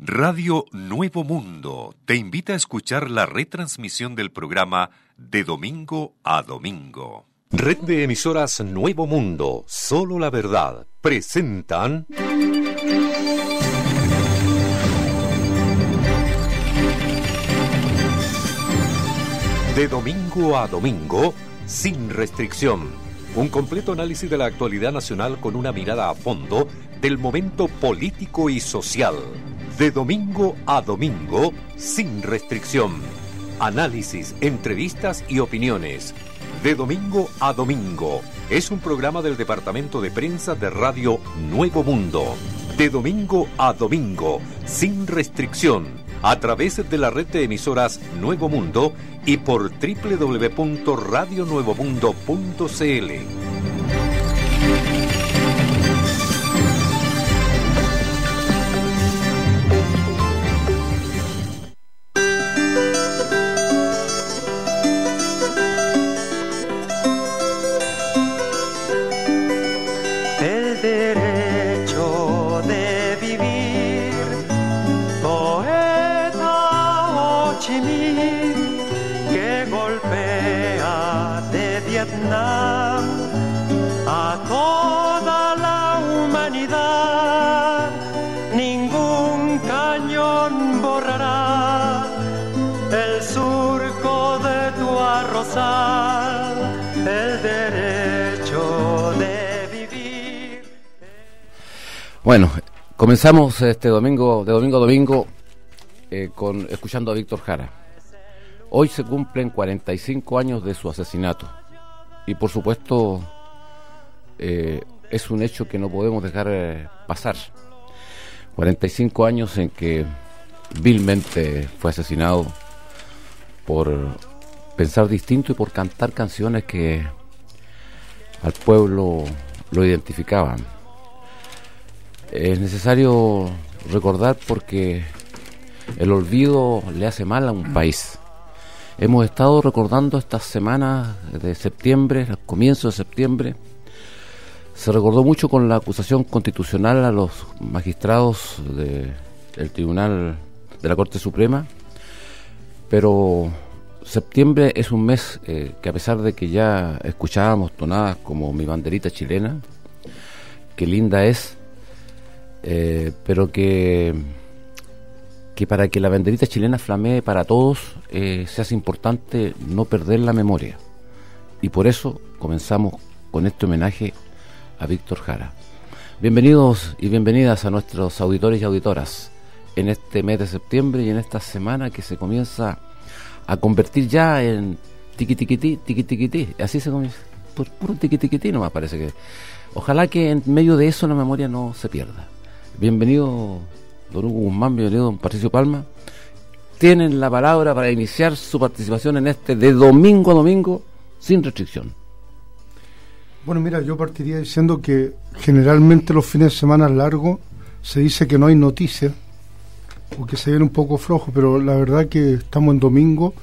Radio Nuevo Mundo te invita a escuchar la retransmisión del programa De Domingo a Domingo. Red de emisoras Nuevo Mundo, solo la verdad, presentan... De Domingo a Domingo, sin restricción. Un completo análisis de la actualidad nacional con una mirada a fondo del momento político y social. De domingo a domingo, sin restricción. Análisis, entrevistas y opiniones. De domingo a domingo. Es un programa del Departamento de Prensa de Radio Nuevo Mundo. De domingo a domingo, sin restricción. A través de la red de emisoras Nuevo Mundo y por www.radionuevomundo.cl. A toda la humanidad, ningún cañón borrará el surco de tu arrozal, el derecho de vivir. Bueno, comenzamos este domingo, de domingo a domingo, escuchando a Víctor Jara. Hoy se cumplen 45 años de su asesinato. Y por supuesto es un hecho que no podemos dejar pasar. 45 años en que vilmente fue asesinado por pensar distinto y por cantar canciones que al pueblo lo identificaban. Es necesario recordar porque el olvido le hace mal a un país. Hemos estado recordando estas semanas de septiembre, al comienzo de septiembre. Se recordó mucho con la acusación constitucional a los magistrados del Tribunal de la Corte Suprema, pero septiembre es un mes que, a pesar de que ya escuchábamos tonadas como Mi banderita chilena, que linda es, pero que para que la banderita chilena flamee para todos, se hace importante no perder la memoria. Y por eso comenzamos con este homenaje a Víctor Jara. Bienvenidos y bienvenidas a nuestros auditores y auditoras en este mes de septiembre y en esta semana que se comienza a convertir ya en tiquitiquití, tiquitiquití. Así se comienza, por puro tiquitiquití nomás parece que. Ojalá que en medio de eso la memoria no se pierda. Bienvenido don Hugo Guzmán, bienvenido don Patricio Palma. Tienen la palabra para iniciar su participación en este de domingo a domingo sin restricción. Bueno, mira, yo partiría diciendo que generalmente los fines de semana largos se dice que no hay noticias o que se viene un poco flojo, pero la verdad que estamos en domingo.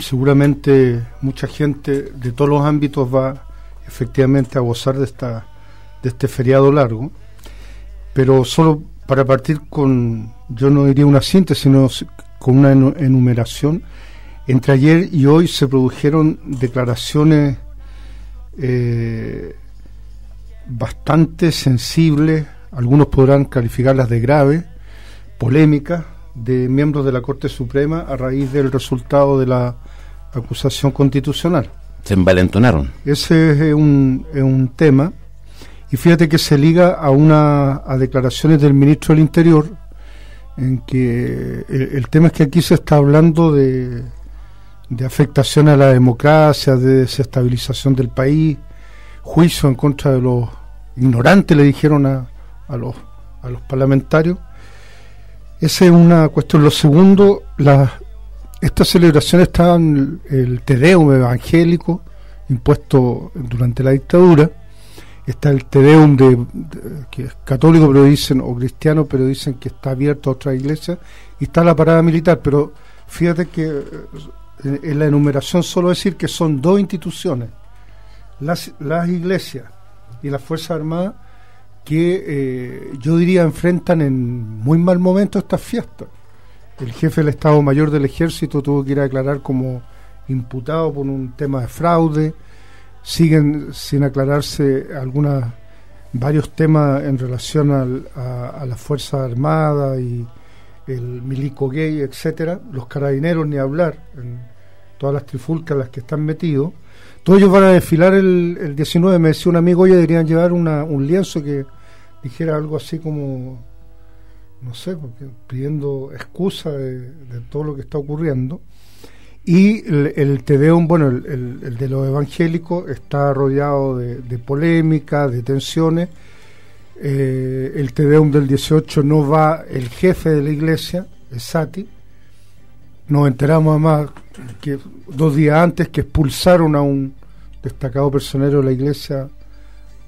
Seguramente mucha gente de todos los ámbitos va efectivamente a gozar de este feriado largo, pero solo para partir con, yo no diría una síntesis, sino con una enumeración. Entre ayer y hoy se produjeron declaraciones bastante sensibles, algunos podrán calificarlas de graves, polémicas, de miembros de la Corte Suprema a raíz del resultado de la acusación constitucional. Se envalentonaron. Ese es un tema. Y fíjate que se liga a declaraciones del ministro del Interior, en que el tema es que aquí se está hablando de afectación a la democracia, de desestabilización del país, juicio en contra de los ignorantes, le dijeron a los parlamentarios. Esa es una cuestión. Lo segundo, estas celebraciones estaban el Te Deum evangélico, impuesto durante la dictadura. Está el Te Deum que es católico pero dicen, o cristiano, pero dicen que está abierto a otra iglesia, y está la parada militar. Pero fíjate que en la enumeración solo decir que son dos instituciones, las iglesias y las Fuerzas Armadas, que yo diría enfrentan en muy mal momento estas fiestas. El jefe del Estado Mayor del Ejército tuvo que ir a declarar como imputado por un tema de fraude. Siguen sin aclararse varios temas en relación a las Fuerzas Armadas y el milico gay, etcétera. Los carabineros, ni hablar, en todas las trifulcas en las que están metidos. Todos ellos van a desfilar el 19. Me decía un amigo, oye, deberían llevar un lienzo que dijera algo así como, no sé, porque pidiendo excusa de todo lo que está ocurriendo. Y el Te Deum, bueno, el de los evangélicos está rodeado de polémica, de tensiones. El Te Deum del 18 no va el jefe de la iglesia, el Sati. Nos enteramos además que 2 días antes que expulsaron a un destacado personero de la iglesia,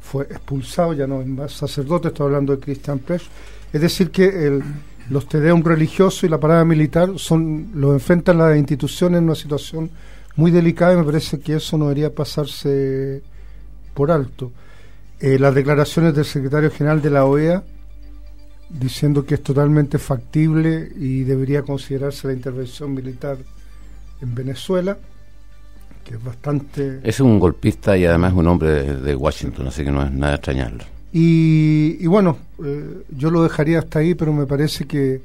fue expulsado, ya no es más sacerdote, estoy hablando de Christian Presch. Es decir que los Te Deum religiosos y la parada militar los enfrentan las instituciones en una situación muy delicada, y me parece que eso no debería pasarse por alto. Las declaraciones del secretario general de la OEA diciendo que es totalmente factible y debería considerarse la intervención militar en Venezuela, que es bastante... Es un golpista y además un hombre de Washington, así que no es nada extrañarlo. Y bueno, yo lo dejaría hasta ahí, pero me parece que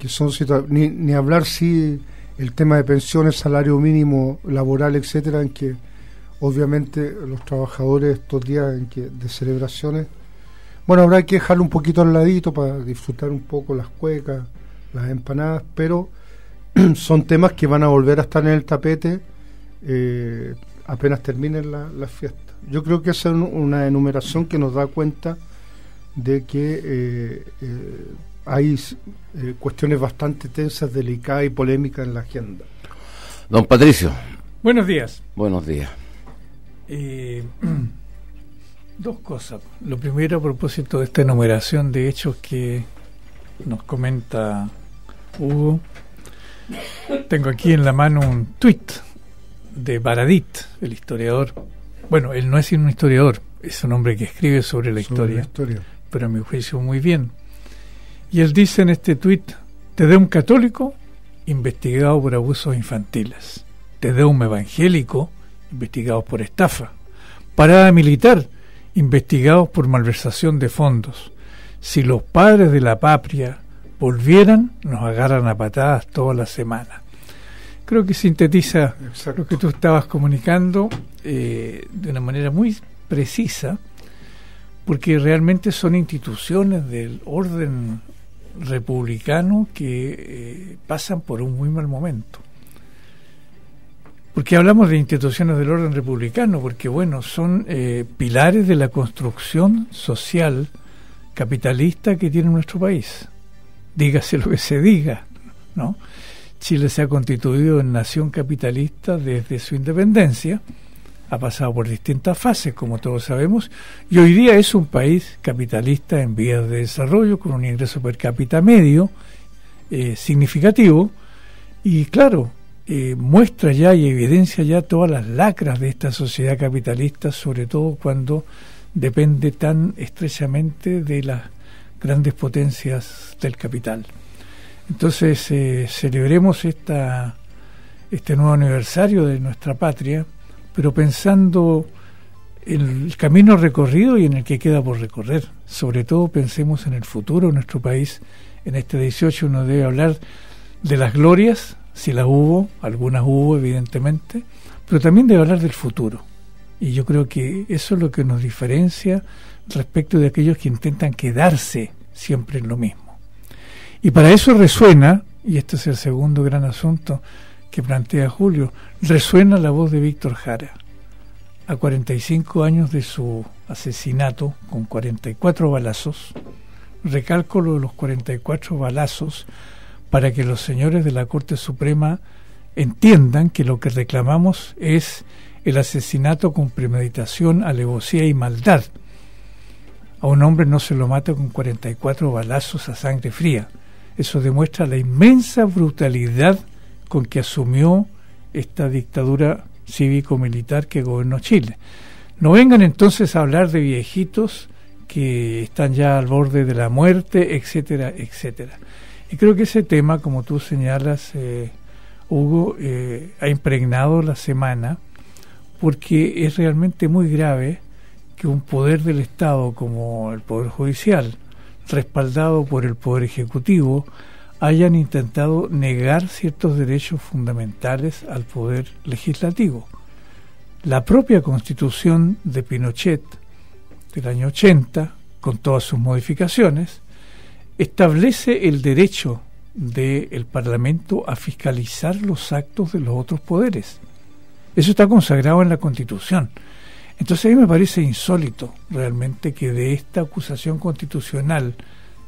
son situaciones... Ni hablar si el tema de pensiones, salario mínimo laboral, etcétera, en que obviamente los trabajadores estos días de celebraciones, bueno, habrá que dejarlo un poquito al ladito para disfrutar un poco las cuecas, las empanadas, pero son temas que van a volver a estar en el tapete apenas terminen las fiestas. Yo creo que esa es una enumeración que nos da cuenta de que hay cuestiones bastante tensas, delicadas y polémicas en la agenda. Don Patricio. Buenos días. Buenos días. Dos cosas. Lo primero, a propósito de esta enumeración de hechos que nos comenta Hugo, tengo aquí en la mano un tuit de Baradit, el historiador. Bueno, él no es un historiador, es un hombre que escribe sobre la historia, pero a mi juicio muy bien. Y él dice en este tuit: Te Deum católico investigado por abusos infantiles, Te Deum evangélico investigados por estafa, parada militar investigados por malversación de fondos. Si los padres de la patria volvieran, nos agarran a patadas toda la semana. Creo que sintetiza Exacto. Lo que tú estabas comunicando de una manera muy precisa, porque realmente son instituciones del orden republicano que pasan por un muy mal momento. Porque hablamos de instituciones del orden republicano, porque bueno, son pilares de la construcción social capitalista que tiene nuestro país. Dígase lo que se diga, ¿no? Chile se ha constituido en nación capitalista desde su independencia, ha pasado por distintas fases, como todos sabemos, y hoy día es un país capitalista en vías de desarrollo, con un ingreso per cápita medio significativo, y claro, muestra ya y evidencia ya todas las lacras de esta sociedad capitalista, sobre todo cuando depende tan estrechamente de las grandes potencias del capital. Entonces celebremos este nuevo aniversario de nuestra patria, pero pensando en el camino recorrido y en el que queda por recorrer. Sobre todo pensemos en el futuro de nuestro país. En este 18 uno debe hablar de las glorias, si las hubo, algunas hubo evidentemente, pero también debe hablar del futuro. Y yo creo que eso es lo que nos diferencia respecto de aquellos que intentan quedarse siempre en lo mismo. Y para eso resuena, y este es el segundo gran asunto que plantea Julio, resuena la voz de Víctor Jara. A 45 años de su asesinato, con 44 balazos, recalco lo de los 44 balazos para que los señores de la Corte Suprema entiendan que lo que reclamamos es el asesinato con premeditación, alevosía y maldad. A un hombre no se lo mata con 44 balazos a sangre fría. Eso demuestra la inmensa brutalidad con que asumió esta dictadura cívico-militar que gobernó Chile. No vengan entonces a hablar de viejitos que están ya al borde de la muerte, etcétera, etcétera. Y creo que ese tema, como tú señalas, Hugo, ha impregnado la semana, porque es realmente muy grave que un poder del Estado como el Poder Judicial, respaldado por el Poder Ejecutivo, hayan intentado negar ciertos derechos fundamentales al Poder Legislativo. La propia Constitución de Pinochet del año 80, con todas sus modificaciones, establece el derecho del Parlamento a fiscalizar los actos de los otros poderes. Eso está consagrado en la Constitución. Entonces a mí me parece insólito realmente que de esta acusación constitucional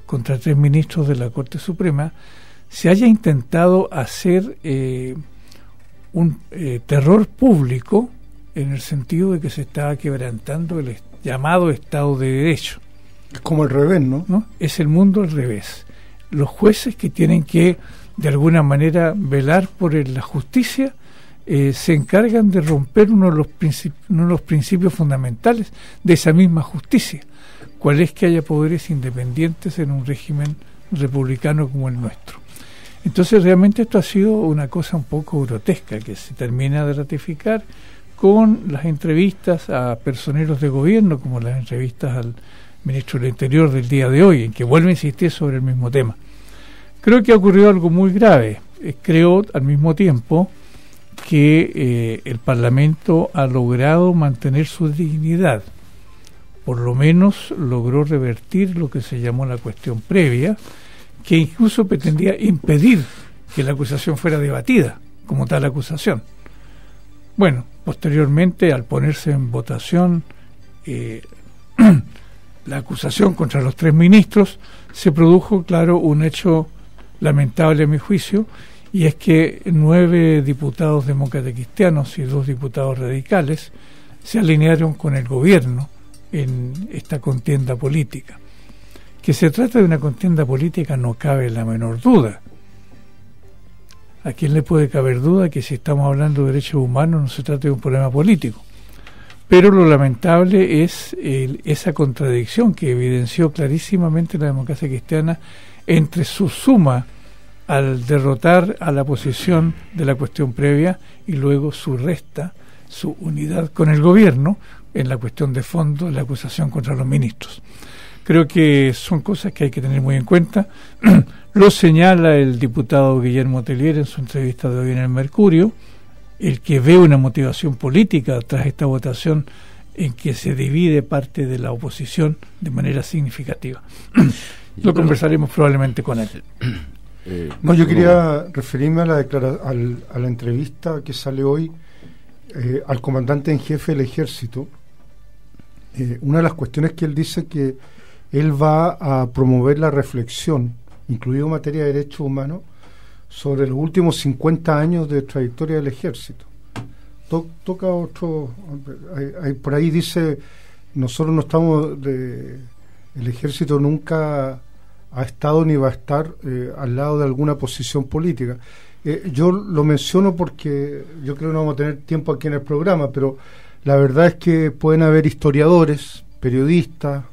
contra 3 ministros de la Corte Suprema se haya intentado hacer un terror público, en el sentido de que se estaba quebrantando el llamado Estado de Derecho. Es como al revés, ¿no? Es el mundo al revés. Los jueces, que tienen que de alguna manera velar por la justicia, se encargan de romper uno de los principios fundamentales de esa misma justicia, cuál es que haya poderes independientes en un régimen republicano como el nuestro. Entonces realmente esto ha sido una cosa un poco grotesca, que se termina de ratificar con las entrevistas a personeros de gobierno, como las entrevistas al ministro del Interior del día de hoy, en que vuelve a insistir sobre el mismo tema. Creo que ha ocurrido algo muy grave. Creo al mismo tiempo que el Parlamento ha logrado mantener su dignidad. Por lo menos logró revertir lo que se llamó la cuestión previa, que incluso pretendía impedir que la acusación fuera debatida como tal acusación. Bueno, posteriormente, al ponerse en votación la acusación contra los 3 ministros, se produjo, claro, un hecho lamentable a mi juicio, y es que 9 diputados demócratas cristianos y 2 diputados radicales se alinearon con el gobierno en esta contienda política. Que se trata de una contienda política no cabe la menor duda. ¿A quién le puede caber duda que si estamos hablando de derechos humanos no se trata de un problema político? Pero lo lamentable es esa contradicción que evidenció clarísimamente la democracia cristiana entre su suma al derrotar a la oposición de la cuestión previa y luego su resta, su unidad con el gobierno en la cuestión de fondo, la acusación contra los ministros. Creo que son cosas que hay que tener muy en cuenta. Lo señala el diputado Guillermo Tellier en su entrevista de hoy en el Mercurio, el que ve una motivación política tras esta votación en que se divide parte de la oposición de manera significativa. Lo conversaremos probablemente con él. No, yo quería referirme a la entrevista que sale hoy al comandante en jefe del Ejército. Una de las cuestiones que él dice que él va a promover la reflexión, incluido en materia de derechos humanos, sobre los últimos 50 años de trayectoria del Ejército. Toca otro, por ahí dice, nosotros no estamos el Ejército nunca ha estado ni va a estar al lado de alguna posición política. Yo lo menciono porque yo creo que no vamos a tener tiempo aquí en el programa, pero la verdad es que pueden haber historiadores, periodistas,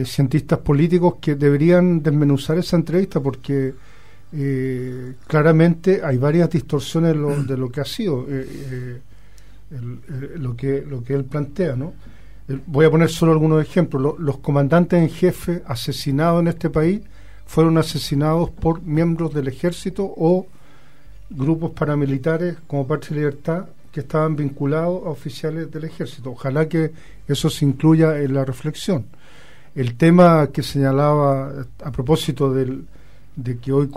cientistas políticos que deberían desmenuzar esa entrevista, porque claramente hay varias distorsiones de lo que ha sido lo que él plantea, ¿no? Voy a poner solo algunos ejemplos. Los comandantes en jefe asesinados en este país fueron asesinados por miembros del Ejército o grupos paramilitares como Patria y Libertad que estaban vinculados a oficiales del Ejército. Ojalá que eso se incluya en la reflexión. El tema que señalaba a propósito de que hoy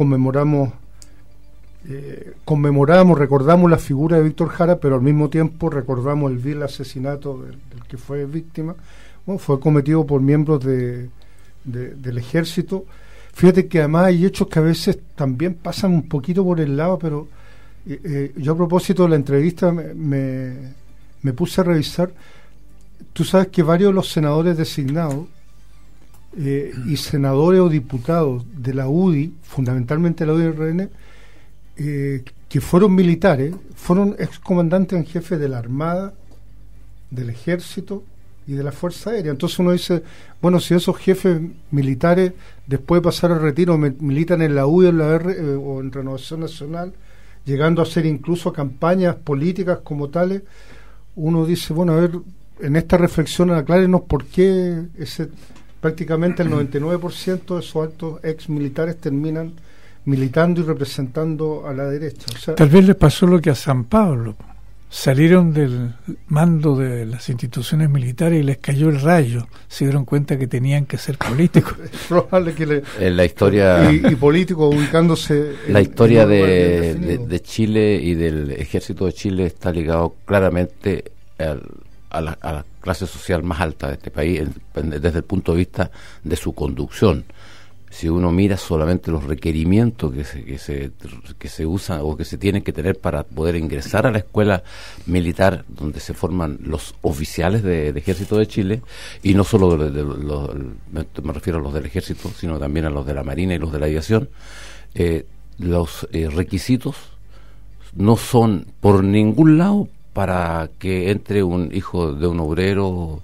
recordamos la figura de Víctor Jara, pero al mismo tiempo recordamos el vil asesinato del que fue víctima. Bueno, fue cometido por miembros del Ejército. Fíjate que además hay hechos que a veces también pasan un poquito por el lado, pero yo a propósito de la entrevista me puse a revisar. Tú sabes que varios de los senadores designados y senadores o diputados de la UDI, fundamentalmente la UDI-RN, que fueron militares, fueron excomandantes en jefe de la Armada, del Ejército y de la Fuerza Aérea. Entonces uno dice, bueno, si esos jefes militares después de pasar el retiro militan en la U y en la R o en Renovación Nacional, llegando a hacer incluso campañas políticas como tales, uno dice, bueno, a ver, en esta reflexión aclárenos por qué prácticamente el 99% de esos altos ex militares terminan militando y representando a la derecha. O sea, tal vez les pasó lo que a San Pablo. Salieron del mando de las instituciones militares y les cayó el rayo. Se dieron cuenta que tenían que ser políticos. Es probable que en la historia y políticos ubicándose la historia de Chile y del ejército de Chile está ligado claramente a la clase social más alta de este país desde el punto de vista de su conducción. Si uno mira solamente los requerimientos que se usan o que se tienen que tener para poder ingresar a la escuela militar donde se forman los oficiales de Ejército de Chile, y no solo me refiero a los del Ejército, sino también a los de la Marina y los de la Aviación, los requisitos no son por ningún lado para que entre un hijo de un obrero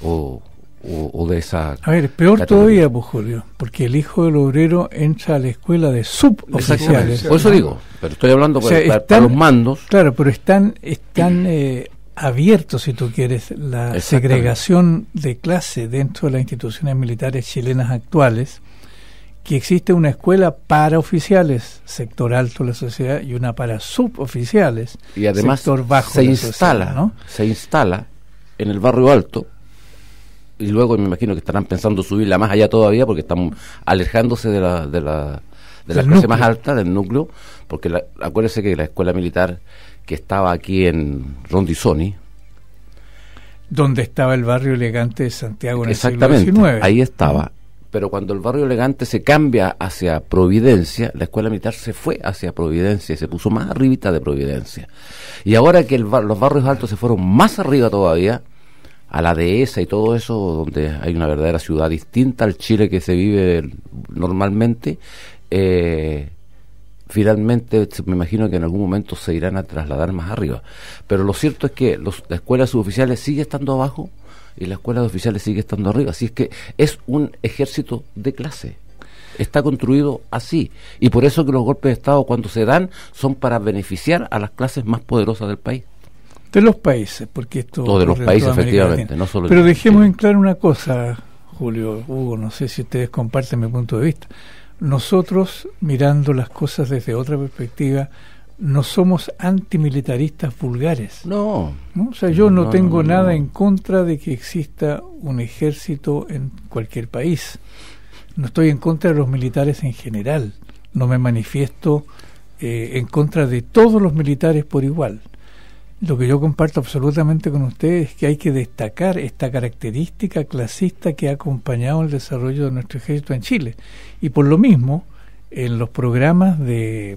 o de esa... A ver, peor categoría. Todavía, pues, Julio, porque el hijo del obrero entra a la escuela de suboficiales. Por eso digo, pero estoy hablando para los mandos. Claro, pero están abiertos, si tú quieres, la segregación de clase dentro de las instituciones militares chilenas actuales, que existe una escuela para oficiales, sector alto de la sociedad, y una para suboficiales, y además sector bajo se instala, ¿no? Se instala en el barrio alto. Y luego me imagino que estarán pensando subirla más allá todavía, porque están alejándose de la clase más alta, del núcleo, porque acuérdese que la escuela militar que estaba aquí en Rondizoni, donde estaba el barrio elegante de Santiago en exactamente, el siglo XIX. Ahí estaba. Pero cuando el barrio elegante se cambia hacia Providencia, la escuela militar se fue hacia Providencia y se puso más arribita de Providencia. Y ahora que los barrios altos se fueron más arriba todavía, a la dehesa y todo eso, donde hay una verdadera ciudad distinta al Chile que se vive normalmente, finalmente me imagino que en algún momento se irán a trasladar más arriba. Pero lo cierto es que la escuela de suboficiales sigue estando abajo y la escuela de oficiales sigue estando arriba. Así es que es un ejército de clase. Está construido así. Y por eso que los golpes de Estado, cuando se dan, son para beneficiar a las clases más poderosas del país. De los países, porque esto... Todo de los países, efectivamente, no solo... Pero dejemos en claro una cosa, Julio, Hugo, no sé si ustedes comparten mi punto de vista. Nosotros, mirando las cosas desde otra perspectiva, no somos antimilitaristas vulgares. No. O sea, yo no tengo nada en contra de que exista un ejército en cualquier país. No estoy en contra de los militares en general. No me manifiesto en contra de todos los militares por igual. Lo que yo comparto absolutamente con ustedes es que hay que destacar esta característica clasista que ha acompañado el desarrollo de nuestro ejército en Chile. Y por lo mismo, en los programas de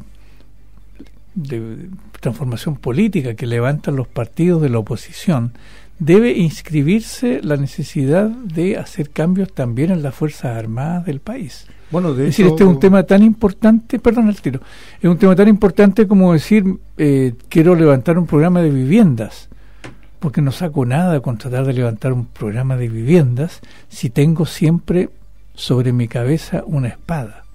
transformación política que levantan los partidos de la oposición, debe inscribirse la necesidad de hacer cambios también en las Fuerzas Armadas del país. Bueno, de es decir, este es un tema tan importante, perdón el tiro, es un tema tan importante como decir, quiero levantar un programa de viviendas, porque no saco nada con tratar de levantar un programa de viviendas si tengo siempre sobre mi cabeza una espada.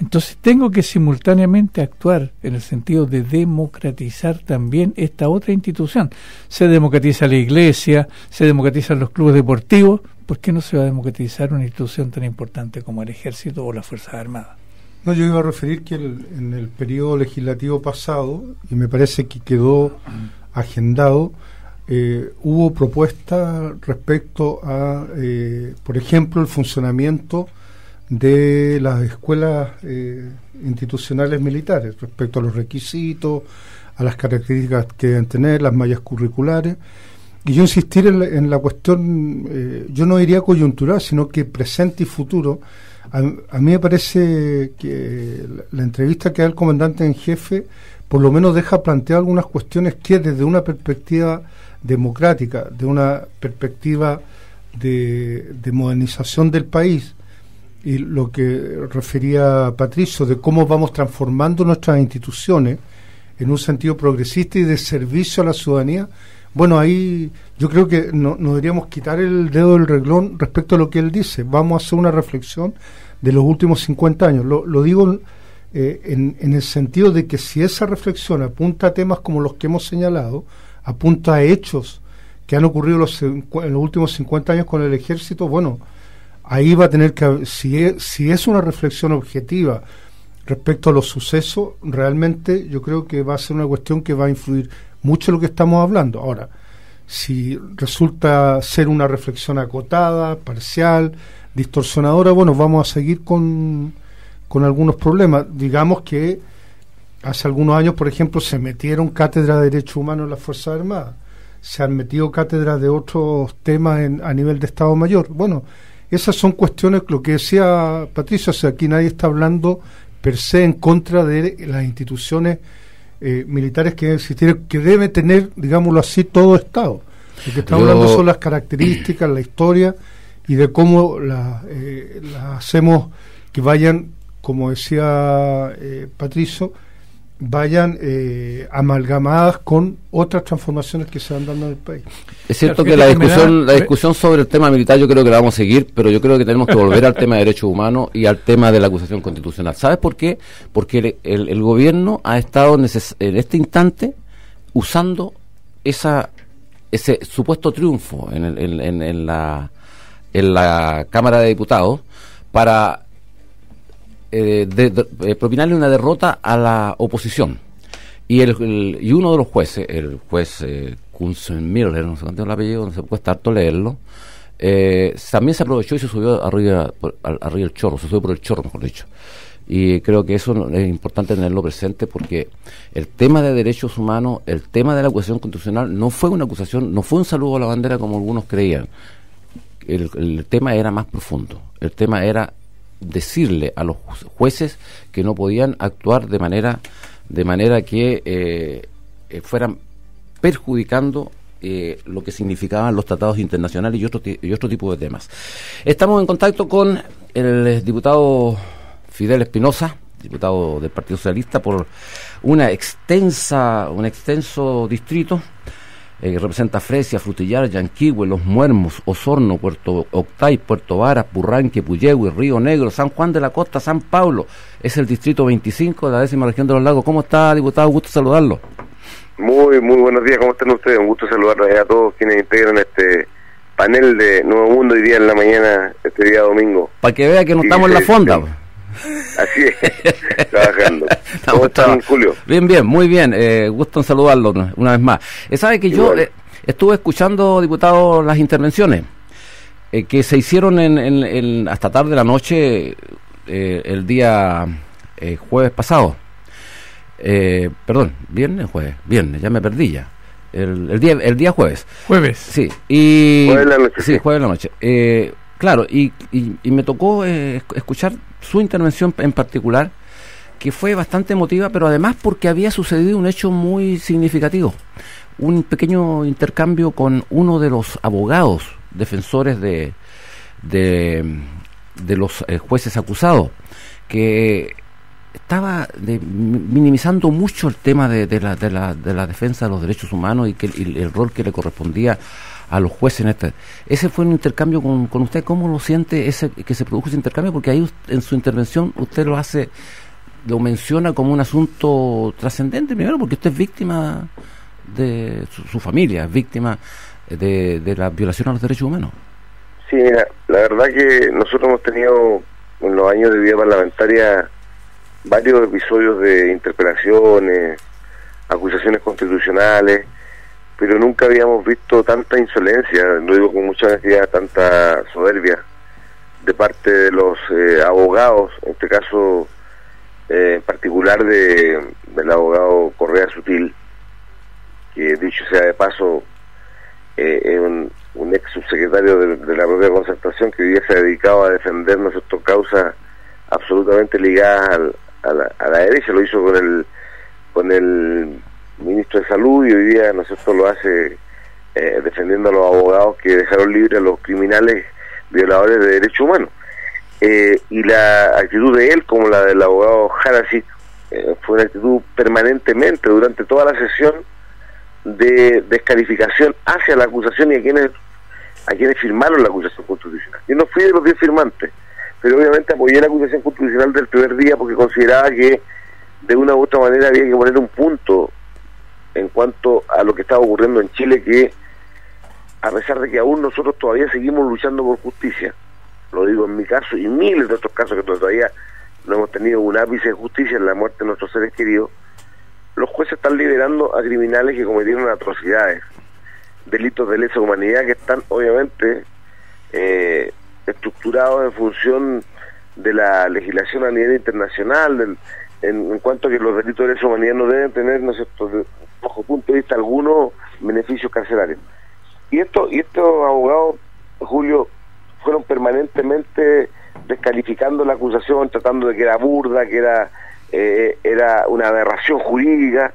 Entonces tengo que simultáneamente actuar en el sentido de democratizar también esta otra institución. Se democratiza la iglesia, se democratizan los clubes deportivos. ¿Por qué no se va a democratizar una institución tan importante como el Ejército o las Fuerzas Armadas? No, yo iba a referir que en el periodo legislativo pasado, y me parece que quedó agendado, hubo propuestas respecto a, por ejemplo, el funcionamiento de las escuelas institucionales militares, respecto a los requisitos, a las características que deben tener, las mallas curriculares. Y yo insistir en la cuestión, yo no diría coyuntural, sino que presente y futuro. A mí me parece que la entrevista que da el comandante en jefe por lo menos deja plantear algunas cuestiones que desde una perspectiva democrática, de una perspectiva de modernización del país, y lo que refería Patricio, de cómo vamos transformando nuestras instituciones en un sentido progresista y de servicio a la ciudadanía, Bueno, ahí yo creo que no deberíamos quitar el dedo del renglón respecto a lo que él dice. Vamos a hacer una reflexión de los últimos 50 años. Lo digo en el sentido de que si esa reflexión apunta a temas como los que hemos señalado, apunta a hechos que han ocurrido en los últimos 50 años con el ejército, bueno, ahí va a tener que, si es una reflexión objetiva respecto a los sucesos, realmente yo creo que va a ser una cuestión que va a influir mucho en lo que estamos hablando. Ahora, si resulta ser una reflexión acotada, parcial, distorsionadora, bueno, vamos a seguir con algunos problemas. Digamos que hace algunos años, por ejemplo, se metieron cátedras de derechos humanos en las Fuerzas Armadas, se han metido cátedras de otros temas a nivel de Estado Mayor. Bueno, esas son cuestiones, lo que decía Patricio, o sea, aquí nadie está hablando per se en contra de las instituciones militares que existieron, que debe tener, digámoslo así, todo Estado. Lo que está hablando son las características, la historia y de cómo las hacemos que vayan, como decía Patricio, vayan amalgamadas con otras transformaciones que se van dando en el país. Es cierto que la discusión sobre el tema militar yo creo que la vamos a seguir, pero yo creo que tenemos que volver al tema de derechos humanos y al tema de la acusación constitucional. ¿Sabes por qué? Porque el gobierno ha estado en este instante usando ese supuesto triunfo en la Cámara de Diputados para propinarle una derrota a la oposición. Y uno de los jueces, el juez Kunzenmiller, no sé cuánto es el apellido, no se cuesta harto leerlo, también se aprovechó y se subió arriba el chorro, se subió por el chorro, mejor dicho. Y creo que eso es importante tenerlo presente, porque el tema de derechos humanos, el tema de la acusación constitucional, no fue una acusación, no fue un saludo a la bandera como algunos creían. El tema era más profundo. El tema era decirle a los jueces que no podían actuar de manera que fueran perjudicando lo que significaban los tratados internacionales y otro tipo de temas. Estamos en contacto con el diputado Fidel Espinosa, diputado del Partido Socialista, por un extenso distrito que representa Fresia, Frutillar, Yanquihue, Los Muermos, Osorno, Puerto Octay, Puerto Varas, Purranque, Puyehue, Río Negro, San Juan de la Costa, San Pablo. Es el distrito 25 de la 10ª región de los lagos. ¿Cómo está, diputado? Gusto saludarlo. Muy buenos días, ¿cómo están ustedes? Un gusto saludarlos a todos quienes integran este panel de Nuevo Mundo hoy día en la mañana, este día domingo. Para que vea que no estamos en la fonda. Así es, trabajando. ¿Cómo están, Julio? Bien, muy bien. Gusto en saludarlo una vez más. ¿Sabe que yo estuve escuchando, diputado, las intervenciones que se hicieron hasta tarde de la noche el día jueves pasado? Perdón, viernes, ya me perdí ya. El día jueves. Jueves. Sí, y jueves de la noche. Sí, jueves de la noche. Claro, y me tocó escuchar su intervención en particular, que fue bastante emotiva, pero además porque había sucedido un hecho muy significativo, un pequeño intercambio con uno de los abogados defensores de los jueces acusados, que estaba minimizando mucho el tema de la defensa de los derechos humanos y el rol que le correspondía a los jueces en Ese fue un intercambio con usted. ¿Cómo lo siente que se produjo ese intercambio? Porque ahí en su intervención usted lo menciona como un asunto trascendente, primero porque usted es víctima de su familia, es víctima de la violación a los derechos humanos. Sí, mira, la verdad que nosotros hemos tenido en los años de vida parlamentaria varios episodios de interpelaciones, acusaciones constitucionales, pero nunca habíamos visto tanta insolencia, lo digo con mucha honestidad, tanta soberbia de parte de los abogados, en este caso en particular del abogado Correa Sutil, que dicho sea de paso es un ex subsecretario de la propia Concertación, que hoy día se ha dedicado a defender nuestras causas absolutamente ligadas a la derecha. Lo hizo con el ministro de Salud y hoy día lo hace defendiendo a los abogados que dejaron libres a los criminales violadores de derechos humanos. Y la actitud de él, como la del abogado Harasic, fue una actitud permanentemente durante toda la sesión de descalificación hacia la acusación y a quienes firmaron la acusación constitucional. Yo no fui de los 10 firmantes, pero obviamente apoyé la acusación constitucional del primer día porque consideraba que de una u otra manera había que poner un punto en cuanto a lo que estaba ocurriendo en Chile, que a pesar de que aún nosotros todavía seguimos luchando por justicia, lo digo en mi caso y miles de otros casos que todavía no hemos tenido un ápice de justicia en la muerte de nuestros seres queridos, los jueces están liberando a criminales que cometieron atrocidades, delitos de lesa humanidad que están obviamente estructurados en función de la legislación a nivel internacional, en cuanto a que los delitos de lesa humanidad no deben tener, ¿no es cierto?, bajo punto de vista alguno, beneficios carcelarios. Y estos abogados, Julio, fueron permanentemente descalificando la acusación, tratando de que era burda, que era una aberración jurídica,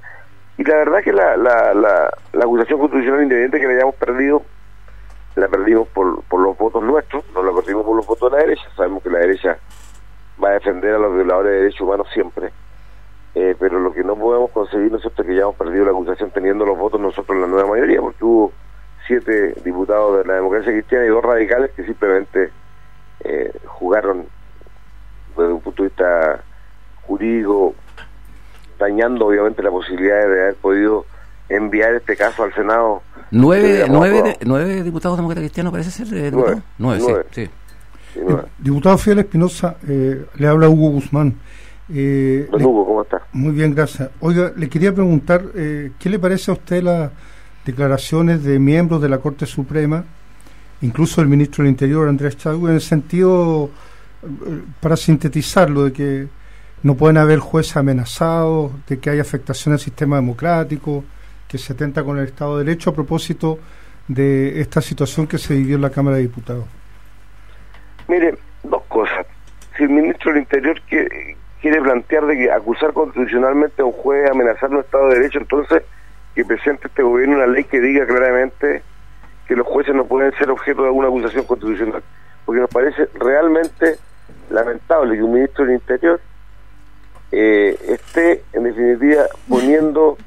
y la verdad que la acusación constitucional, independiente que la hayamos perdido, la perdimos por los votos nuestros, no la perdimos por los votos de la derecha. Sabemos que la derecha va a defender a los violadores de derechos humanos siempre, pero lo que no podemos conseguir, ¿no es cierto?, es que ya hemos perdido la acusación teniendo los votos nosotros en la nueva mayoría, porque hubo 7 diputados de la democracia cristiana y 2 radicales que simplemente jugaron desde un punto de vista jurídico, dañando obviamente la posibilidad de haber podido enviar este caso al Senado. 9 diputados demócratas cristianos parece ser. 9, sí. Diputado Fidel Espinosa, le habla Hugo Guzmán. Don Hugo, ¿cómo está? Muy bien, gracias. Oiga, le quería preguntar, ¿qué le parece a usted las declaraciones de miembros de la Corte Suprema, incluso el ministro del Interior, Andrés Chadwick, en el sentido, para sintetizarlo, de que no pueden haber jueces amenazados, de que hay afectación al sistema democrático, que se atenta con el Estado de Derecho, a propósito de esta situación que se vivió en la Cámara de Diputados? Mire, 2 cosas. Si el ministro del Interior quiere plantear de que acusar constitucionalmente a un juez, amenazar el Estado de Derecho, entonces que presente este gobierno una ley que diga claramente que los jueces no pueden ser objeto de alguna acusación constitucional, porque nos parece realmente lamentable que un ministro del Interior esté, en definitiva, poniendo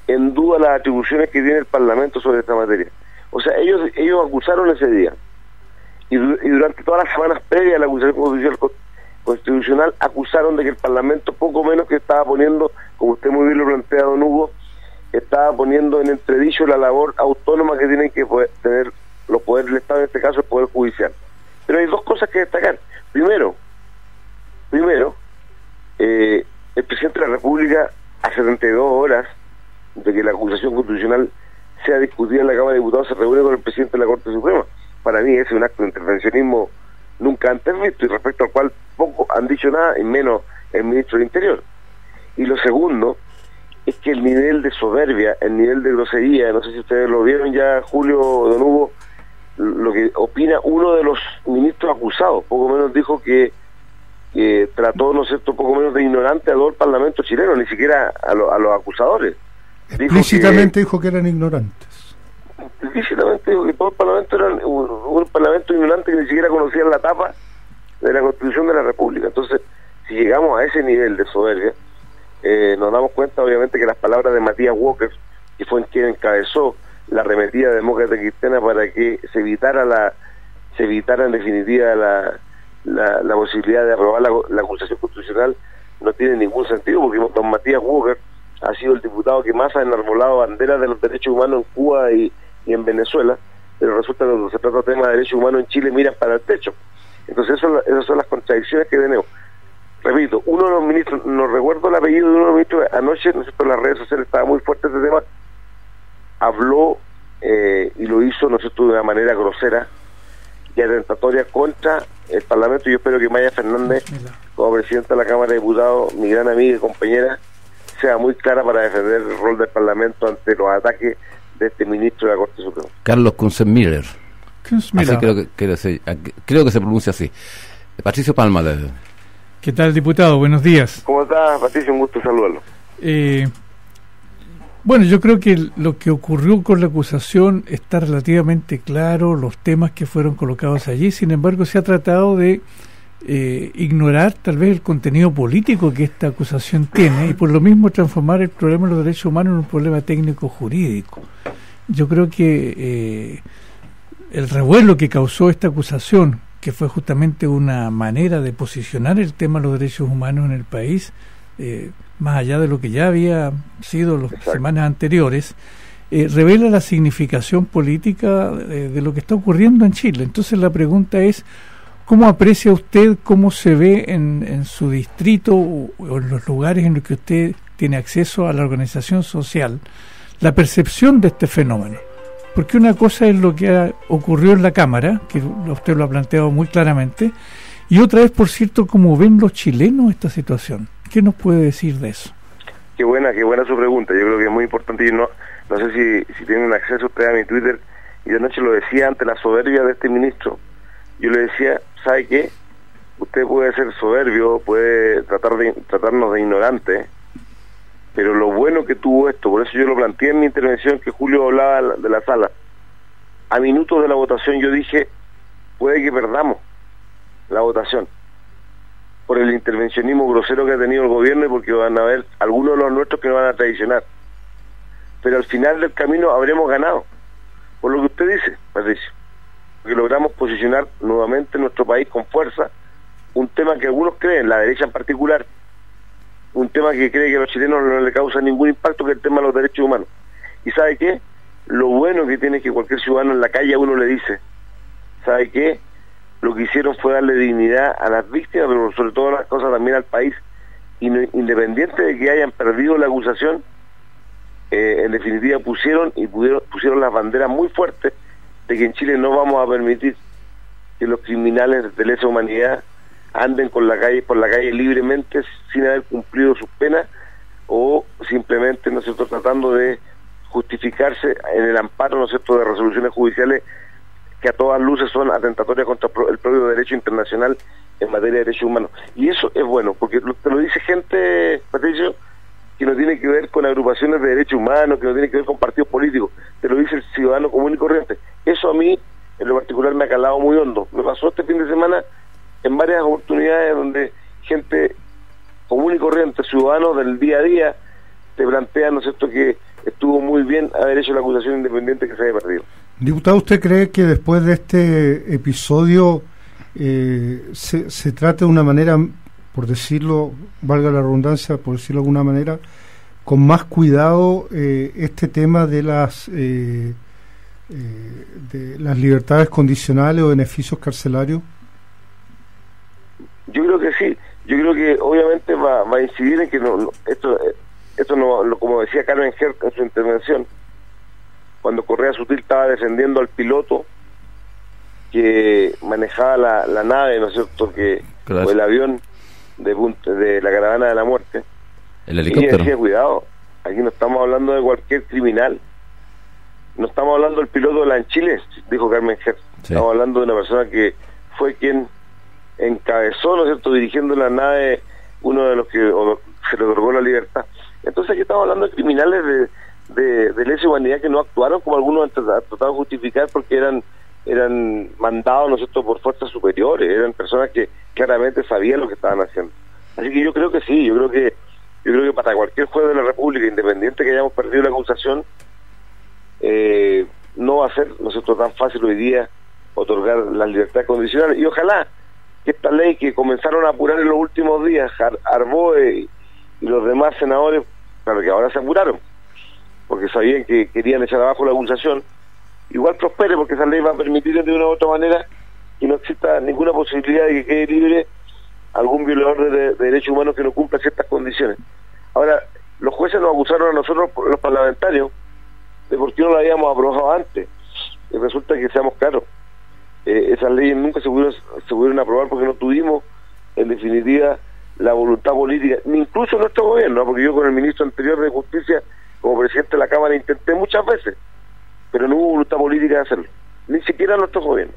en duda las atribuciones que tiene el Parlamento sobre esta materia. O sea, ellos acusaron ese día, y durante todas las semanas previas a la acusación constitucional acusaron de que el Parlamento, poco menos que estaba poniendo, como usted muy bien lo plantea, don Hugo, estaba poniendo en entredicho la labor autónoma que tienen que tener los poderes del Estado, en este caso el Poder Judicial. Pero hay 2 cosas que destacar. Primero, el presidente de la República, a 72 horas de que la acusación constitucional sea discutida en la Cámara de Diputados, se reúne con el presidente de la Corte Suprema. Para mí ese es un acto de intervencionismo nunca antes visto, y respecto al cual poco han dicho nada, y menos el ministro del Interior. Y lo segundo es que el nivel de soberbia, el nivel de grosería, no sé si ustedes lo vieron ya, Julio, don Hugo, lo que opina uno de los ministros acusados, poco menos dijo que trató, ¿no es cierto?, poco menos de ignorante a todo el Parlamento chileno, ni siquiera a los acusadores. Explícitamente dijo que eran ignorantes. Explícitamente dijo que todo el Parlamento era un Parlamento ignorante, que ni siquiera conocían la tapa de la Constitución de la República. Entonces, si llegamos a ese nivel de soberbia, nos damos cuenta obviamente que las palabras de Matías Walker, que fue quien encabezó la arremetida demócrata cristiana para que se evitara en definitiva la posibilidad de aprobar la acusación constitucional, no tiene ningún sentido, porque don Matías Walker ha sido el diputado que más ha enarbolado banderas de los derechos humanos en Cuba y en Venezuela, pero resulta que cuando se trata de temas de derechos humanos en Chile miran para el techo. Entonces esas son las contradicciones que tenemos. Repito, uno de los ministros, no recuerdo el apellido de uno de los ministros, anoche, no sé, por las redes sociales estaba muy fuerte este tema, habló y lo hizo, no sé, de una manera grosera y atentatoria contra el Parlamento. Yo espero que Maya Fernández, como presidenta de la Cámara de Diputados, mi gran amiga y compañera, sea muy clara para defender el rol del Parlamento ante los ataques de este ministro de la Corte Suprema. Carlos Kunzenmiller. Así creo que se pronuncia así. Patricio Palma. ¿Qué tal, diputado? Buenos días. ¿Cómo está, Patricio? Un gusto saludarlo. Bueno, yo creo que lo que ocurrió con la acusación está relativamente claro, los temas que fueron colocados allí. Sin embargo, se ha tratado de ignorar tal vez el contenido político que esta acusación tiene, y por lo mismo transformar el problema de los derechos humanos en un problema técnico jurídico. yo creo que el revuelo que causó esta acusación, que fue justamente una manera de posicionar el tema de los derechos humanos en el país, más allá de lo que ya había sido las semanas anteriores, revela la significación política de lo que está ocurriendo en Chile. Entonces la pregunta es, ¿cómo aprecia usted, cómo se ve en su distrito o en los lugares en los que usted tiene acceso a la organización social, la percepción de este fenómeno? Porque una cosa es lo que ocurrió en la Cámara, que usted lo ha planteado muy claramente, y otra es, por cierto, cómo ven los chilenos esta situación. ¿Qué nos puede decir de eso? Qué buena su pregunta. Yo creo que es muy importante. Yo no sé si tienen acceso ustedes a mi Twitter, y de anoche lo decía ante la soberbia de este ministro. Yo le decía, ¿sabe qué? Usted puede ser soberbio, puede tratarnos de ignorantes, pero lo bueno que tuvo esto, por eso yo lo planteé en mi intervención, que Julio hablaba de la sala, a minutos de la votación yo dije, puede que perdamos la votación por el intervencionismo grosero que ha tenido el gobierno y porque van a haber algunos de los nuestros que nos van a traicionar, pero al final del camino habremos ganado, por lo que usted dice, Patricio, porque logramos posicionar nuevamente nuestro país con fuerza, un tema que algunos creen, la derecha en particular, un tema que cree que a los chilenos no le causa ningún impacto, que es el tema de los derechos humanos. ¿Y sabe qué? Lo bueno que tiene es que cualquier ciudadano en la calle a uno le dice, ¿sabe qué? Lo que hicieron fue darle dignidad a las víctimas, pero sobre todo las cosas también al país, independiente de que hayan perdido la acusación, en definitiva pusieron las banderas muy fuertes de que en Chile no vamos a permitir que los criminales de lesa humanidad anden por la calle libremente sin haber cumplido sus penas o simplemente, ¿no es cierto?, tratando de justificarse en el amparo, ¿no es cierto?, de resoluciones judiciales que a todas luces son atentatorias contra el propio derecho internacional en materia de derechos humanos. Y eso es bueno, porque te lo dice gente, Patricio, que no tiene que ver con agrupaciones de derechos humanos, que no tiene que ver con partidos políticos, te lo dice el ciudadano común y corriente. Eso a mí, en lo particular, me ha calado muy hondo. Me pasó este fin de semana en varias oportunidades donde gente común y corriente, ciudadanos del día a día, te plantean, ¿no es cierto?, que estuvo muy bien haber hecho la acusación independiente que se había perdido. Diputado, ¿usted cree que después de este episodio se trate de una manera, por decirlo, valga la redundancia, por decirlo de alguna manera, con más cuidado este tema de las libertades condicionales o beneficios carcelarios? Yo creo que sí. Yo creo que obviamente va a incidir en que esto no, como decía Carmen Hertz en su intervención, cuando Correa Sutil estaba defendiendo al piloto que manejaba la nave, ¿no es cierto?, claro, o el avión de la caravana de la muerte, el helicóptero. Y decía, cuidado, aquí no estamos hablando de cualquier criminal, no estamos hablando del piloto de Lanchiles, dijo Carmen Hertz, sí. Estamos hablando de una persona que fue quien encabezó, ¿no es cierto?, dirigiendo la nave, uno de los que se le otorgó la libertad. Entonces aquí estamos hablando de criminales de lesa humanidad que no actuaron como algunos han tratado de justificar porque eran mandados, ¿no es cierto?, por fuerzas superiores, eran personas que claramente sabían lo que estaban haciendo. Así que yo creo que sí, yo creo que para cualquier juez de la República, independiente que hayamos perdido la acusación, no va a ser, ¿no es cierto?, tan fácil hoy día otorgar las libertades condicionales. Y ojalá que esta ley que comenzaron a apurar en los últimos días, Arboe y los demás senadores, claro que ahora se apuraron, porque sabían que querían echar abajo la acusación, igual prospere, porque esa ley va a permitir de una u otra manera que no exista ninguna posibilidad de que quede libre algún violador de derechos humanos que no cumpla ciertas condiciones. Ahora, los jueces nos acusaron a nosotros, los parlamentarios, de por qué no la habíamos aprobado antes. Y resulta que, seamos claros, esas leyes nunca se pudieron aprobar porque no tuvimos, en definitiva, la voluntad política, ni incluso nuestro gobierno, porque yo con el ministro anterior de Justicia, como presidente de la Cámara, intenté muchas veces, pero no hubo voluntad política de hacerlo, ni siquiera nuestro gobierno.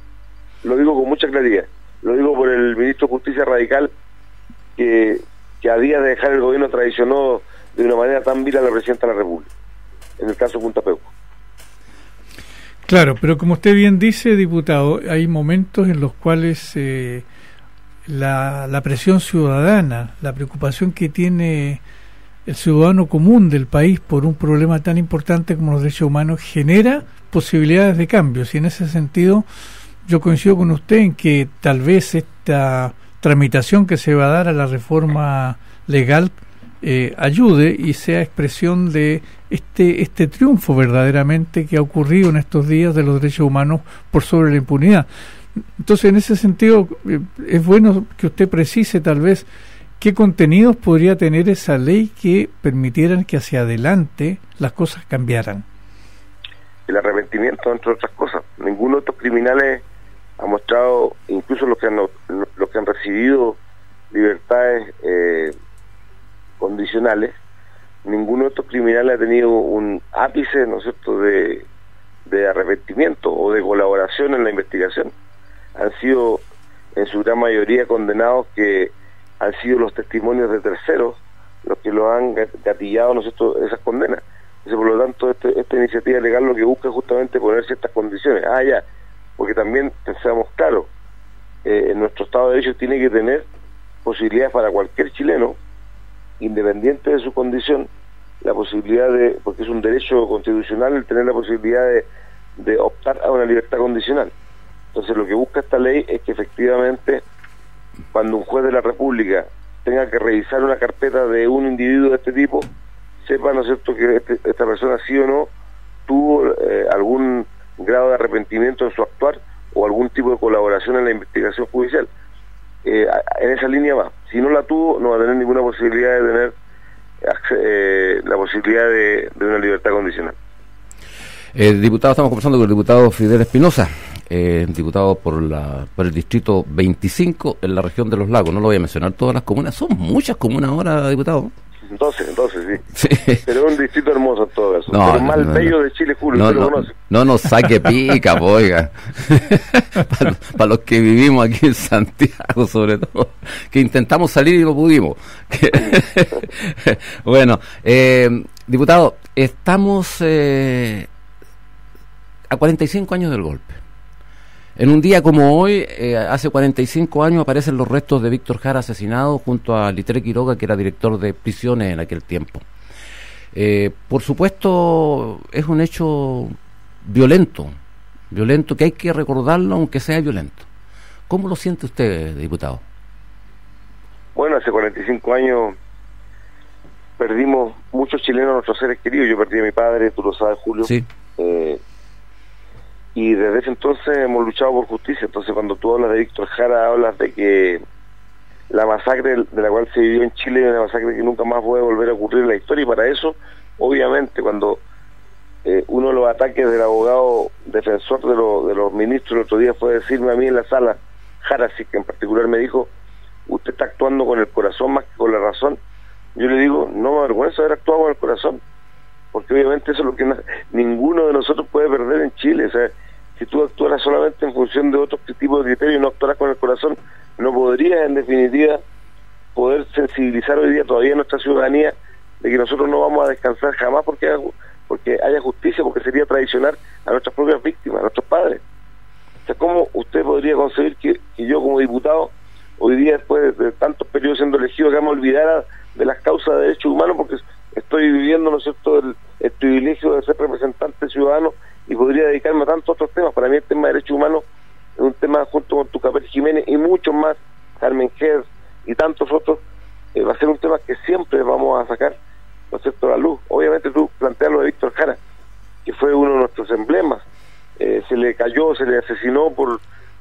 Lo digo con mucha claridad, lo digo por el ministro de Justicia radical, que a días de dejar el gobierno traicionó de una manera tan vil a la presidenta de la República, en el caso de Punta Peuco. Claro, pero como usted bien dice, diputado, hay momentos en los cuales la presión ciudadana, la preocupación que tiene el ciudadano común del país por un problema tan importante como los derechos humanos genera posibilidades de cambios, y en ese sentido yo coincido con usted en que tal vez esta tramitación que se va a dar a la reforma legal ayude y sea expresión de este triunfo verdaderamente que ha ocurrido en estos días de los derechos humanos por sobre la impunidad. Entonces, en ese sentido, es bueno que usted precise tal vez qué contenidos podría tener esa ley que permitieran que hacia adelante las cosas cambiaran. El arrepentimiento, entre otras cosas. Ninguno de estos criminales ha mostrado, incluso los que han recibido libertades condicionales, ninguno de estos criminales ha tenido un ápice, ¿no es cierto?, de arrepentimiento o de colaboración en la investigación. Han sido en su gran mayoría condenados que han sido los testimonios de terceros los que lo han gatillado, ¿no es cierto?, esas condenas. Entonces, por lo tanto, esta iniciativa legal lo que busca es justamente poner ciertas condiciones. Porque también pensamos, claro, en nuestro Estado de Derecho tiene que tener posibilidades para cualquier chileno, independiente de su condición, la posibilidad porque es un derecho constitucional el tener la posibilidad de optar a una libertad condicional. Entonces, lo que busca esta ley es que efectivamente, cuando un juez de la República tenga que revisar una carpeta de un individuo de este tipo, sepa, ¿no es cierto?, que esta persona sí o no tuvo algún grado de arrepentimiento en su actuar o algún tipo de colaboración en la investigación judicial. En esa línea va. Si no la tuvo, no va a tener ninguna posibilidad de tener la posibilidad de una libertad condicional. Diputado, estamos conversando con el diputado Fidel Espinosa, diputado por el distrito 25 en la región de Los Lagos. No lo voy a mencionar todas las comunas, son muchas comunas ahora, diputado. 12, sí. Pero es un distrito hermoso en todo eso. Pero más bello de Chile, Julio, usted lo conoce. No nos saque pica, oiga. Para los que vivimos aquí en Santiago, sobre todo, que intentamos salir y no pudimos. Bueno, diputado, estamos a 45 años del golpe. En un día como hoy, hace 45 años, aparecen los restos de Víctor Jara asesinado junto a Litre Quiroga, que era director de prisiones en aquel tiempo. Por supuesto, es un hecho violento que hay que recordarlo aunque sea violento. ¿Cómo lo siente usted, diputado? Bueno, hace 45 años perdimos muchos chilenos, nuestros seres queridos. Yo perdí a mi padre, tú lo sabes, Julio. Sí. Y desde ese entonces hemos luchado por justicia. Entonces, cuando tú hablas de Víctor Jara, hablas de que la masacre de la cual se vivió en Chile es una masacre que nunca más puede volver a ocurrir en la historia, y para eso, obviamente, cuando uno de los ataques del abogado defensor de los ministros el otro día fue decirme a mí en la sala, Jara, sí, que en particular me dijo, usted está actuando con el corazón más que con la razón. Yo le digo, no me avergüenza haber actuado con el corazón, porque obviamente eso es lo que ninguno de nosotros puede perder en Chile. O sea, si tú actuaras solamente en función de otro tipo de criterios y no actuaras con el corazón, no podrías, en definitiva, poder sensibilizar hoy día todavía a nuestra ciudadanía de que nosotros no vamos a descansar jamás porque haya justicia, porque sería traicionar a nuestras propias víctimas, a nuestros padres. O sea, ¿cómo usted podría concebir que yo como diputado, hoy día, después de tantos periodos siendo elegido, que me olvidara de las causas de derechos humanos porque estoy viviendo, ¿no es cierto?, el privilegio de ser representante ciudadano y podría dedicarme a tantos otros temas? Para mí el tema de derechos humanos es un tema, junto con Tucapel Jiménez y muchos más, Carmen Gers y tantos otros, va a ser un tema que siempre vamos a sacar, ¿no es cierto?, a la luz. Obviamente tú planteas lo de Víctor Jara, que fue uno de nuestros emblemas. Se le cayó, se le asesinó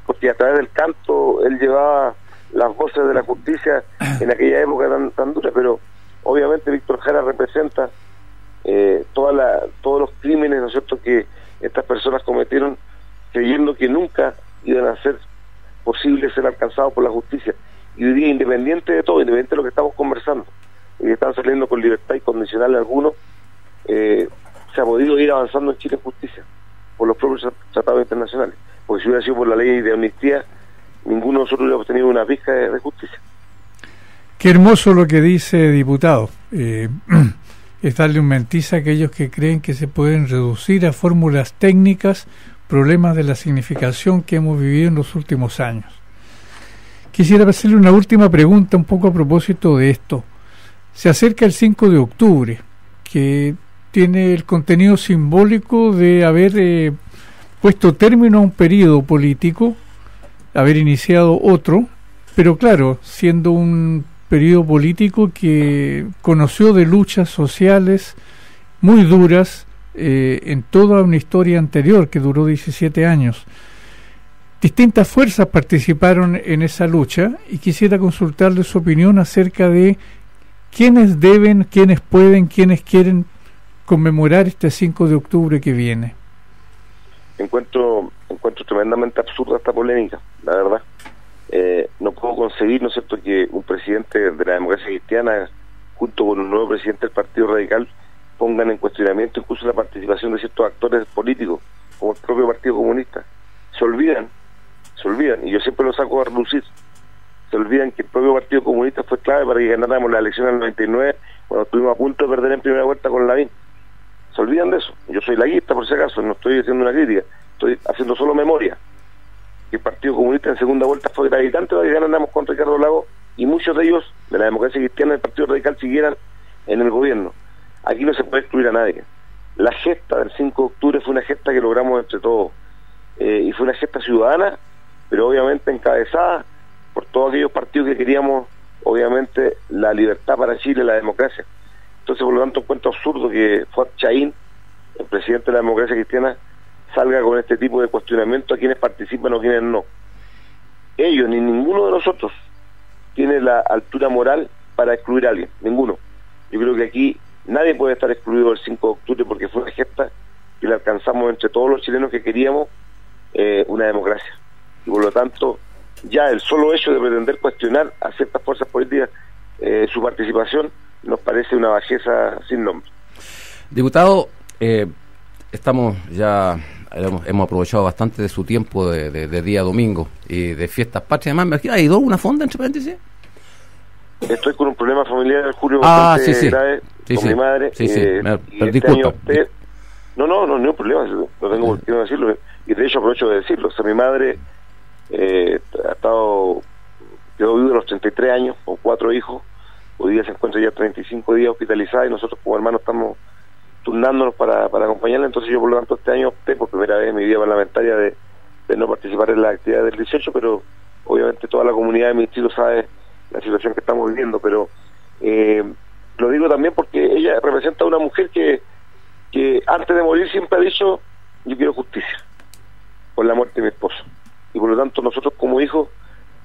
porque a través del canto él llevaba las voces de la justicia en aquella época tan dura, pero obviamente Víctor Jara representa todos los crímenes, ¿no es cierto?, que estas personas cometieron creyendo que nunca iban a ser posible ser alcanzados por la justicia. Y hoy día, independiente de todo, independiente de lo que estamos conversando, y que están saliendo con libertad incondicional algunos, se ha podido ir avanzando en Chile en justicia por los propios tratados internacionales, porque si hubiera sido por la ley de amnistía, ninguno de nosotros hubiera obtenido una pizca de justicia. Qué hermoso lo que dice, diputado. Es darle un mentiz a aquellos que creen que se pueden reducir a fórmulas técnicas problemas de la significación que hemos vivido en los últimos años. Quisiera hacerle una última pregunta un poco a propósito de esto. Se acerca el 5 de octubre, que tiene el contenido simbólico de haber puesto término a un periodo político, haber iniciado otro, pero claro, siendo un periodo político que conoció de luchas sociales muy duras en toda una historia anterior que duró 17 años. Distintas fuerzas participaron en esa lucha y quisiera consultarle su opinión acerca de quiénes deben, quiénes pueden, quiénes quieren conmemorar este 5 de octubre que viene. Encuentro tremendamente absurda esta polémica, la verdad. No puedo concebir, ¿no es cierto?, que un presidente de la democracia cristiana, junto con un nuevo presidente del Partido Radical, pongan en cuestionamiento incluso la participación de ciertos actores políticos, como el propio Partido Comunista. Se olvidan, y yo siempre lo saco a relucir, se olvidan que el propio Partido Comunista fue clave para que ganáramos la elección en el 99, cuando estuvimos a punto de perder en primera vuelta con Lavín. Se olvidan de eso. Yo soy laguista, por si acaso, no estoy haciendo una crítica, estoy haciendo solo memoria. El Partido Comunista en segunda vuelta fue gravitante para que ganáramos con Ricardo Lagos, y muchos de ellos, de la democracia cristiana, del Partido Radical, siguieran en el gobierno. Aquí no se puede excluir a nadie. La gesta del 5 de octubre fue una gesta que logramos entre todos, y fue una gesta ciudadana, pero obviamente encabezada por todos aquellos partidos que queríamos, obviamente, la libertad para Chile, la democracia. Entonces, por lo tanto, encuentro absurdo que Fuad Chaín, el presidente de la democracia cristiana, salga con este tipo de cuestionamiento a quienes participan o quienes no. Ellos, ni ninguno de nosotros, tiene la altura moral para excluir a alguien, ninguno. Yo creo que aquí nadie puede estar excluido del 5 de octubre porque fue una gesta que la alcanzamos entre todos los chilenos que queríamos una democracia. Y por lo tanto, ya el solo hecho de pretender cuestionar a ciertas fuerzas políticas su participación nos parece una bajeza sin nombre. Diputado, estamos ya, hemos aprovechado bastante de su tiempo de día domingo y de fiestas patrias. Además, ¿ha ido una fonda, entre paréntesis? Estoy con un problema familiar, Julio, bastante grave, con mi madre. Pero disculpa. No, no hay problema, no tengo por qué no decirlo. Y de hecho aprovecho de decirlo. O sea, mi madre quedó viuda a los 33 años, con 4 hijos. Hoy día se encuentra ya 35 días hospitalizada y nosotros como hermanos estamos turnándonos para acompañarla. Entonces yo por lo tanto este año opté por primera vez en mi vida parlamentaria de no participar en la actividad del 18, pero obviamente toda la comunidad de mi distrito sabe la situación que estamos viviendo, pero lo digo también porque ella representa a una mujer que antes de morir siempre ha dicho: yo quiero justicia por la muerte de mi esposo, y por lo tanto nosotros como hijos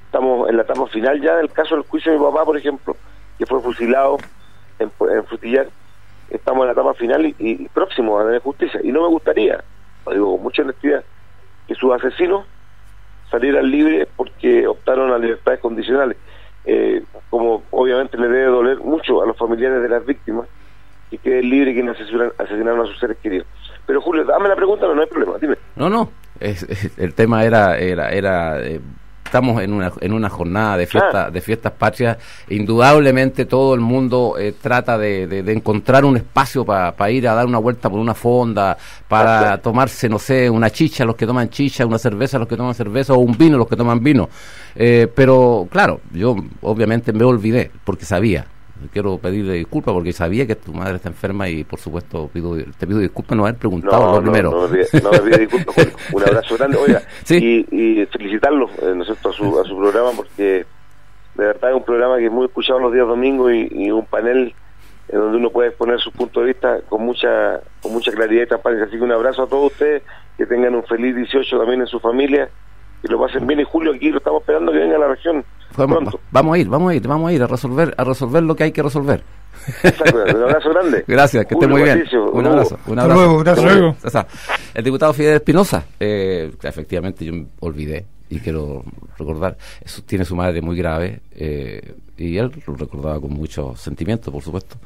estamos en la etapa final ya del caso del juicio de mi papá, por ejemplo, que fue fusilado en Frutillar. Estamos en la etapa final y próximos a tener justicia, y no me gustaría, lo digo con mucha honestidad, que sus asesinos salieran libres porque optaron a libertades condicionales, como obviamente le debe doler mucho a los familiares de las víctimas que queden libres quienes asesinaron a sus seres queridos. Pero Julio, dame la pregunta, no hay problema, dime. No, el tema era estamos en una jornada de fiestas patrias. Indudablemente todo el mundo trata de encontrar un espacio para ir a dar una vuelta por una fonda, para tomarse, no sé, una chicha los que toman chicha, una cerveza los que toman cerveza, o un vino los que toman vino. Pero claro, yo obviamente me olvidé porque sabía. Quiero pedirle disculpas porque sabía que tu madre está enferma y por supuesto te pido disculpas no haber preguntado lo primero. No me pido disculpas, Julio. Un abrazo grande, oiga, ¿sí? y felicitarlo, ¿no es cierto?, a su programa, porque de verdad es un programa que es muy escuchado los días domingos y un panel en donde uno puede exponer su punto de vista con mucha claridad y transparencia. Así que un abrazo a todos ustedes, que tengan un feliz 18 también en su familia, que lo pasen bien. Y Julio, aquí lo estamos esperando que venga a la región. Vamos a ir a resolver lo que hay que resolver. Exacto, un abrazo grande. Gracias, que esté muy bien. Un abrazo. Hasta luego, gracias. El diputado Fidel Espinosa, efectivamente yo me olvidé y quiero recordar, eso tiene su madre muy grave, y él lo recordaba con mucho sentimiento, por supuesto.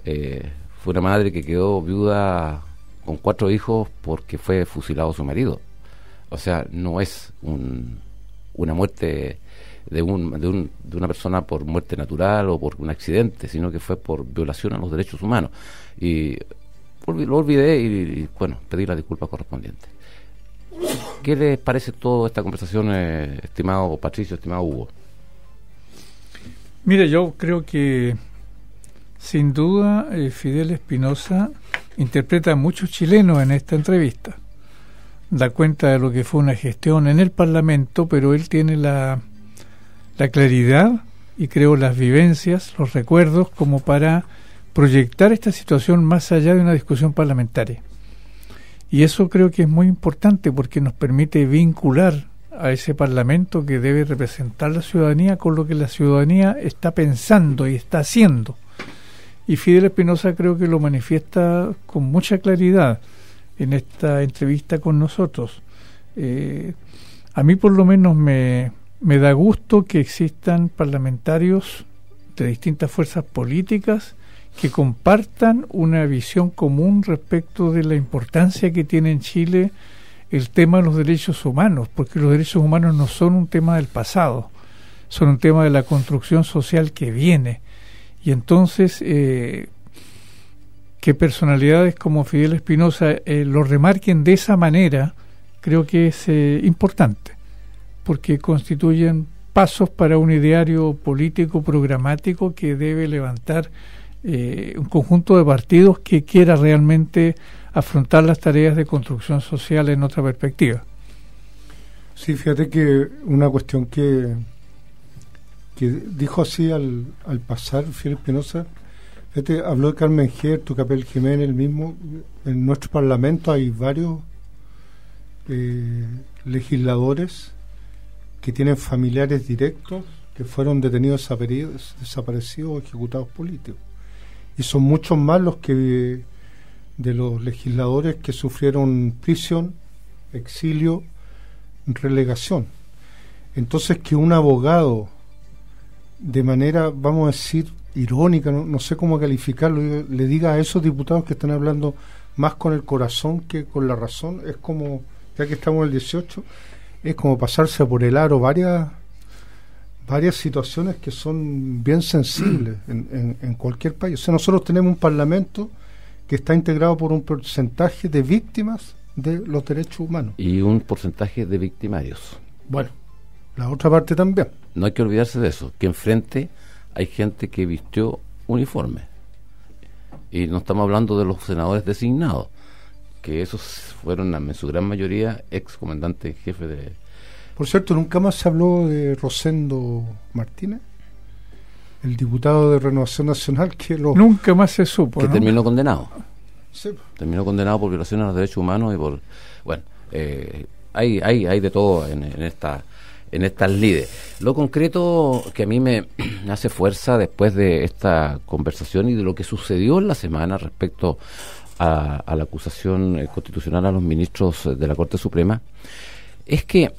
Fue una madre que quedó viuda con 4 hijos porque fue fusilado su marido. O sea, no es una muerte de una persona por muerte natural o por un accidente, sino que fue por violación a los derechos humanos. Y lo olvidé y bueno, pedí la disculpa correspondiente. ¿Qué les parece toda esta conversación, estimado Patricio, estimado Hugo? Mire, yo creo que Sin duda, Fidel Espinosa interpreta a muchos chilenos en esta entrevista. Da cuenta de lo que fue una gestión en el Parlamento, pero él tiene la claridad y creo las vivencias, los recuerdos, como para proyectar esta situación más allá de una discusión parlamentaria. Y eso creo que es muy importante porque nos permite vincular a ese Parlamento que debe representar la ciudadanía con lo que la ciudadanía está pensando y está haciendo. Y Fidel Espinosa creo que lo manifiesta con mucha claridad en esta entrevista con nosotros. A mí por lo menos me da gusto que existan parlamentarios de distintas fuerzas políticas que compartan una visión común respecto de la importancia que tiene en Chile el tema de los derechos humanos, porque los derechos humanos no son un tema del pasado, son un tema de la construcción social que viene. Y entonces, que personalidades como Fidel Espinosa lo remarquen de esa manera, creo que es importante, porque constituyen pasos para un ideario político programático que debe levantar un conjunto de partidos que quiera realmente afrontar las tareas de construcción social en otra perspectiva. Sí, fíjate que una cuestión que dijo así al pasar Fidel Espinosa, fíjate, habló de Carmen Ger, Tucapel Jiménez, el mismo. En nuestro Parlamento hay varios legisladores que tienen familiares directos que fueron detenidos, desaparecidos o ejecutados políticos. Y son muchos más los que de los legisladores que sufrieron prisión, exilio, relegación. Entonces, que un abogado, de manera, vamos a decir, irónica, no sé cómo calificarlo, le diga a esos diputados que están hablando más con el corazón que con la razón, es como, ya que estamos en el 18, es como pasarse por el aro varias situaciones que son bien sensibles en cualquier país. O sea, nosotros tenemos un parlamento que está integrado por un porcentaje de víctimas de los derechos humanos. Y un porcentaje de victimarios. Bueno, la otra parte también. No hay que olvidarse de eso, que enfrente hay gente que vistió uniforme. Y no estamos hablando de los senadores designados, que esos fueron en su gran mayoría ex comandante en jefe de... Por cierto, nunca más se habló de Rosendo Martínez, el diputado de Renovación Nacional, que nunca más se supo, que ¿no? Terminó condenado. Sí. Terminó condenado por violación a los derechos humanos y por... Bueno, hay de todo en estas lides. Lo concreto que a mí me hace fuerza después de esta conversación y de lo que sucedió en la semana respecto a la acusación constitucional a los ministros de la Corte Suprema es que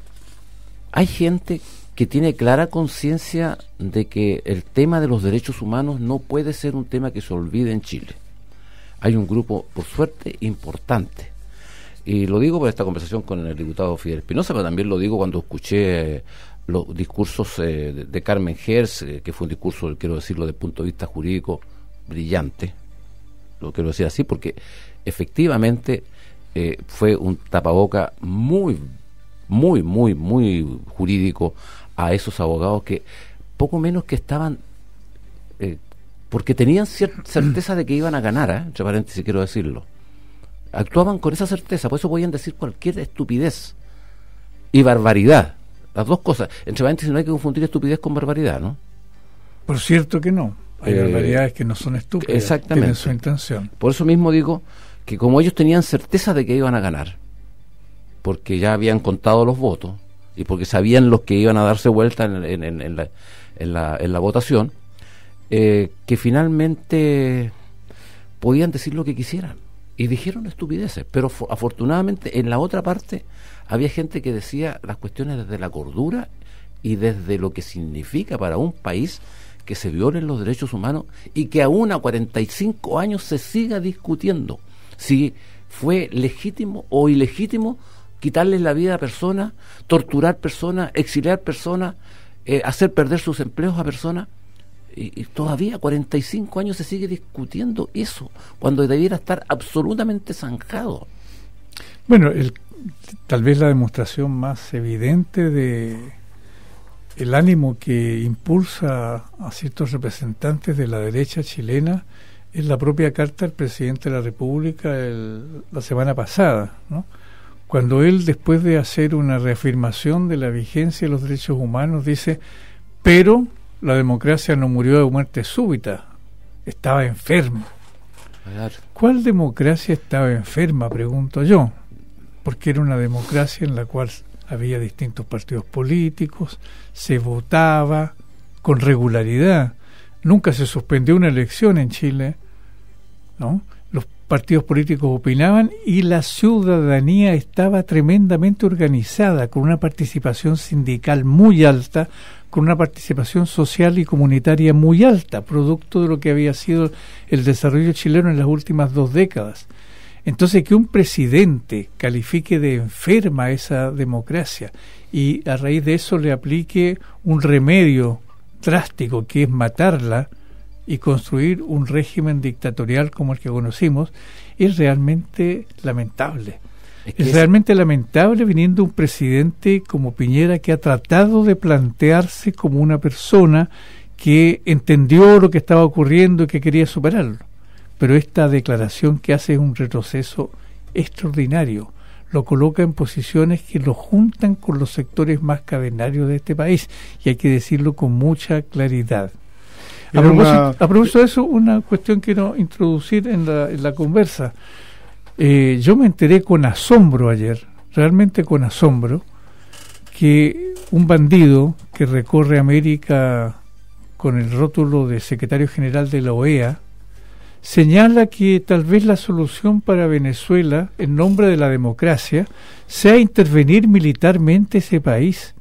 hay gente que tiene clara conciencia de que el tema de los derechos humanos no puede ser un tema que se olvide en Chile. Hay un grupo, por suerte, importante. Y lo digo por esta conversación con el diputado Fidel Espinosa, pero también lo digo cuando escuché los discursos de Carmen Gers, que fue un discurso, quiero decirlo, desde el punto de vista jurídico, brillante. Lo quiero decir así porque efectivamente fue un tapaboca muy jurídico a esos abogados que poco menos que estaban porque tenían certeza de que iban a ganar, entre paréntesis quiero decirlo, actuaban con esa certeza, por eso podían decir cualquier estupidez y barbaridad, las dos cosas, entre paréntesis no hay que confundir estupidez con barbaridad, ¿no? Por cierto que no, hay barbaridades que no son estúpidas, exactamente, tienen su intención. Por eso mismo digo que como ellos tenían certeza de que iban a ganar, porque ya habían contado los votos y porque sabían los que iban a darse vuelta en la votación, que finalmente podían decir lo que quisieran y dijeron estupideces, pero afortunadamente en la otra parte había gente que decía las cuestiones desde la cordura y desde lo que significa para un país que se violen los derechos humanos y que aún a 45 años se siga discutiendo si fue legítimo o ilegítimo quitarles la vida a personas, torturar personas, exiliar personas, hacer perder sus empleos a personas, y todavía 45 años se sigue discutiendo eso, cuando debiera estar absolutamente zanjado. Bueno, tal vez la demostración más evidente de el ánimo que impulsa a ciertos representantes de la derecha chilena es la propia carta del presidente de la República la semana pasada, ¿no? Cuando él, después de hacer una reafirmación de la vigencia de los derechos humanos, dice: pero la democracia no murió de muerte súbita, estaba enferma. ¿Cuál democracia estaba enferma?, pregunto yo, porque era una democracia en la cual había distintos partidos políticos, se votaba con regularidad, nunca se suspendió una elección en Chile, ¿no? Los partidos políticos opinaban y la ciudadanía estaba tremendamente organizada, con una participación sindical muy alta, con una participación social y comunitaria muy alta, producto de lo que había sido el desarrollo chileno en las últimas 2 décadas. Entonces, que un presidente califique de enferma esa democracia y a raíz de eso le aplique un remedio drástico, que es matarla y construir un régimen dictatorial como el que conocimos, es realmente lamentable. Es realmente lamentable viniendo un presidente como Piñera, que ha tratado de plantearse como una persona que entendió lo que estaba ocurriendo y que quería superarlo. Pero esta declaración que hace es un retroceso extraordinario. Lo coloca en posiciones que lo juntan con los sectores más caverarios de este país, y hay que decirlo con mucha claridad. A propósito de eso, una cuestión quiero introducir en la conversa. Yo me enteré con asombro ayer, realmente con asombro, que un bandido que recorre América con el rótulo de secretario general de la OEA señala que tal vez la solución para Venezuela, en nombre de la democracia, sea intervenir militarmente ese país.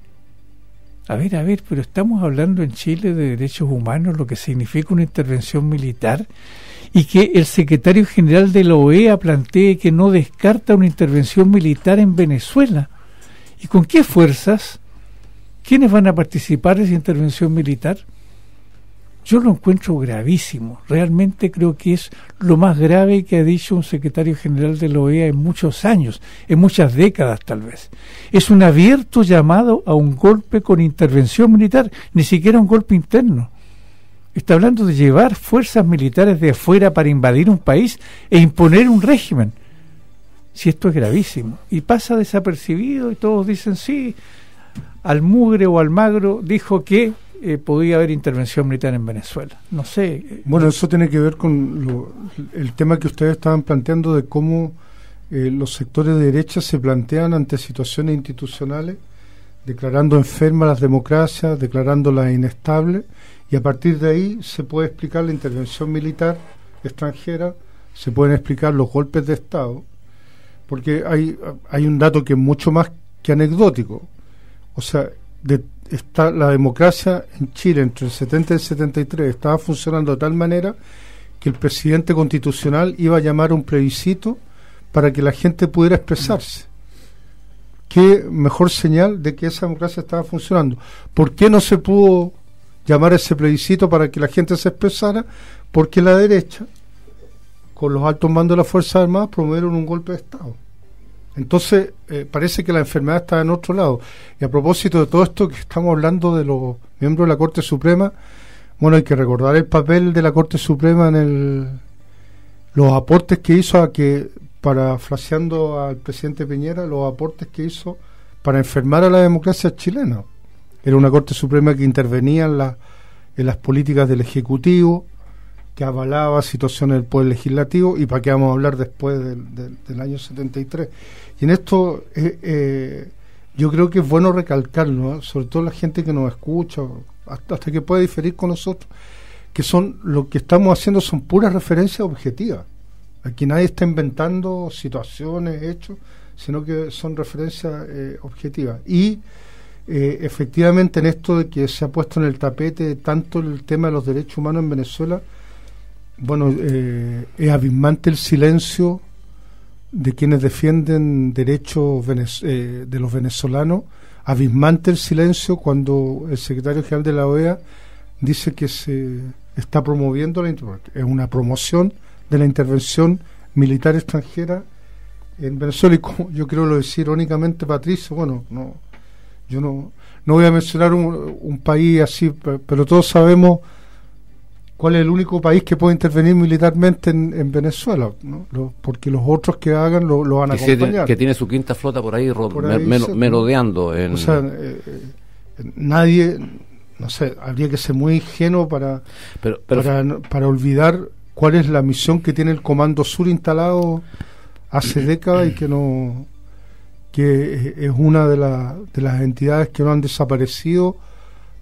A ver, pero estamos hablando en Chile de derechos humanos, lo que significa una intervención militar, y que el secretario general de la OEA plantee que no descarta una intervención militar en Venezuela. ¿Y con qué fuerzas? ¿Quiénes van a participar de esa intervención militar? Yo lo encuentro gravísimo. Realmente creo que es lo más grave que ha dicho un secretario general de la OEA en muchos años, en muchas décadas tal vez. Es un abierto llamado a un golpe con intervención militar, ni siquiera un golpe interno. Está hablando de llevar fuerzas militares de afuera para invadir un país e imponer un régimen. Si esto es gravísimo. Y pasa desapercibido y todos dicen sí, Almugre o Almagro dijo que podía haber intervención militar en Venezuela. No sé. Bueno, eso tiene que ver con el tema que ustedes estaban planteando de cómo los sectores de derecha se plantean ante situaciones institucionales, declarando enfermas las democracias, declarándolas inestables, y a partir de ahí se puede explicar la intervención militar extranjera, se pueden explicar los golpes de Estado, porque hay un dato que es mucho más que anecdótico. O sea, está la democracia en Chile entre el 70 y el 73 estaba funcionando de tal manera que el presidente constitucional iba a llamar a un plebiscito para que la gente pudiera expresarse. Qué mejor señal de que esa democracia estaba funcionando. ¿Por qué no se pudo llamar a ese plebiscito para que la gente se expresara? Porque la derecha, con los altos mandos de las Fuerzas Armadas, promovieron un golpe de Estado. Entonces, parece que la enfermedad está en otro lado. Y a propósito de todo esto que estamos hablando de los miembros de la Corte Suprema, bueno, hay que recordar el papel de la Corte Suprema en los aportes que hizo parafraseando al presidente Piñera, los aportes que hizo para enfermar a la democracia chilena. Era una Corte Suprema que intervenía en las políticas del Ejecutivo, que avalaba situaciones del Poder Legislativo, y para qué vamos a hablar después del año 73. Y en esto yo creo que es bueno recalcarlo, sobre todo la gente que nos escucha, hasta que puede diferir con nosotros, que lo que estamos haciendo son puras referencias objetivas. Aquí nadie está inventando situaciones, hechos, sino que son referencias objetivas. Y efectivamente en esto de que se ha puesto en el tapete tanto el tema de los derechos humanos en Venezuela, bueno, es abismante el silencio de quienes defienden derechos de los venezolanos, abismante el silencio cuando el secretario general de la OEA dice que se está promoviendo es una promoción de la intervención militar extranjera en Venezuela. Y como yo creo lo decía irónicamente Patricio, bueno, no, Yo no voy a mencionar un país así, pero todos sabemos cuál es el único país que puede intervenir militarmente en Venezuela, ¿no? Porque los otros que hagan lo van a acompañar. Que tiene su quinta flota por ahí, merodeando. O sea, nadie, no sé, habría que ser muy ingenuo para olvidar cuál es la misión que tiene el Comando Sur instalado hace décadas y que es una de las entidades que no han desaparecido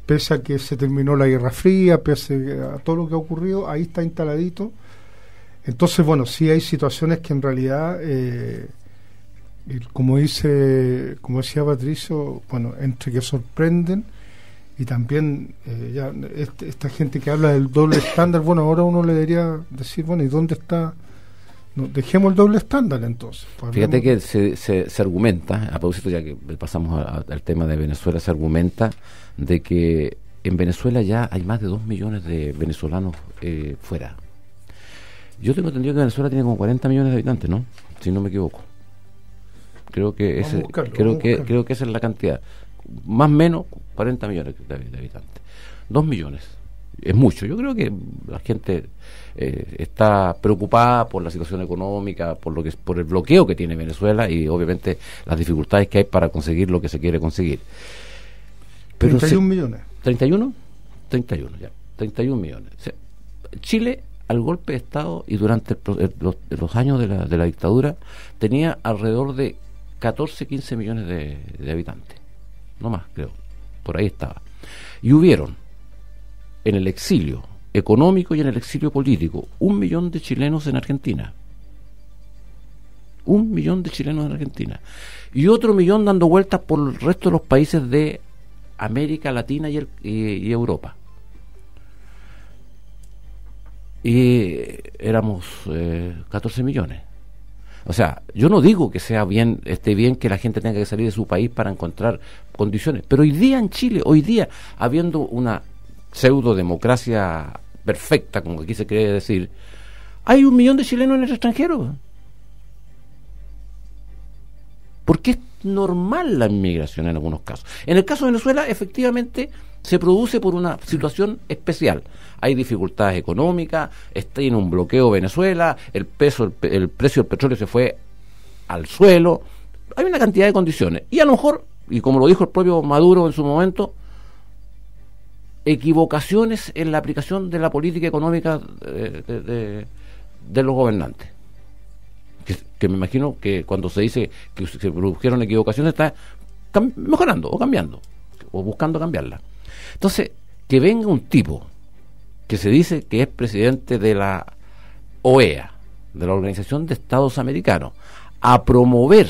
pese a que se terminó la Guerra Fría, pese a todo lo que ha ocurrido. Ahí está instaladito. Entonces, bueno, sí hay situaciones que en realidad, como decía Patricio, bueno, entre que sorprenden y también ya esta gente que habla del doble estándar, bueno, ahora uno le debería decir, bueno, ¿y dónde está? No, dejemos el doble estándar entonces. Fíjate que se argumenta, a propósito, ya que pasamos al tema de Venezuela, se argumenta de que en Venezuela ya hay más de 2 millones de venezolanos fuera. Yo tengo entendido que Venezuela tiene como 40 millones de habitantes, ¿no? Si no me equivoco. Creo que esa es la cantidad. Más o menos 40 millones de habitantes. 2 millones. Es mucho. Yo creo que la gente está preocupada por la situación económica, por el bloqueo que tiene Venezuela y obviamente las dificultades que hay para conseguir lo que se quiere conseguir. Pero 31 millones. ¿31? 31, ya. 31 millones. O sea, Chile, al golpe de Estado y durante los años de la dictadura, tenía alrededor de 14, 15 millones de habitantes. No más, creo. Por ahí estaba. Y hubieron en el exilio económico y en el exilio político 1 millón de chilenos en Argentina. 1 millón de chilenos en Argentina. Y otro millón dando vueltas por el resto de los países de América Latina y Europa. Y éramos 14 millones. O sea, yo no digo que esté bien que la gente tenga que salir de su país para encontrar condiciones, pero hoy día en Chile, habiendo una pseudo democracia perfecta, como aquí se quiere decir, hay 1 millón de chilenos en el extranjero. Porque es normal la inmigración en algunos casos. En el caso de Venezuela, efectivamente, se produce por una situación especial. Hay dificultades económicas, está en un bloqueo Venezuela, el precio del petróleo se fue al suelo, hay una cantidad de condiciones. Y a lo mejor, y como lo dijo el propio Maduro en su momento, equivocaciones en la aplicación de la política económica de los gobernantes. Que me imagino que cuando se dice que se produjeron equivocaciones está mejorando o cambiando o buscando cambiarla. Entonces, que venga un tipo que se dice que es presidente de la OEA, de la Organización de Estados Americanos, a promover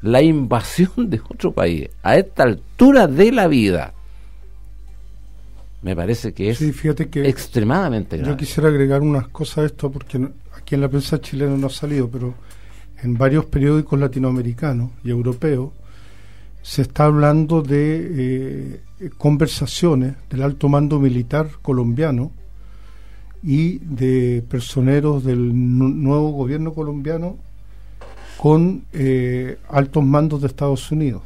la invasión de otro país a esta altura de la vida, me parece que es fíjate que extremadamente grave. Yo quisiera agregar unas cosas a esto, porque aquí en la prensa chilena no ha salido, pero en varios periódicos latinoamericanos y europeos se está hablando de conversaciones del alto mando militar colombiano y de personeros del nuevo gobierno colombiano con altos mandos de Estados Unidos.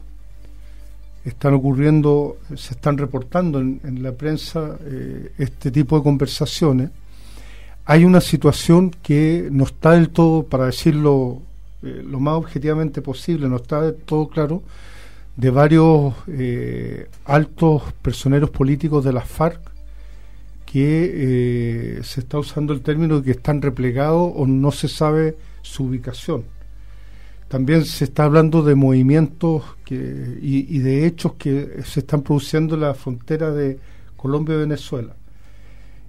Se están reportando en la prensa este tipo de conversaciones. Hay una situación que no está del todo, para decirlo lo más objetivamente posible, no está del todo claro, de varios altos personeros políticos de las FARC que se está usando el término de que están replegados o no se sabe su ubicación. También se está hablando de movimientos y de hechos que se están produciendo en la frontera de Colombia y Venezuela.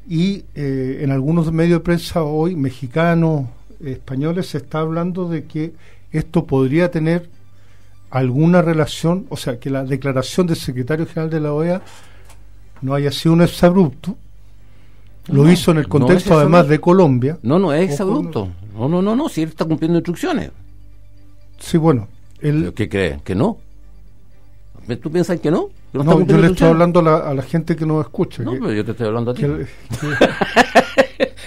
Y en algunos medios de prensa hoy, mexicanos, españoles, se está hablando de que esto podría tener alguna relación, o sea, que la declaración del secretario general de la OEA no haya sido un exabrupto, lo hizo en el contexto no además de Colombia. No es exabrupto. No, si él está cumpliendo instrucciones. Sí, bueno. ¿Qué creen? ¿Que no? ¿Tú piensas que no? No, yo le estoy hablando a la gente que nos escucha. No, pero yo te estoy hablando a ti.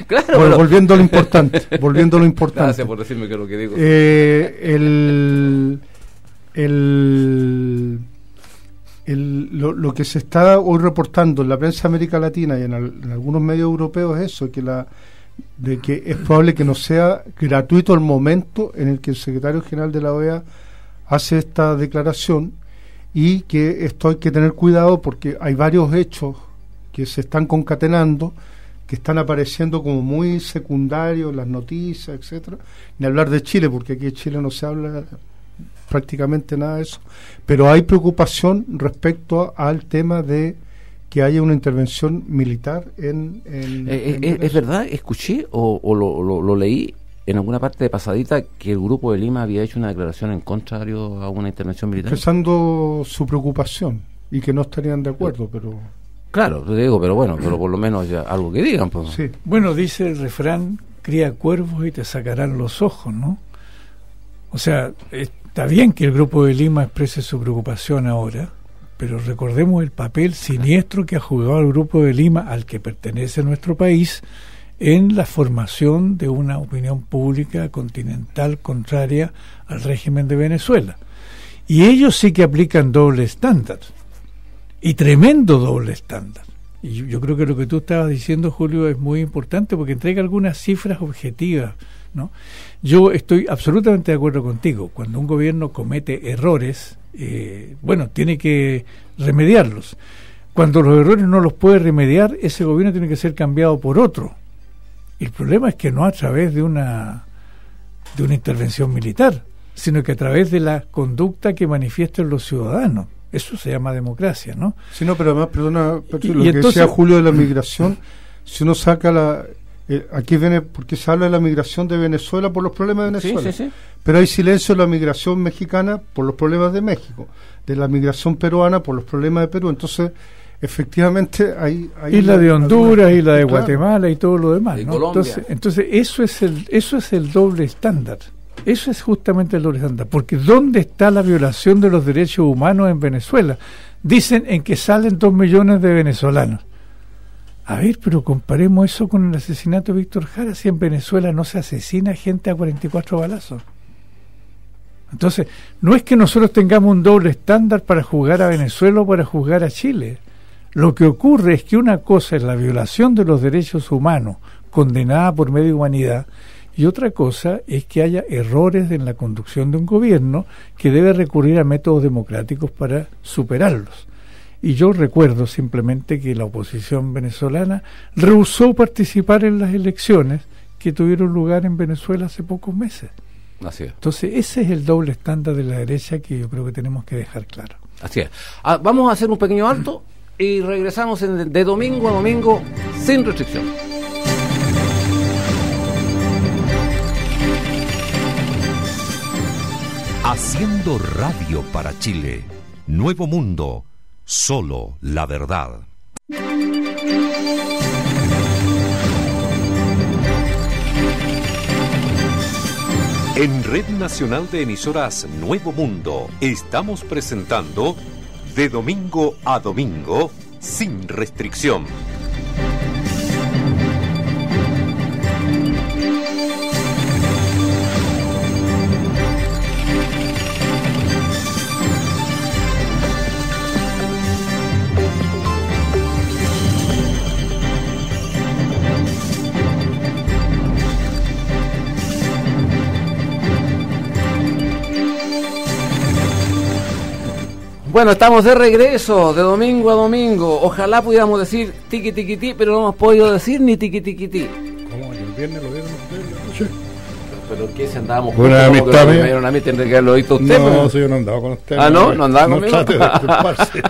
Claro, bueno, volviendo a lo importante. Gracias por decirme que es lo que digo. lo que se está hoy reportando en la prensa de América Latina y en algunos medios europeos es eso, de que es probable que no sea gratuito el momento en el que el secretario general de la OEA hace esta declaración, y que esto hay que tener cuidado porque hay varios hechos que se están concatenando, que están apareciendo como muy secundarios en las noticias, etcétera. Ni hablar de Chile, porque aquí en Chile no se habla prácticamente nada de eso, pero hay preocupación respecto al tema de que haya una intervención militar en ¿Es verdad? Escuché o lo leí en alguna parte de pasadita que el Grupo de Lima había hecho una declaración en contra a una intervención militar. Expresando su preocupación y que no estarían de acuerdo, pero... Claro, te digo, pero bueno, pero por lo menos ya algo que digan. Pues. Sí. Bueno, dice el refrán, cría cuervos y te sacarán los ojos, ¿no? O sea, está bien que el Grupo de Lima exprese su preocupación ahora, pero recordemos el papel siniestro que ha jugado el Grupo de Lima, al que pertenece nuestro país, en la formación de una opinión pública continental contraria al régimen de Venezuela. Y ellos sí que aplican doble estándar, y tremendo doble estándar. Y yo creo que lo que tú estabas diciendo, Julio, es muy importante porque entrega algunas cifras objetivas, ¿no? Yo estoy absolutamente de acuerdo contigo. Cuando un gobierno comete errores, tiene que remediarlos. Cuando los errores no los puede remediar, ese gobierno tiene que ser cambiado por otro. El problema es que no a través de una intervención militar, sino que a través de la conducta que manifiesten los ciudadanos. Eso se llama democracia, ¿no? Sí, no, pero además, perdona, Patricio, lo que decía Julio de la migración, si uno saca aquí viene, porque se habla de la migración de Venezuela por los problemas de Venezuela, sí. Pero hay silencio de la migración mexicana por los problemas de México, de la migración peruana por los problemas de Perú. Entonces, efectivamente hay y la de Honduras y la de Guatemala y todo lo demás, ¿no? Colombia. Entonces eso es el doble estándar. Eso es justamente el doble estándar, porque ¿dónde está la violación de los derechos humanos en Venezuela? Dicen en que salen 2 millones de venezolanos. A ver, pero comparemos eso con el asesinato de Víctor Jara. Si en Venezuela no se asesina gente a 44 balazos. Entonces, no es que nosotros tengamos un doble estándar para juzgar a Venezuela o para juzgar a Chile. Lo que ocurre es que una cosa es la violación de los derechos humanos condenada por media humanidad, y otra cosa es que haya errores en la conducción de un gobierno que debe recurrir a métodos democráticos para superarlos. Y yo recuerdo simplemente que la oposición venezolana rehusó participar en las elecciones que tuvieron lugar en Venezuela hace pocos meses. Así es. Entonces ese es el doble estándar de la derecha que yo creo que tenemos que dejar claro. Así es. Vamos a hacer un pequeño alto y regresamos de domingo a domingo sin restricción. Haciendo radio para Chile. Nuevo Mundo. Solo la verdad. En Red Nacional de Emisoras Nuevo Mundo estamos presentando De Domingo a Domingo sin restricción. Bueno, estamos de regreso, de domingo a domingo. Ojalá pudiéramos decir tiqui tiqui ti, pero no hemos podido decir ni tiqui tiqui ti. ¿Cómo? ¿El viernes lo vieron ustedes en la noche? ¿Pero qué? Si andábamos Buena juntos, amistad, me dieron a mí, tendré que haberlo visto usted. No, si yo no andaba con usted. ¿Ah, no? ¿No andaba conmigo? No trate de disculparse.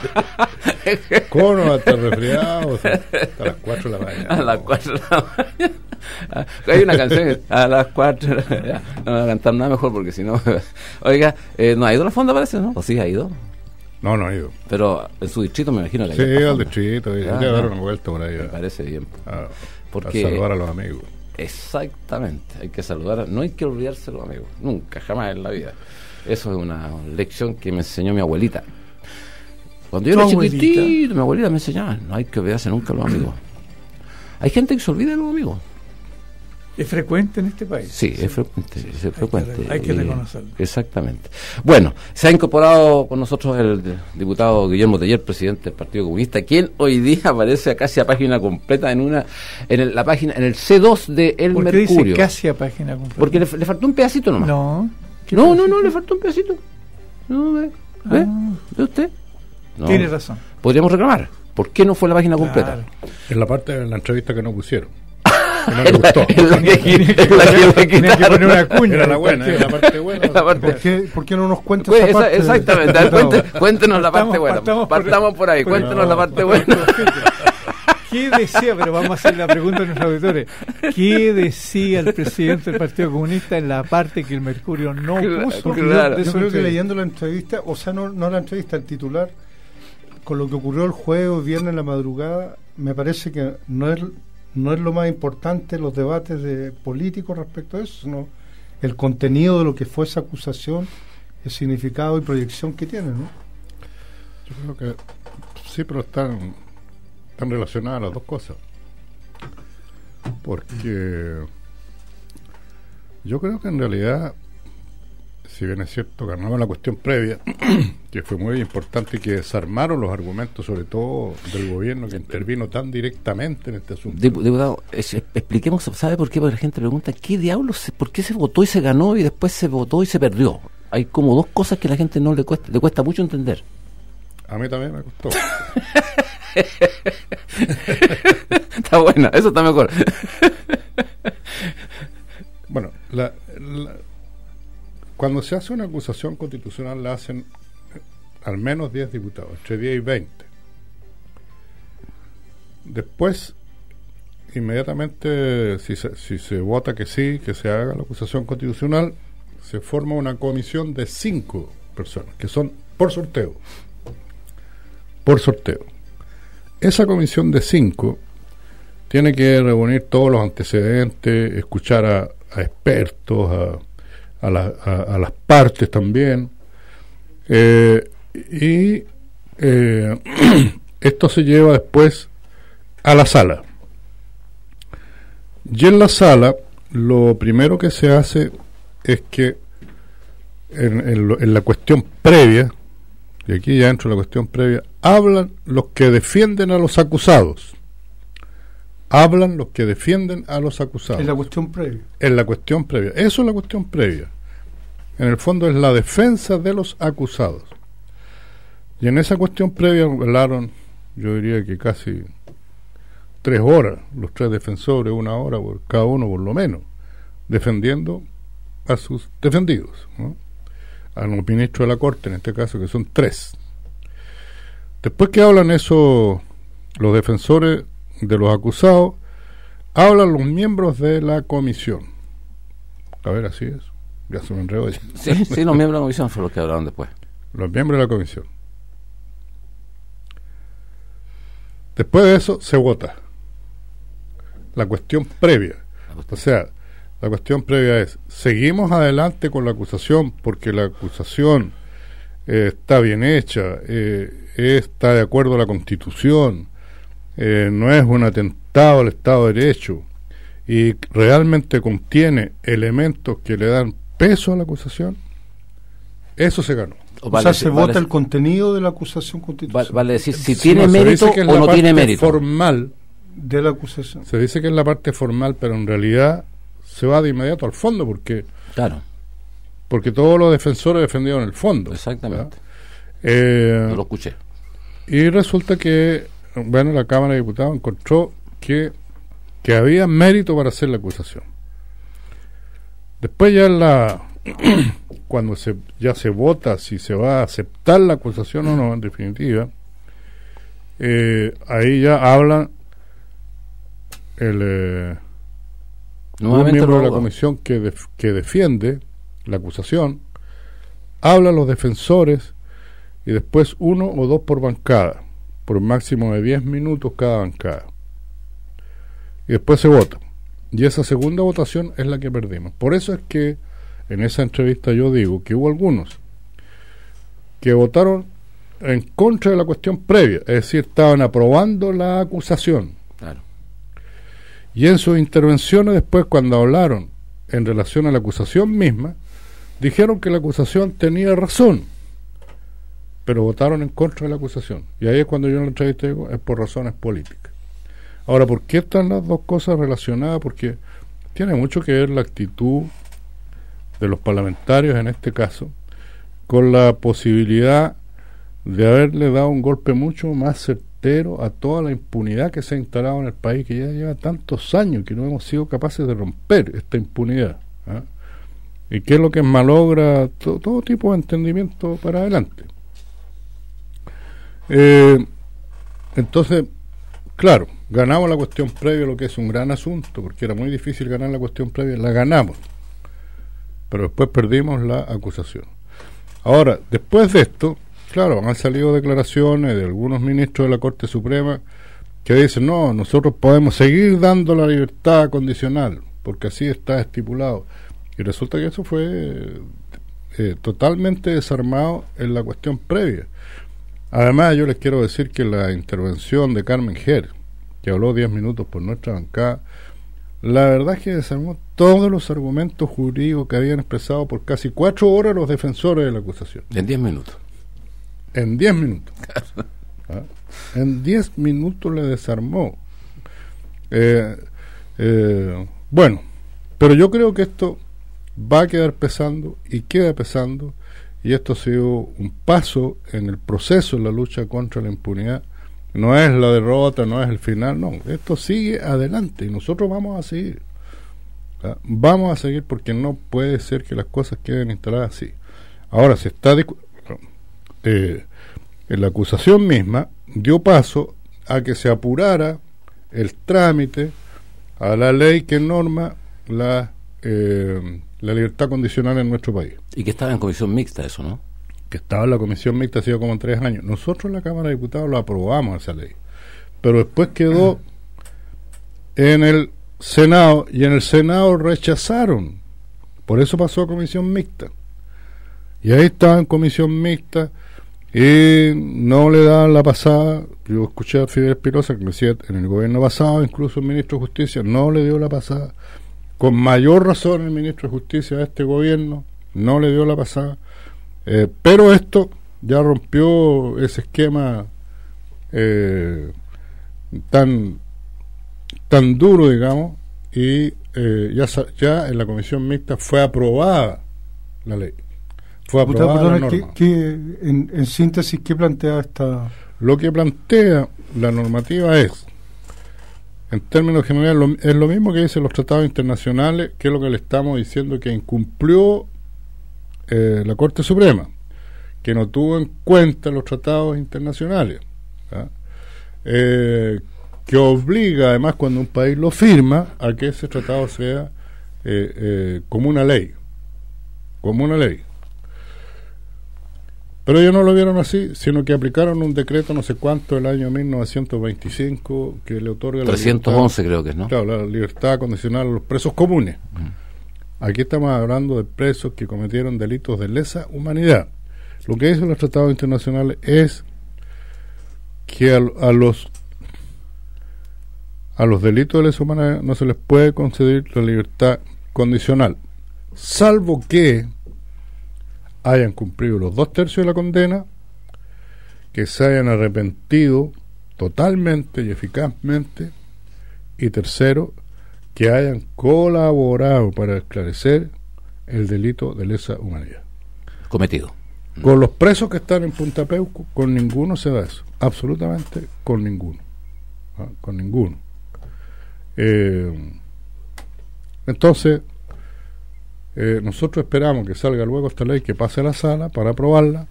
¿Cómo no va a estar resfriado? O sea, hasta las 4 de la mañana. A las 4 de la mañana. Hay una canción a las 4. Ya, no voy a cantar nada mejor porque si no... Oiga, ¿no ha ido a la fonda parece, no? ¿O sí ha ido? No, no ha ido. Pero en su distrito me imagino que sí, al distrito. Ya dar una vuelta por ahí. Me parece bien. Porque a saludar a los amigos. Exactamente, hay que saludar, no hay que olvidarse de los amigos, nunca, jamás en la vida. Eso es una lección que me enseñó mi abuelita. Cuando yo era chiquitito, mi abuelita me enseñaba, no hay que olvidarse nunca de los amigos. Hay gente que se olvida de los amigos. Es frecuente en este país. Sí, es frecuente. Es frecuente. Hay que reconocerlo. Exactamente. Bueno, se ha incorporado con nosotros el diputado Guillermo Teller, presidente del Partido Comunista, quien hoy día aparece casi a página completa en la página, en el C2 de El ¿Por qué Mercurio. dice casi a página completa? Porque le faltó un pedacito nomás. No. No, le faltó un pedacito. No, ¿ve? ¿Ve usted? No. Tiene razón. Podríamos reclamar. ¿Por qué no fue la página completa? Claro. En la parte de la entrevista que no pusieron. Que no le gustó. Tenía que poner una cuña. Era la buena, era la parte buena. ¿Por qué no nos cuenta Pues esa parte? exactamente, a ver, cuéntenos la parte buena. Partamos por ahí, cuéntenos la parte buena. ¿Qué decía? Pero vamos a hacer la pregunta a nuestros auditores. ¿Qué decía el presidente del Partido Comunista en la parte que el Mercurio no puso? Claro. Yo creo que leyendo la entrevista, o sea, no la entrevista, el titular, con lo que ocurrió el jueves, viernes en la madrugada, me parece que no es lo más importante los debates de políticos respecto a eso, sino el contenido de lo que fue esa acusación, el significado y proyección que tiene, ¿no? Yo creo que sí, pero están relacionadas las dos cosas. Porque yo creo que en realidad, si bien es cierto, ganamos la cuestión previa, que fue muy importante y que desarmaron los argumentos, sobre todo del gobierno que intervino tan directamente en este asunto. Diputado, expliquemos, ¿sabe por qué? Porque la gente pregunta, ¿qué diablos? ¿Por qué se votó y se ganó y después se votó y se perdió? Hay como dos cosas que a la gente no le cuesta mucho entender. A mí también me costó. Está buena, eso está mejor. Bueno, cuando se hace una acusación constitucional la hacen al menos 10 diputados, entre 10 y 20. Después, inmediatamente, si se vota que sí, que se haga la acusación constitucional, se forma una comisión de 5 personas, que son por sorteo. Por sorteo. Esa comisión de 5 tiene que reunir todos los antecedentes, escuchar a expertos, a las partes también, y esto se lleva después a la sala. Y en la sala lo primero que se hace es que en la cuestión previa, y aquí ya entro en la cuestión previa, hablan los que defienden a los acusados. Hablan los que defienden a los acusados. En la cuestión previa. En la cuestión previa. Eso es la cuestión previa. En el fondo es la defensa de los acusados. Y en esa cuestión previa hablaron, yo diría que casi 3 horas, los 3 defensores, 1 hora por cada uno por lo menos, defendiendo a sus defendidos, ¿no? A los ministros de la Corte, en este caso, que son 3. Después que hablan eso, los defensores de los acusados, hablan los miembros de la comisión. A ver, así es. Ya se me enredó. Sí, los miembros de la comisión fueron los que hablaron después. Los miembros de la comisión. Después de eso se vota la cuestión previa. O sea, la cuestión previa es, seguimos adelante con la acusación porque la acusación está bien hecha, está de acuerdo a la Constitución, no es un atentado al Estado de Derecho y realmente contiene elementos que le dan peso a la acusación. Eso se ganó. O sea, se vota el contenido de la acusación constitucional. Vale decir, si tiene mérito o no tiene mérito. Formal de la acusación. Se dice que es la parte formal, pero en realidad se va de inmediato al fondo porque todos los defensores defendieron el fondo. Exactamente. No lo escuché. Y resulta que, bueno, la Cámara de Diputados encontró que había mérito para hacer la acusación. Después ya cuando ya se vota si se va a aceptar la acusación o no, en definitiva, ahí ya hablan un miembro de la comisión que defiende la acusación, hablan los defensores y después 1 o 2 por bancada, por un máximo de 10 minutos cada bancada, y después se vota, y esa segunda votación es la que perdimos. Por eso es que en esa entrevista yo digo que hubo algunos que votaron en contra de la cuestión previa, es decir, estaban aprobando la acusación. Claro. Y en sus intervenciones después, cuando hablaron en relación a la acusación misma, dijeron que la acusación tenía razón, pero votaron en contra de la acusación. Y ahí es cuando yo en la entrevista digo, es por razones políticas. Ahora, ¿por qué están las dos cosas relacionadas? Porque tiene mucho que ver la actitud de los parlamentarios en este caso con la posibilidad de haberle dado un golpe mucho más certero a toda la impunidad que se ha instalado en el país, que ya lleva tantos años que no hemos sido capaces de romper esta impunidad, ¿ah? Y qué es lo que malogra todo tipo de entendimiento para adelante. Entonces, claro, ganamos la cuestión previa, lo que es un gran asunto, porque era muy difícil ganar la cuestión previa, la ganamos, pero después perdimos la acusación. Ahora, después de esto, claro, han salido declaraciones de algunos ministros de la Corte Suprema que dicen, no, nosotros podemos seguir dando la libertad condicional, porque así está estipulado. Y resulta que eso fue totalmente desarmado en la cuestión previa. Además, yo les quiero decir que la intervención de Carmen Ger, que habló 10 minutos por nuestra bancada, la verdad es que desarmó todos los argumentos jurídicos que habían expresado por casi 4 horas los defensores de la acusación. En 10 minutos. En 10 minutos. ¿Ah? En 10 minutos le desarmó. Bueno, pero yo creo que esto va a quedar pesando y queda pesando, y esto ha sido un paso en el proceso en la lucha contra la impunidad. No es la derrota, no es el final, no, esto sigue adelante y nosotros vamos a seguir. Vamos a seguir porque no puede ser que las cosas queden instaladas así. Ahora se está en la acusación misma dio paso a que se apurara el trámite a la ley que norma la libertad condicional en nuestro país. Y que estaba en comisión mixta eso, ¿no? Que estaba en la comisión mixta hacía como 3 años. Nosotros en la Cámara de Diputados lo aprobamos esa ley, pero después quedó en el Senado y en el Senado rechazaron, por eso pasó a comisión mixta, y ahí estaba en comisión mixta y no le daban la pasada. Yo escuché a Fidel Espinosa que me decía en el gobierno pasado, incluso el ministro de Justicia no le dio la pasada, con mayor razón el ministro de Justicia de este gobierno no le dio la pasada. Pero esto ya rompió ese esquema tan duro, digamos, y ya en la comisión mixta fue aprobada la ley. Fue aprobada la norma. En síntesis, ¿qué plantea esta? Lo que plantea la normativa es, en términos generales, es lo mismo que dicen los tratados internacionales, que es lo que le estamos diciendo que incumplió la Corte Suprema, que no tuvo en cuenta los tratados internacionales, que obliga además cuando un país lo firma a que ese tratado sea como una ley, pero ellos no lo vieron así, sino que aplicaron un decreto no sé cuánto del año 1925 que le otorga 311 creo que es, ¿no? Claro, la libertad condicional a los presos comunes. Aquí estamos hablando de presos que cometieron delitos de lesa humanidad. Lo que dicen los tratados internacionales es que a los delitos de lesa humanidad no se les puede conceder la libertad condicional, salvo que hayan cumplido los 2/3 de la condena, que se hayan arrepentido totalmente y eficazmente, y tercero, que hayan colaborado para esclarecer el delito de lesa humanidad cometido. Con los presos que están en Punta Peuco, con ninguno se da eso, absolutamente con ninguno, con ninguno. Entonces nosotros esperamos que salga luego esta ley, que pase a la sala para aprobarla.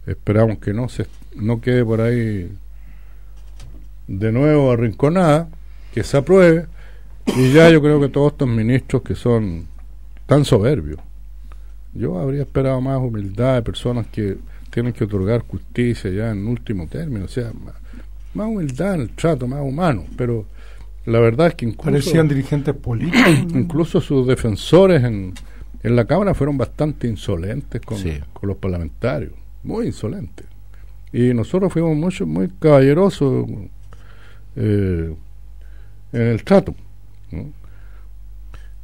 Esperamos que no quede por ahí de nuevo arrinconada, que se apruebe. Y ya yo creo que todos estos ministros que son tan soberbios, yo habría esperado más humildad de personas que tienen que otorgar justicia ya en último término, o sea, más humildad en el trato, más humano. Pero la verdad es que incluso parecían dirigentes políticos, ¿no? Incluso sus defensores en la Cámara fueron bastante insolentes con los parlamentarios, muy insolentes. Y nosotros fuimos muy caballerosos en el trato. ¿no?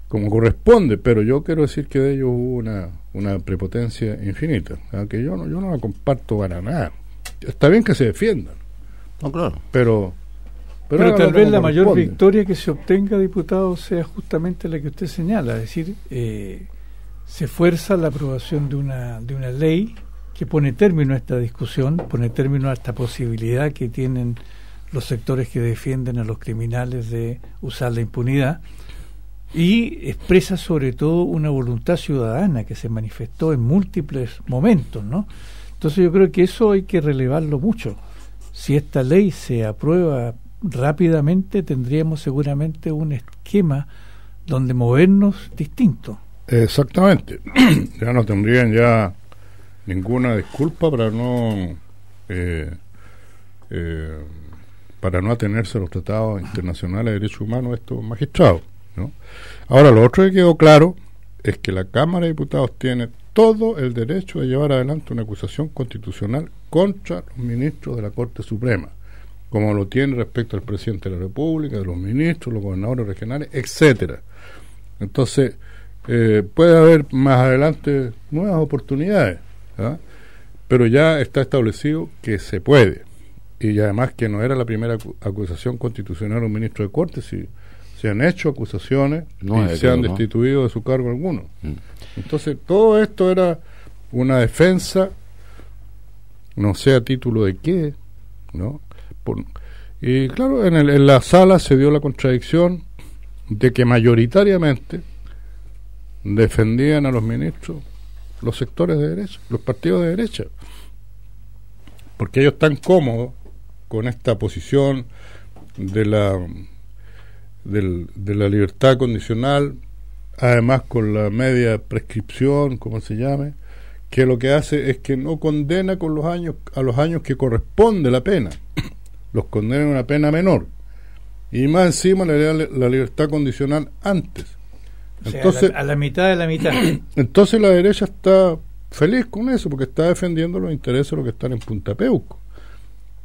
Como corresponde, pero yo quiero decir que de ellos hubo una prepotencia infinita, que yo no la comparto para nada. Está bien que se defiendan, No, claro. pero tal vez la mayor victoria que se obtenga, diputado, sea justamente la que usted señala, es decir, se fuerza la aprobación de una ley que pone término a esta discusión, pone término a esta posibilidad que tienen los sectores que defienden a los criminales de usar la impunidad, y expresa sobre todo una voluntad ciudadana que se manifestó en múltiples momentos, ¿no? Entonces yo creo que eso hay que relevarlo mucho. Si esta ley se aprueba rápidamente, tendríamos seguramente un esquema donde movernos distinto. Exactamente. Ya no tendrían ya ninguna disculpa para no atenerse a los tratados internacionales de derechos humanos de estos magistrados, ¿no? Ahora, lo otro que quedó claro es que la Cámara de Diputados tiene todo el derecho de llevar adelante una acusación constitucional contra los ministros de la Corte Suprema, como lo tiene respecto al presidente de la República, de los ministros, los gobernadores regionales, etcétera. Entonces, puede haber más adelante nuevas oportunidades, ¿ah? Pero ya está establecido que se puede, y además que no era la primera acusación constitucional a un ministro de Corte, si se han hecho acusaciones y se han destituido de su cargo algunos. Entonces, todo esto era una defensa, no sé a título de qué, ¿no? Y claro, en la sala se dio la contradicción de que mayoritariamente defendían a los ministros los sectores de derecha, los partidos de derecha, porque ellos están cómodos con esta posición de la libertad condicional, además con la media prescripción, como se llame, que lo que hace es que no condena con a los años que corresponde la pena, los condena a una pena menor, y más encima le da la libertad condicional antes. Entonces, a la mitad de la mitad. Entonces la derecha está feliz con eso, porque está defendiendo los intereses de los que están en Punta Peuco.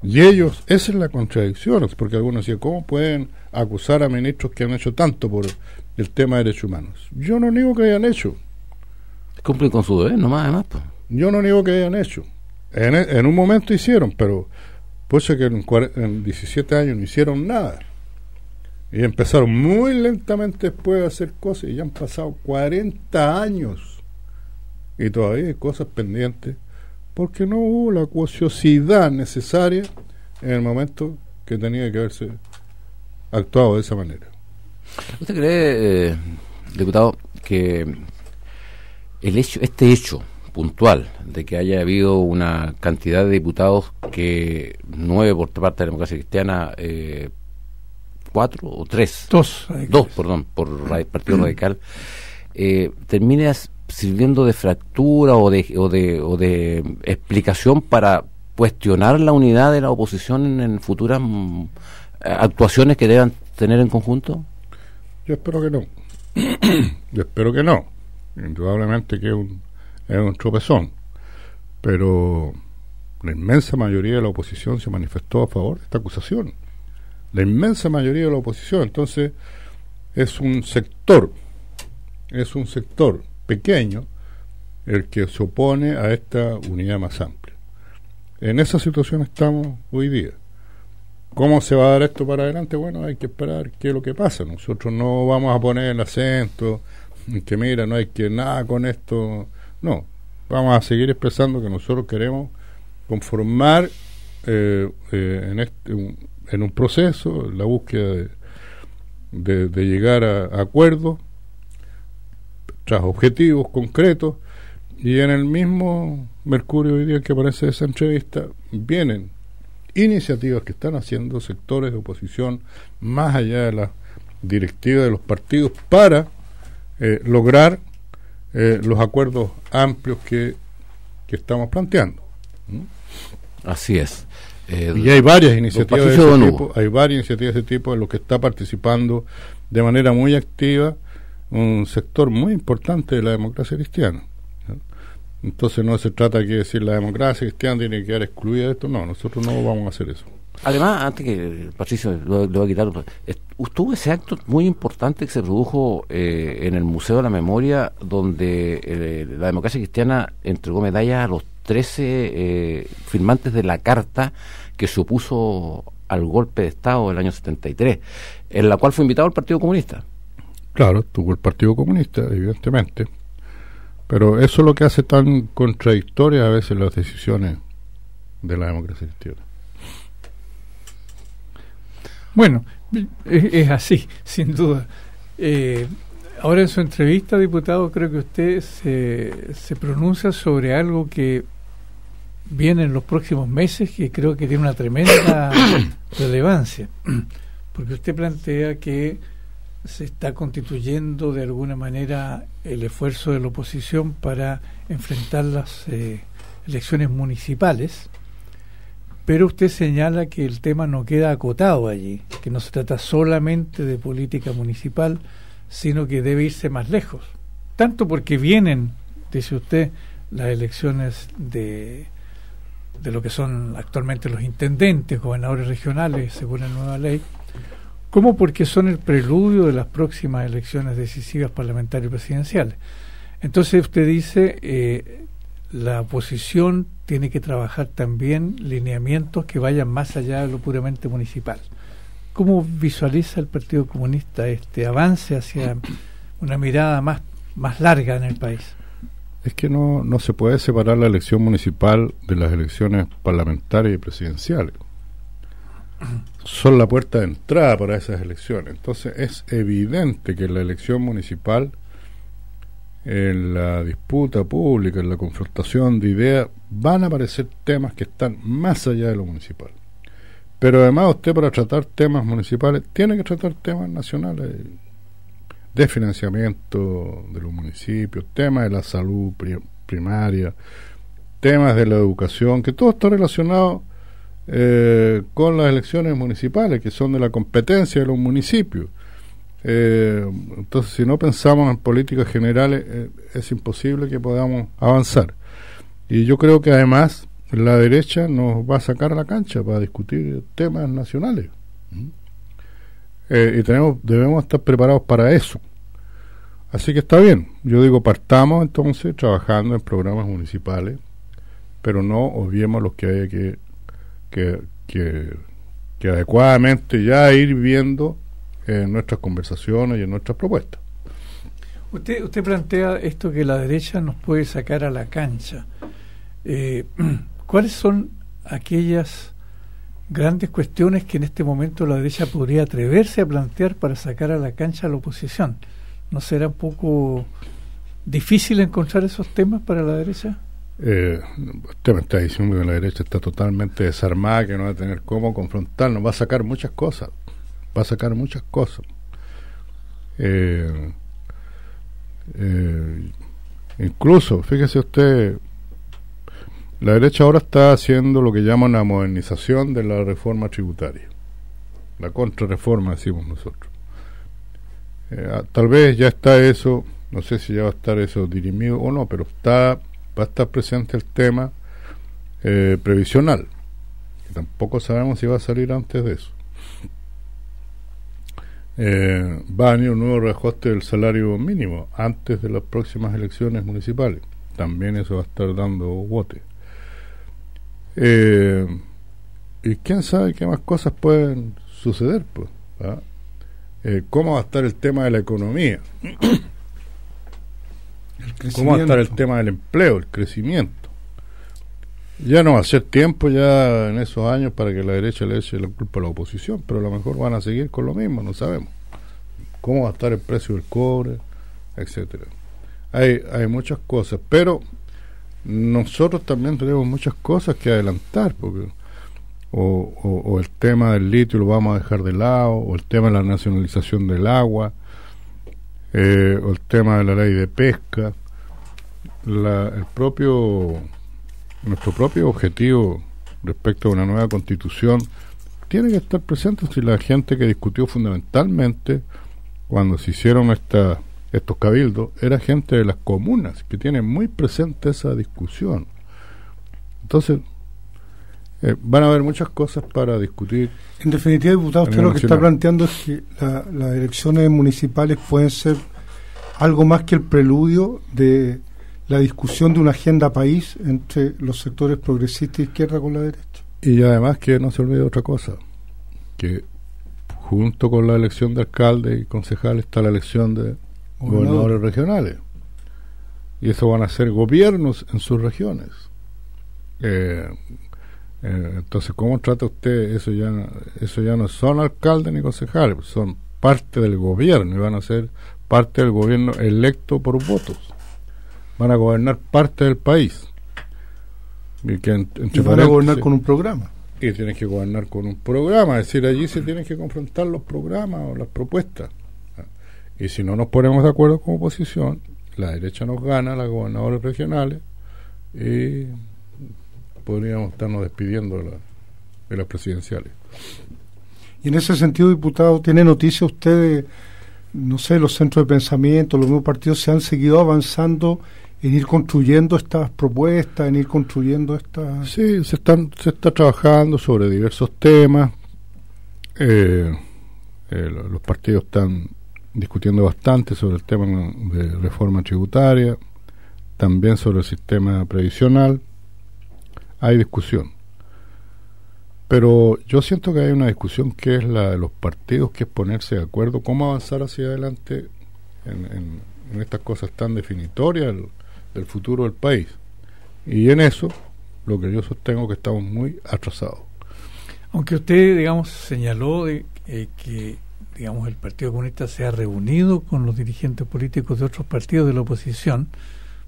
Y ellos, esa es la contradicción, porque algunos decían, ¿cómo pueden acusar a ministros que han hecho tanto por el tema de derechos humanos? Yo no niego que hayan hecho. Cumplen con su deber, nomás, además. Pues. Yo no niego que hayan hecho. En un momento hicieron, pero pues que en 17 años no hicieron nada. Y empezaron muy lentamente después a hacer cosas, y ya han pasado 40 años. Y todavía hay cosas pendientes, porque no hubo la acuciosidad necesaria en el momento que tenía que haberse actuado de esa manera. ¿Usted cree, diputado, que este hecho puntual de que haya habido una cantidad de diputados, que 9 por parte de la Democracia Cristiana, 4 o 3, 2, perdón, por Partido Radical, termine sirviendo de fractura o de explicación para cuestionar la unidad de la oposición en futuras actuaciones que deban tener en conjunto? Yo espero que no. Yo espero que no. Indudablemente que es un tropezón, pero la inmensa mayoría de la oposición se manifestó a favor de esta acusación. La inmensa mayoría de la oposición. Entonces es un sector pequeño el que se opone a esta unidad más amplia. En esa situación estamos hoy día. ¿Cómo se va a dar esto para adelante? Bueno, hay que esperar qué es lo que pasa. Nosotros no vamos a poner el acento en que mira, no hay que nada con esto. No, vamos a seguir expresando que nosotros queremos conformar en un proceso, la búsqueda de llegar a acuerdos tras objetivos concretos. Y en el mismo Mercurio hoy día que aparece esa entrevista vienen iniciativas que están haciendo sectores de oposición más allá de la directiva de los partidos para lograr los acuerdos amplios que estamos planteando. Así es. Y hay varias iniciativas de ese tipo, hay varias iniciativas de ese tipo en los que está participando de manera muy activa un sector muy importante de la democracia cristiana, ¿no? Entonces no se trata de decir la democracia cristiana tiene que quedar excluida de esto, no, nosotros no vamos a hacer eso. Además, antes que Patricio le voy a quitar, tuvo ese acto muy importante que se produjo en el Museo de la Memoria, donde la Democracia Cristiana entregó medallas a los 13 firmantes de la carta que se opuso al golpe de Estado del año 73, en la cual fue invitado el Partido Comunista. Claro, tuvo el Partido Comunista, evidentemente, pero eso es lo que hace tan contradictorias a veces las decisiones de la Democracia Cristiana. Bueno, es así, sin duda. Ahora en su entrevista, diputado, creo que usted se pronuncia sobre algo que viene en los próximos meses, que creo que tiene una tremenda relevancia, porque usted plantea que se está constituyendo de alguna manera el esfuerzo de la oposición para enfrentar las elecciones municipales, pero usted señala que el tema no queda acotado allí, que no se trata solamente de política municipal, sino que debe irse más lejos, tanto porque vienen, dice usted, las elecciones de lo que son actualmente los intendentes, gobernadores regionales, según la nueva ley, como porque son el preludio de las próximas elecciones decisivas parlamentarias y presidenciales. Entonces usted dice, la oposición tiene que trabajar también lineamientos que vayan más allá de lo puramente municipal. ¿Cómo visualiza el Partido Comunista este avance hacia una mirada más larga en el país? Es que no se puede separar la elección municipal de las elecciones parlamentarias y presidenciales. Son la puerta de entrada para esas elecciones. Entonces es evidente que en la elección municipal, en la disputa pública, en la confrontación de ideas, van a aparecer temas que están más allá de lo municipal. Pero además usted, para tratar temas municipales, tiene que tratar temas nacionales, de financiamiento de los municipios, temas de la salud primaria, temas de la educación, que todo está relacionado con las elecciones municipales, que son de la competencia de los municipios. Entonces, si no pensamos en políticas generales, es imposible que podamos avanzar. Y yo creo que además la derecha nos va a sacar a la cancha para discutir temas nacionales. Y debemos estar preparados para eso. Así que está bien. Yo digo, partamos entonces trabajando en programas municipales, pero no obviemos los que hay que adecuadamente ya ir viendo en nuestras conversaciones y en nuestras propuestas. Usted plantea esto, que la derecha nos puede sacar a la cancha. ¿Cuáles son aquellas grandes cuestiones que en este momento la derecha podría atreverse a plantear para sacar a la cancha a la oposición? ¿No será un poco difícil encontrar esos temas para la derecha? Usted me está diciendo que la derecha está totalmente desarmada, que no va a tener cómo confrontarnos, va a sacar muchas cosas. Incluso, fíjese usted, la derecha ahora está haciendo lo que llaman la modernización de la reforma tributaria, la contrarreforma, decimos nosotros. Tal vez ya está eso, no sé si ya va a estar eso dirimido o no, pero va a estar presente el tema previsional, que tampoco sabemos si va a salir antes de eso. Va a venir un nuevo reajuste del salario mínimo antes de las próximas elecciones municipales, también eso va a estar dando bote. Y quién sabe qué más cosas pueden suceder, pues, ¿ah? ¿Cómo va a estar el tema de la economía? ¿Cómo va a estar el tema del empleo, el crecimiento? Ya no va a ser tiempo ya en esos años para que la derecha le eche la culpa a la oposición, pero a lo mejor van a seguir con lo mismo, no sabemos. ¿Cómo va a estar el precio del cobre, etcétera? Hay muchas cosas, pero nosotros también tenemos muchas cosas que adelantar, porque o el tema del litio lo vamos a dejar de lado, o el tema de la nacionalización del agua, o el tema de la ley de pesca, nuestro propio objetivo respecto a una nueva constitución tiene que estar presente. Si la gente que discutió fundamentalmente cuando se hicieron estos cabildos era gente de las comunas, que tiene muy presente esa discusión. Entonces van a haber muchas cosas para discutir. En definitiva, diputado, usted lo que está planteando es que las elecciones municipales pueden ser algo más que el preludio de la discusión de una agenda país entre los sectores progresistas y izquierda con la derecha. Y además que no se olvide otra cosa, que junto con la elección de alcalde y concejal está la elección de gobernadores regionales. Y eso van a ser gobiernos en sus regiones. Entonces, ¿cómo trata usted? Eso ya no son alcaldes ni concejales, son parte del gobierno y van a ser parte del gobierno electo por votos. Van a gobernar parte del país. Y van a gobernar con un programa. Y tienen que gobernar con un programa, es decir, allí se tienen que confrontar los programas o las propuestas. Y si no nos ponemos de acuerdo como oposición, la derecha nos gana, las gobernadoras regionales, y podríamos estarnos despidiendo de las presidenciales. Y en ese sentido, diputado, ¿tiene noticia usted de, no sé, los centros de pensamiento, los nuevos partidos se han seguido avanzando en ir construyendo estas propuestas, en ir construyendo estas... Sí, se está trabajando sobre diversos temas. Los partidos están discutiendo bastante sobre el tema de reforma tributaria, también sobre el sistema previsional. Hay discusión. Pero yo siento que hay una discusión que es la de los partidos, que es ponerse de acuerdo cómo avanzar hacia adelante en estas cosas tan definitorias del futuro del país. Y en eso, lo que yo sostengo que estamos muy atrasados. Aunque usted, digamos, señaló que, digamos, el Partido Comunista se ha reunido con los dirigentes políticos de otros partidos de la oposición,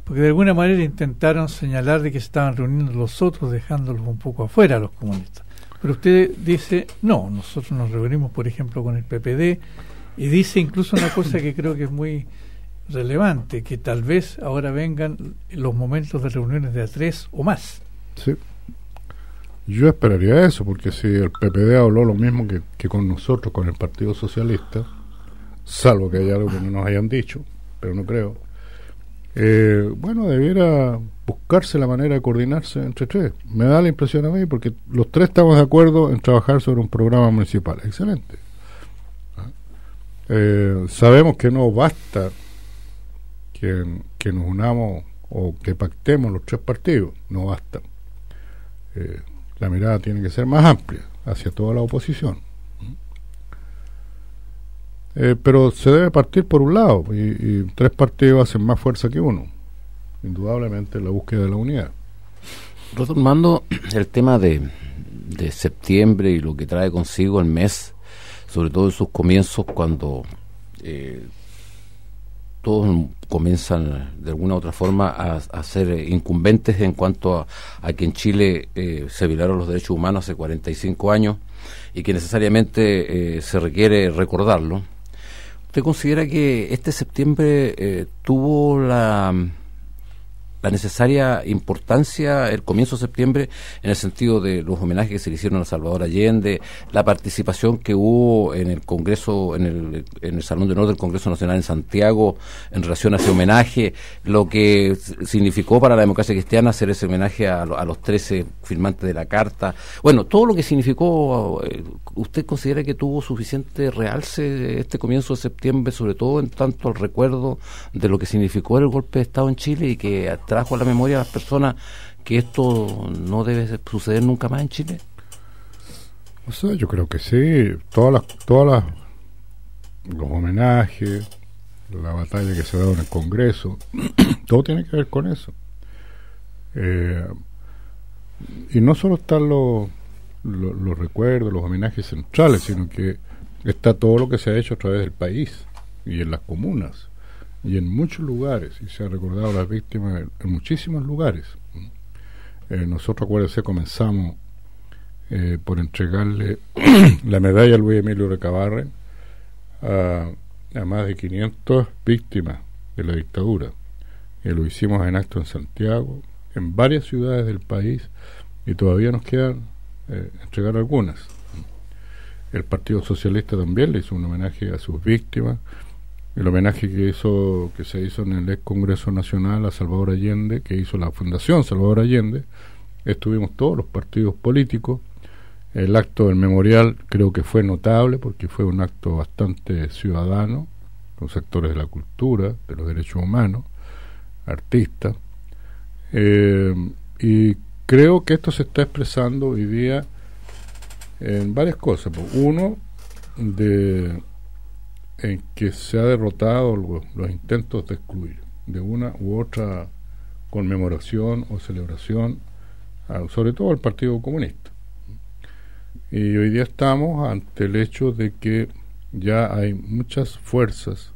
porque de alguna manera intentaron señalar de que se estaban reuniendo los otros, dejándolos un poco afuera a los comunistas. Pero usted dice, no, nosotros nos reunimos, por ejemplo, con el PPD, y dice incluso una cosa que creo que es muy relevante, que tal vez ahora vengan los momentos de reuniones de a 3 o más. Sí, yo esperaría eso, porque si el PPD habló lo mismo que con nosotros, con el Partido Socialista, salvo que haya algo que no nos hayan dicho, pero no creo, bueno, debiera buscarse la manera de coordinarse entre tres. Me da la impresión a mí, porque los tres estamos de acuerdo en trabajar sobre un programa municipal. Excelente. Sabemos que no basta que nos unamos o que pactemos los tres partidos, no basta. La mirada tiene que ser más amplia hacia toda la oposición. Pero se debe partir por un lado, y tres partidos hacen más fuerza que uno, indudablemente, la búsqueda de la unidad. Retomando el tema de septiembre y lo que trae consigo el mes, sobre todo en sus comienzos, cuando todos comienzan de alguna u otra forma a ser incumbentes en cuanto a que en Chile se violaron los derechos humanos hace 45 años y que necesariamente se requiere recordarlo. ¿Usted considera que este septiembre tuvo la necesaria importancia, el comienzo de septiembre, en el sentido de los homenajes que se le hicieron a Salvador Allende, la participación que hubo en el Congreso, en el Salón de Honor del Congreso Nacional en Santiago, en relación a ese homenaje, lo que significó para la democracia cristiana hacer ese homenaje a los 13 firmantes de la Carta? Bueno, todo lo que significó, ¿usted considera que tuvo suficiente realce este comienzo de septiembre, sobre todo en tanto al recuerdo de lo que significó el golpe de Estado en Chile y que trajo a la memoria a las personas que esto no debe suceder nunca más en Chile? O sea, yo creo que sí. Todas las los homenajes, la batalla que se ha dado en el Congreso, todo tiene que ver con eso. Y no solo están los recuerdos, los homenajes centrales, sino que está todo lo que se ha hecho a través del país y en las comunas y en muchos lugares, y se ha recordado a las víctimas en muchísimos lugares. Nosotros, acuérdense, comenzamos por entregarle la medalla a Luis Emilio Recabarren a más de 500 víctimas de la dictadura, y lo hicimos en acto en Santiago, en varias ciudades del país, y todavía nos quedan entregar algunas. El Partido Socialista también le hizo un homenaje a sus víctimas. El homenaje que se hizo en el ex Congreso Nacional a Salvador Allende, que hizo la Fundación Salvador Allende, estuvimos todos los partidos políticos. El acto del memorial creo que fue notable porque fue un acto bastante ciudadano, con sectores de la cultura, de los derechos humanos, artistas, y creo que esto se está expresando hoy día en varias cosas. Uno, en que se ha derrotado los intentos de excluir de una u otra conmemoración o celebración, sobre todo al Partido Comunista. Y hoy día estamos ante el hecho de que ya hay muchas fuerzas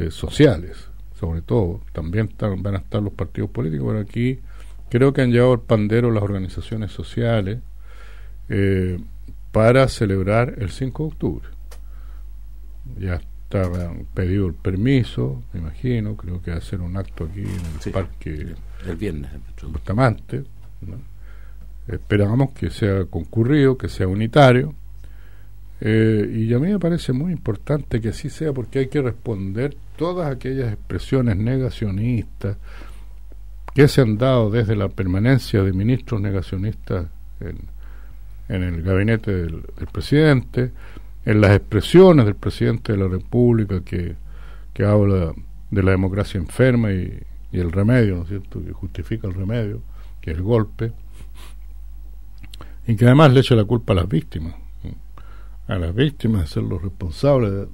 sociales, sobre todo, también van a estar los partidos políticos, pero aquí creo que han llevado el pandero las organizaciones sociales para celebrar el 5 de octubre. Ya está pedido el permiso, me imagino, creo que va a hacer un acto aquí en el parque el viernes, Bustamante, ¿no? Esperamos que sea concurrido, que sea unitario, y a mí me parece muy importante que así sea, porque hay que responder todas aquellas expresiones negacionistas que se han dado desde la permanencia de ministros negacionistas en el gabinete del presidente, en las expresiones del presidente de la República que habla de la democracia enferma y el remedio, ¿no es cierto?, que justifica el remedio, que es el golpe, y que además le echa la culpa a las víctimas de ser los responsables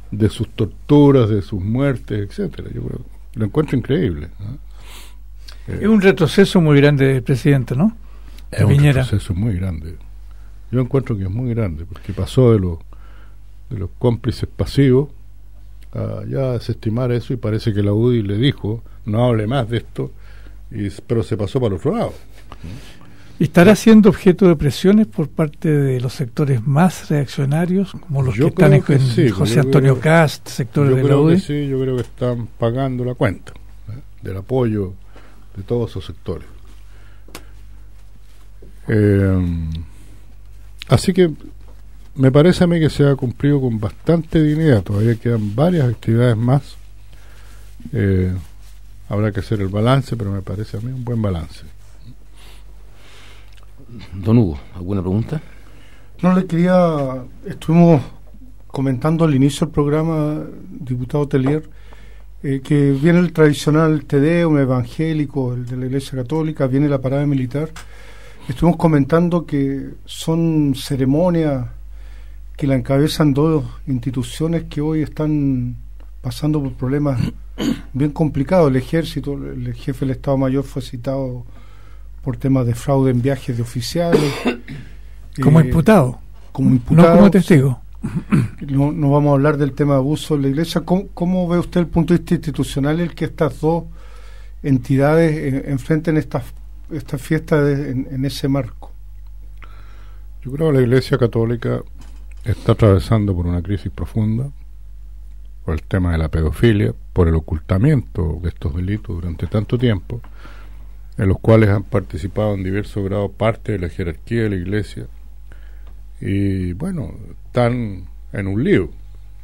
de sus torturas, de sus muertes, etcétera. Yo lo encuentro increíble, ¿no? Es un retroceso muy grande del presidente, ¿no? Es un retroceso muy grande. Yo encuentro que es muy grande, porque pasó de los cómplices pasivos a ya desestimar eso, y parece que la UDI le dijo, no hable más de esto, pero se pasó para el otro lado. ¿Estará siendo objeto de presiones por parte de los sectores más reaccionarios, como los que están en José Antonio Cast, sectores de la UDI? Sí, yo creo que están pagando la cuenta del apoyo de todos esos sectores. Así que me parece a mí que se ha cumplido con bastante dignidad. Todavía quedan varias actividades más. Habrá que hacer el balance, pero me parece a mí un buen balance. Don Hugo, ¿alguna pregunta? No, le quería... Estuvimos comentando al inicio del programa, diputado Tellier, que viene el tradicional Te Deum evangélico, el de la Iglesia Católica, viene la parada militar. Estuvimos comentando que son ceremonias que la encabezan dos instituciones que hoy están pasando por problemas bien complicados. El ejército, el jefe del Estado Mayor fue citado por temas de fraude en viajes de oficiales. Como imputado. No como testigo. No vamos a hablar del tema de abuso en la Iglesia. ¿Cómo ve usted el punto de vista institucional el que estas dos entidades enfrenten esta fiesta en ese marco? Yo creo que la Iglesia Católica está atravesando por una crisis profunda, por el tema de la pedofilia, por el ocultamiento de estos delitos durante tanto tiempo, en los cuales han participado en diversos grados parte de la jerarquía de la Iglesia, y bueno, están en un lío,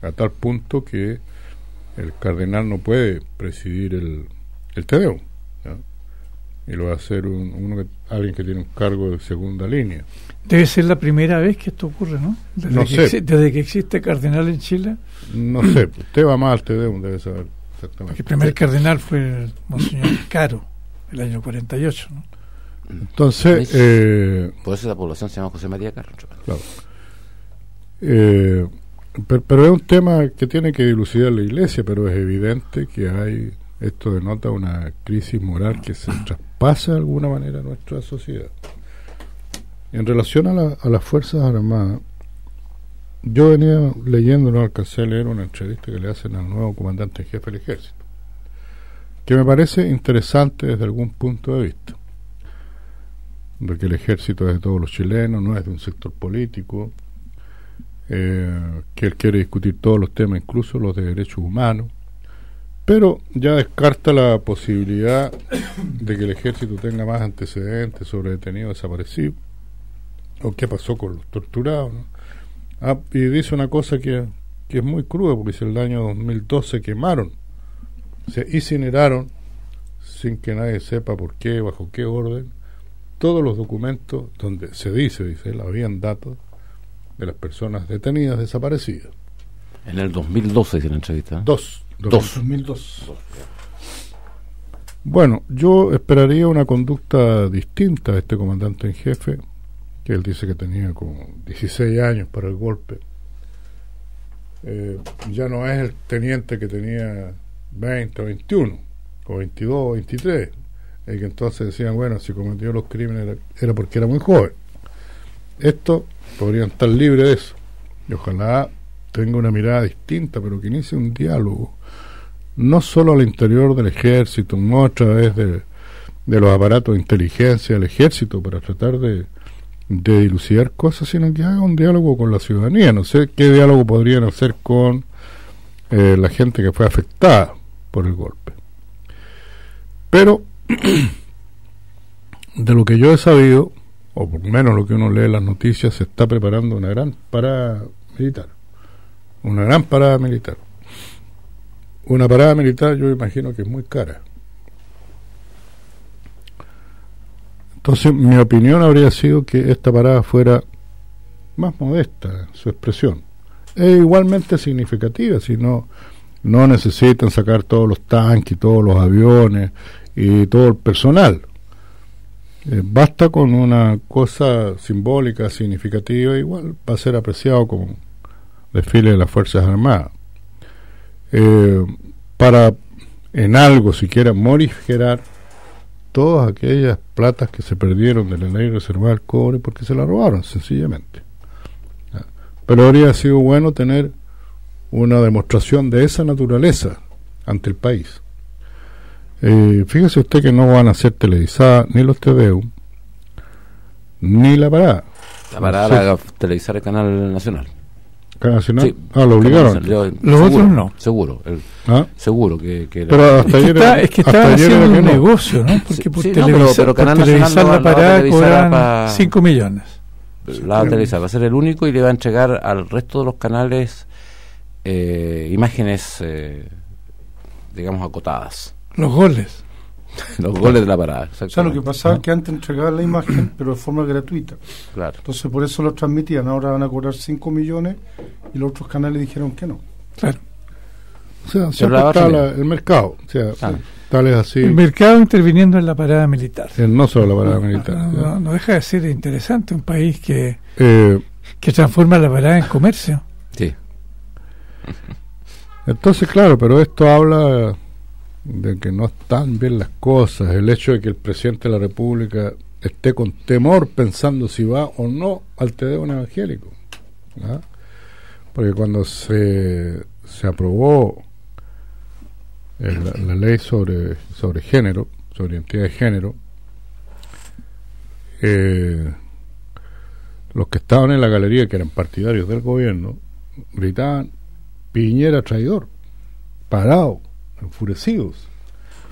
a tal punto que el cardenal no puede presidir el Te Deum, ¿no? Y lo va a hacer alguien que tiene un cargo de segunda línea. Debe ser la primera vez que esto ocurre, ¿no? Desde que existe cardenal en Chile. No sé, usted va más al Te Deum, debe saber exactamente. Porque el primer cardenal fue el Monseñor Caro, el año 48, ¿no? Entonces, por eso la población se llama José María Caro. Claro. Pero es un tema que tiene que dilucidar la Iglesia, pero es evidente que esto denota una crisis moral que se traspasa de alguna manera a nuestra sociedad. En relación a las Fuerzas Armadas, yo venía leyendo, no alcancé a leer una entrevista que le hacen al nuevo comandante en jefe del Ejército, que me parece interesante desde algún punto de vista, porque el Ejército es de todos los chilenos, no es de un sector político, que él quiere discutir todos los temas, incluso los de derechos humanos, pero ya descarta la posibilidad de que el Ejército tenga más antecedentes sobre detenidos desaparecidos o qué pasó con los torturados, ¿no? Y dice una cosa que es muy cruda, porque si el año 2012 quemaron, se incineraron sin que nadie sepa por qué, bajo qué orden, todos los documentos donde se dice, habían datos de las personas detenidas desaparecidas. En el 2012 hice la entrevista. 2002. Bueno, yo esperaría una conducta distinta a este comandante en jefe, que él dice que tenía como 16 años para el golpe. Ya no es el teniente que tenía 20 o 21, o 22 o 23, y que entonces decían, bueno, si cometió los crímenes era porque era muy joven. Estos podrían estar libres de eso, y ojalá tenga una mirada distinta, pero que inicie un diálogo, no solo al interior del ejército, no a través de los aparatos de inteligencia del ejército para tratar de dilucidar cosas, sino que haga un diálogo con la ciudadanía. No sé qué diálogo podrían hacer con la gente que fue afectada por el golpe. Pero de lo que yo he sabido, o por lo menos lo que uno lee en las noticias, se está preparando una gran parada militar. Una parada militar, yo imagino que es muy cara. Entonces, mi opinión habría sido que esta parada fuera más modesta en su expresión. Es igualmente significativa, si no necesitan sacar todos los tanques, todos los aviones y todo el personal. Basta con una cosa simbólica, significativa, igual va a ser apreciado como desfile de las Fuerzas Armadas. Para en algo siquiera morigerar todas aquellas platas que se perdieron de la ley reservada al cobre porque se la robaron, sencillamente. Pero habría sido bueno tener una demostración de esa naturaleza ante el país. Fíjese usted que no van a ser televisadas ni los TVU ni la parada. La parada la va a televisar el Canal Nacional. ¿Canal Nacional? Sí, lo obligaron. Los otros no. Seguro. Seguro que pero hasta ayer es que estaban haciendo un negocio, ¿no? Porque por televisar, Canal por televisar Nacional la parada cobran 5 millones. millones. La va a televisar, va a ser el único, y le va a entregar al resto de los canales imágenes, digamos, acotadas. Los goles. Los goles de la parada. O sea, lo que pasaba es que antes entregaban la imagen, pero de forma gratuita. Claro. Entonces, por eso lo transmitían. Ahora van a cobrar 5 millones y los otros canales dijeron que no. Claro. O sea, siempre está el mercado. O sea, tal es así. El mercado interviniendo en la parada militar. No solo la parada militar. No deja de ser interesante un país que transforma la parada en comercio. Sí. Entonces, claro, pero esto habla de que no están bien las cosas. El hecho de que el presidente de la República esté con temor pensando si va o no al Tedeum evangélico, ¿ah? Porque cuando se aprobó la ley sobre género, sobre identidad de género, los que estaban en la galería, que eran partidarios del gobierno, gritaban Piñera traidor, parado, enfurecidos.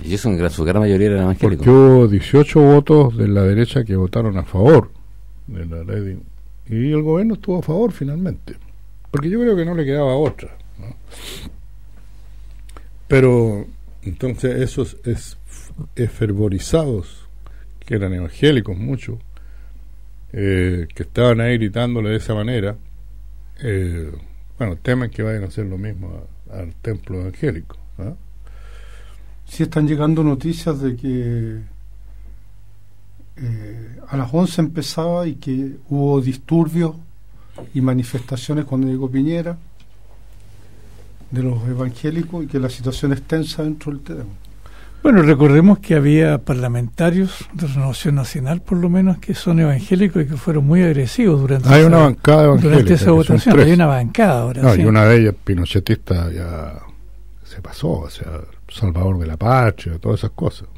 Y eso en su gran mayoría eran evangélicos. Porque hubo 18 votos de la derecha que votaron a favor de la ley y el gobierno estuvo a favor finalmente, porque yo creo que no le quedaba otra, ¿no? Pero entonces esos fervorizados, que eran evangélicos muchos, que estaban ahí gritándole de esa manera, temen que vayan a hacer lo mismo al templo evangélico, ¿no? Sí, están llegando noticias de que a las 11 empezaba y que hubo disturbios y manifestaciones cuando llegó Piñera de los evangélicos y que la situación es tensa dentro del Tedeum. Bueno, recordemos que había parlamentarios de Renovación Nacional, por lo menos, que son evangélicos y que fueron muy agresivos durante una bancada evangélica, durante esa votación. Hay una bancada ahora. No, sí. Y una de ellas, pinochetista, ya se pasó, o sea, salvador de la patria, todas esas cosas.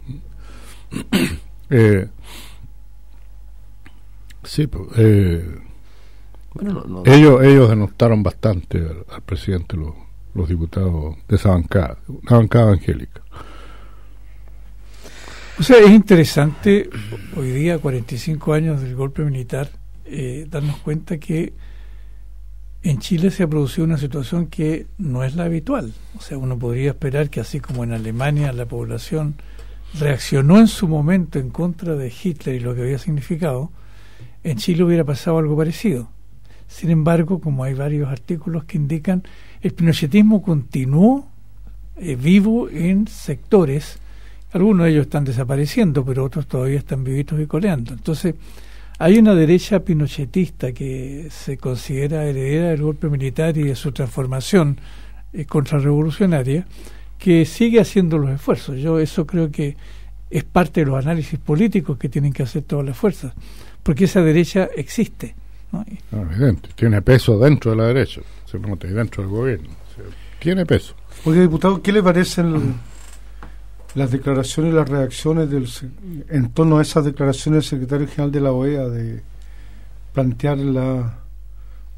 Sí, ellos denostaron bastante al presidente, los diputados de esa bancada, una bancada evangélica. O sea, es interesante hoy día, 45 años del golpe militar, darnos cuenta que en Chile se ha producido una situación que no es la habitual. O sea, uno podría esperar que así como en Alemania la población reaccionó en su momento en contra de Hitler y lo que había significado, en Chile hubiera pasado algo parecido. Sin embargo, como hay varios artículos que indican, el pinochetismo continuó vivo en sectores, algunos de ellos están desapareciendo, pero otros todavía están vivitos y coleando. Entonces, hay una derecha pinochetista que se considera heredera del golpe militar y de su transformación contrarrevolucionaria, que sigue haciendo los esfuerzos. Yo eso creo que es parte de los análisis políticos que tienen que hacer todas las fuerzas, porque esa derecha existe, ¿no? Evidente, tiene peso dentro de la derecha, se nota ahí dentro del gobierno, tiene peso. Oye, diputado, ¿qué le parecen las declaraciones y las reacciones en torno a esas declaraciones del secretario general de la OEA de plantear la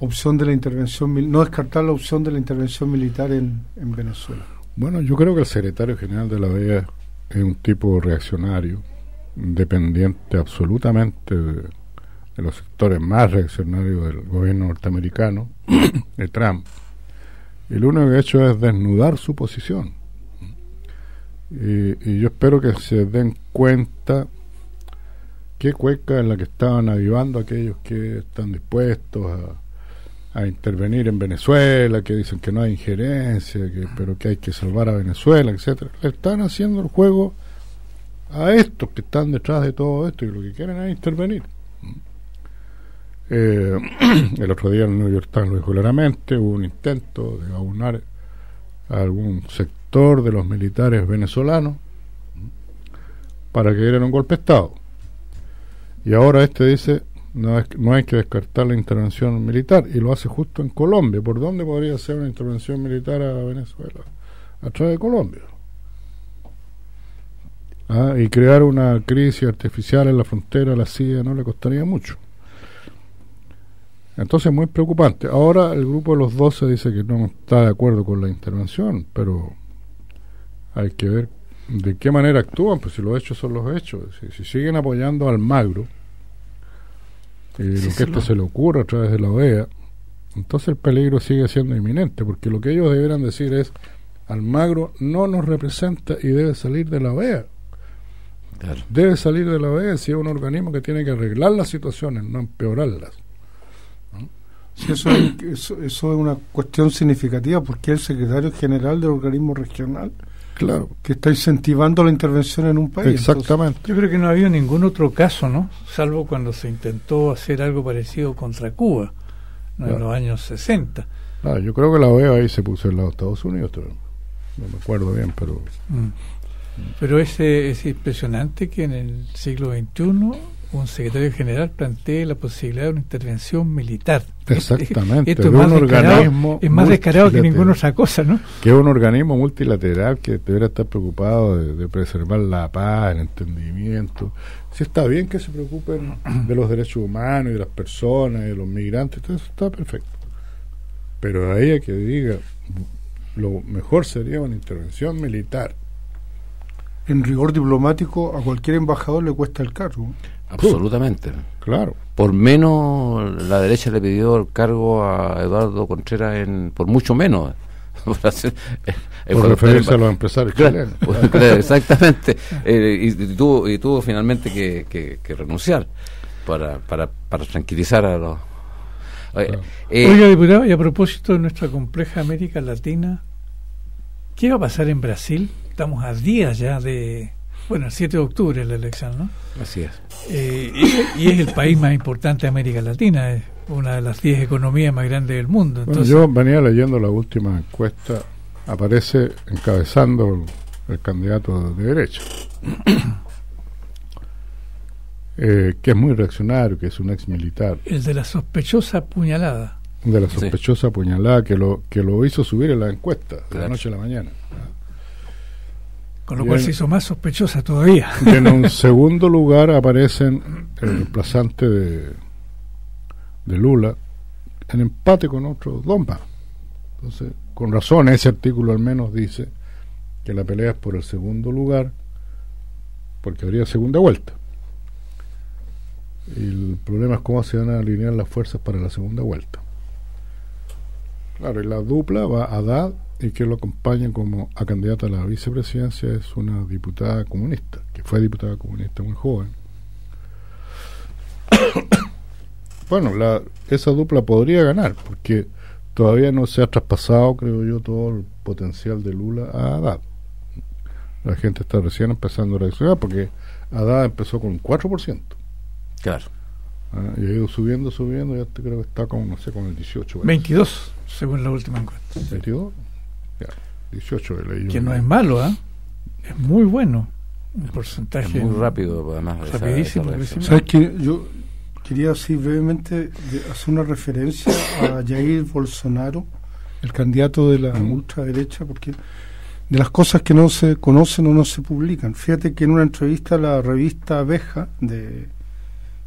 opción de la intervención, no descartar la opción de la intervención militar en Venezuela? Bueno, yo creo que el secretario general de la OEA es un tipo reaccionario, dependiente absolutamente de los sectores más reaccionarios del gobierno norteamericano, de Trump. Y lo único que ha hecho es desnudar su posición. Y yo espero que se den cuenta qué cueca en la que estaban avivando aquellos que están dispuestos a intervenir en Venezuela, que dicen que no hay injerencia, pero que hay que salvar a Venezuela, etcétera. Le están haciendo el juego a estos que están detrás de todo esto y lo que quieren es intervenir. El otro día el New York Times lo dijo claramente, hubo un intento de aunar a algún sector de los militares venezolanos para que dieran un golpe de Estado. Y ahora dice, no hay que descartar la intervención militar, y lo hace justo en Colombia. ¿Por dónde podría ser una intervención militar a Venezuela? A través de Colombia. Y crear una crisis artificial en la frontera a la CIA no le costaría mucho. Entonces, muy preocupante. Ahora el grupo de los 12 dice que no está de acuerdo con la intervención, pero hay que ver de qué manera actúan, pues si los hechos son los hechos. Si siguen apoyando a Almagro, lo que se le ocurre a través de la OEA, entonces el peligro sigue siendo inminente, porque lo que ellos deberán decir es: Almagro no nos representa y debe salir de la OEA. Claro. Debe salir de la OEA, si es un organismo que tiene que arreglar las situaciones, no empeorarlas. Sí, eso es una cuestión significativa, porque es el secretario general del organismo regional, claro, que está incentivando la intervención en un país. Exactamente. Entonces, yo creo que no ha habido ningún otro caso, ¿no? Salvo cuando se intentó hacer algo parecido contra Cuba, ¿no? Claro. En los años 60. Claro, yo creo que la OEA ahí se puso en los Estados Unidos, no me acuerdo bien, pero... Pero es impresionante que en el siglo XXI un secretario general plantee la posibilidad de una intervención militar. Exactamente. Esto es más descarado que ninguna otra cosa, ¿no? Que es un organismo multilateral que debería estar preocupado de preservar la paz, el entendimiento. Sí, está bien que se preocupen de los derechos humanos y de las personas y de los migrantes, todo eso está perfecto. Pero ahí hay que diga, lo mejor sería una intervención militar. En rigor diplomático, a cualquier embajador le cuesta el cargo. Absolutamente. Claro. Por menos, la derecha le pidió el cargo a Eduardo Contreras por mucho menos. Por referirse a los empresarios chilenos. Exactamente. Y tuvo finalmente que renunciar para tranquilizar a los... Oiga, diputado, y a propósito de nuestra compleja América Latina, ¿qué va a pasar en Brasil? Estamos a días ya de... Bueno, el 7 de octubre la elección, ¿no? Así es. Y es el país más importante de América Latina, es una de las 10 economías más grandes del mundo. Entonces, yo venía leyendo la última encuesta, aparece encabezando el candidato de derecha, que es muy reaccionario, que es un ex militar. El de la sospechosa puñalada. De la sospechosa puñalada, que lo hizo subir en la encuesta, de la noche a la mañana. Con lo cual se hizo más sospechosa todavía. Y en un segundo lugar aparecen el reemplazante de Lula en empate con otro dos más. Entonces, con razón, ese artículo al menos dice que la pelea es por el segundo lugar, porque habría segunda vuelta. Y el problema es cómo se van a alinear las fuerzas para la segunda vuelta. Claro, y la dupla va Haddad y que lo acompaña como a candidata a la vicepresidencia es una diputada comunista, que fue diputada comunista muy joven. Bueno, esa dupla podría ganar, porque todavía no se ha traspasado, creo yo, todo el potencial de Lula a Haddad. La gente está recién empezando a reaccionar, porque Haddad empezó con un 4%. Claro. Y ha ido subiendo, ya creo que está con, no sé, con el 18. 22, según la última encuesta. 22, ya, 18 he leído. Que no es malo, es muy bueno. El porcentaje es muy rápido, además. Rapidísimo. ¿Sabes qué? Yo quería así brevemente hacer una referencia a Jair Bolsonaro, el candidato de la ultraderecha, porque de las cosas que no se conocen o no se publican. Fíjate que en una entrevista a la revista Veja de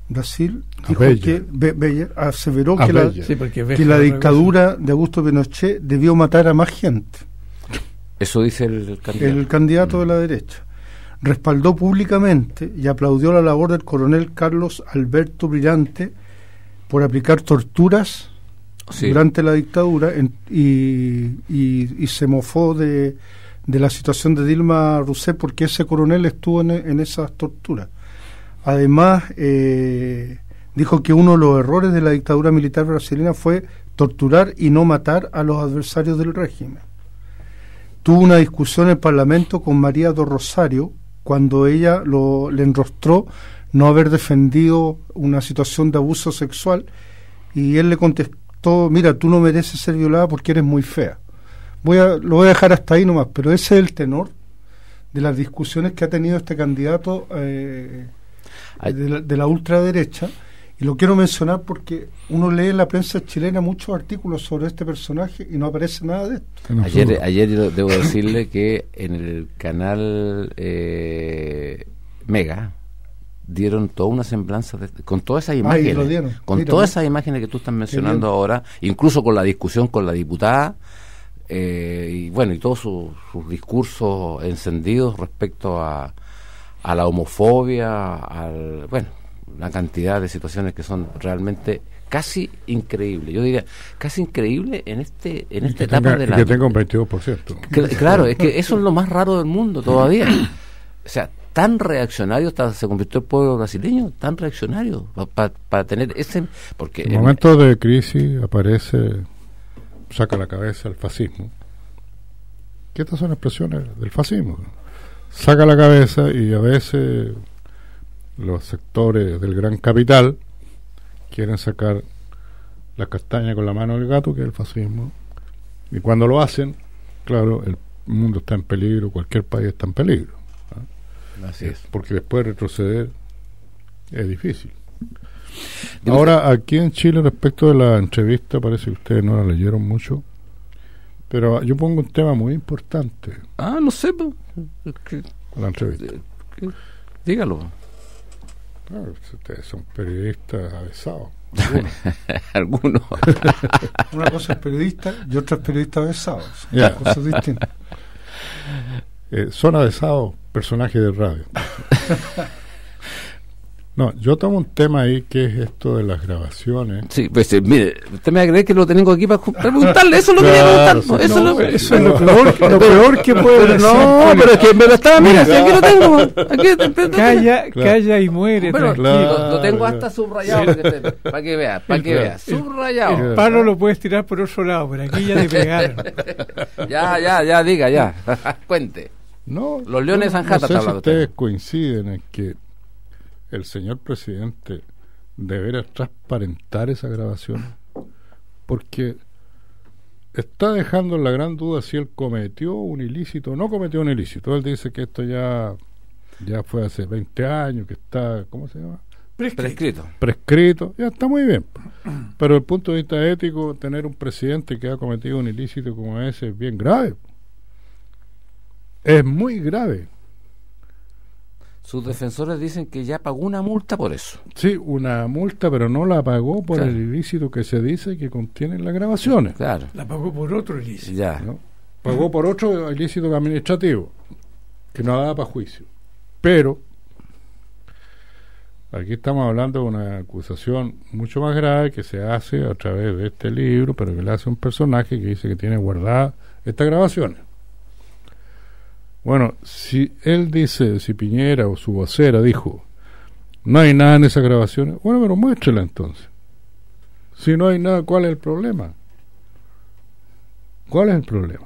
Brasil dijo que Bella aseveró que la dictadura de Augusto Pinochet debió matar a más gente. Eso dice el candidato. El candidato de la derecha respaldó públicamente y aplaudió la labor del coronel Carlos Alberto Brillante por aplicar torturas durante la dictadura y se mofó de la situación de Dilma Rousseff porque ese coronel estuvo en esas torturas. Además, dijo que uno de los errores de la dictadura militar brasileña fue torturar y no matar a los adversarios del régimen. Tuvo una discusión en el Parlamento con María do Rosario cuando ella le enrostró no haber defendido una situación de abuso sexual y él le contestó: mira, tú no mereces ser violada porque eres muy fea. Lo voy a dejar hasta ahí nomás, pero ese es el tenor de las discusiones que ha tenido este candidato de la ultraderecha, y lo quiero mencionar porque uno lee en la prensa chilena muchos artículos sobre este personaje y no aparece nada de esto. Ayer yo debo decirle que en el canal Mega dieron toda una semblanza con todas esas imágenes, todas esas imágenes que tú estás mencionando ahora, incluso con la discusión con la diputada, y bueno, y todos sus discursos encendidos respecto a la homofobia, una cantidad de situaciones que son realmente casi increíbles. Yo diría casi increíble en esta etapa de la... Que tenga un 22%. Claro, es que eso es lo más raro del mundo todavía. O sea, tan reaccionario se convirtió el pueblo brasileño, tan reaccionario para tener ese... Porque en momentos de crisis saca la cabeza el fascismo. Que estas son expresiones del fascismo. Saca la cabeza y a veces los sectores del gran capital quieren sacar la castaña con la mano del gato, que es el fascismo, y cuando lo hacen, claro, el mundo está en peligro, cualquier país está en peligro, ¿no? Así es. Porque después retroceder es difícil. Ahora, aquí en Chile, respecto de la entrevista, parece que ustedes no la leyeron mucho, pero yo pongo un tema muy importante. No sé, la entrevista. Dígalo. Ustedes son periodistas avesados. Algunos. Una cosa es periodista y otra es periodista avesados. Cosas distintas. Son avesados personajes de radio. No, yo tomo un tema ahí que es esto de las grabaciones. Sí, pues mire, usted me va a creer que lo tengo aquí para preguntarle, eso es lo que quería preguntar. Eso es lo peor que puede decir. No, pero es que me lo estaba, mira, si aquí lo tengo. Calla y muere. Bueno, lo tengo hasta subrayado, para que vea, subrayado. El palo lo puedes tirar por otro lado, pero aquí ya le pegaron. ya, diga, cuente. No, los Leones de San Jata. No sé si ustedes coinciden en que el señor presidente deberá transparentar esa grabación, porque está dejando en la gran duda si él cometió un ilícito o no cometió un ilícito. Él dice que esto ya fue hace 20 años, que está, ¿cómo se llama? Prescrito, ya está muy bien. Pero desde el punto de vista ético, tener un presidente que ha cometido un ilícito como ese es bien grave. Es muy grave. Sus defensores dicen que ya pagó una multa por eso. Sí, una multa, pero no la pagó por el ilícito que se dice que contienen las grabaciones. Claro. La pagó por otro ilícito. Ya. ¿No? Pagó por otro ilícito administrativo, que no daba para juicio. Pero aquí estamos hablando de una acusación mucho más grave que se hace a través de este libro, pero que le hace un personaje que dice que tiene guardada estas grabaciones. Bueno, si él dice, si Piñera o su vocera dijo, no hay nada en esas grabaciones, bueno, pero muéstrela entonces. Si no hay nada, ¿cuál es el problema? ¿Cuál es el problema?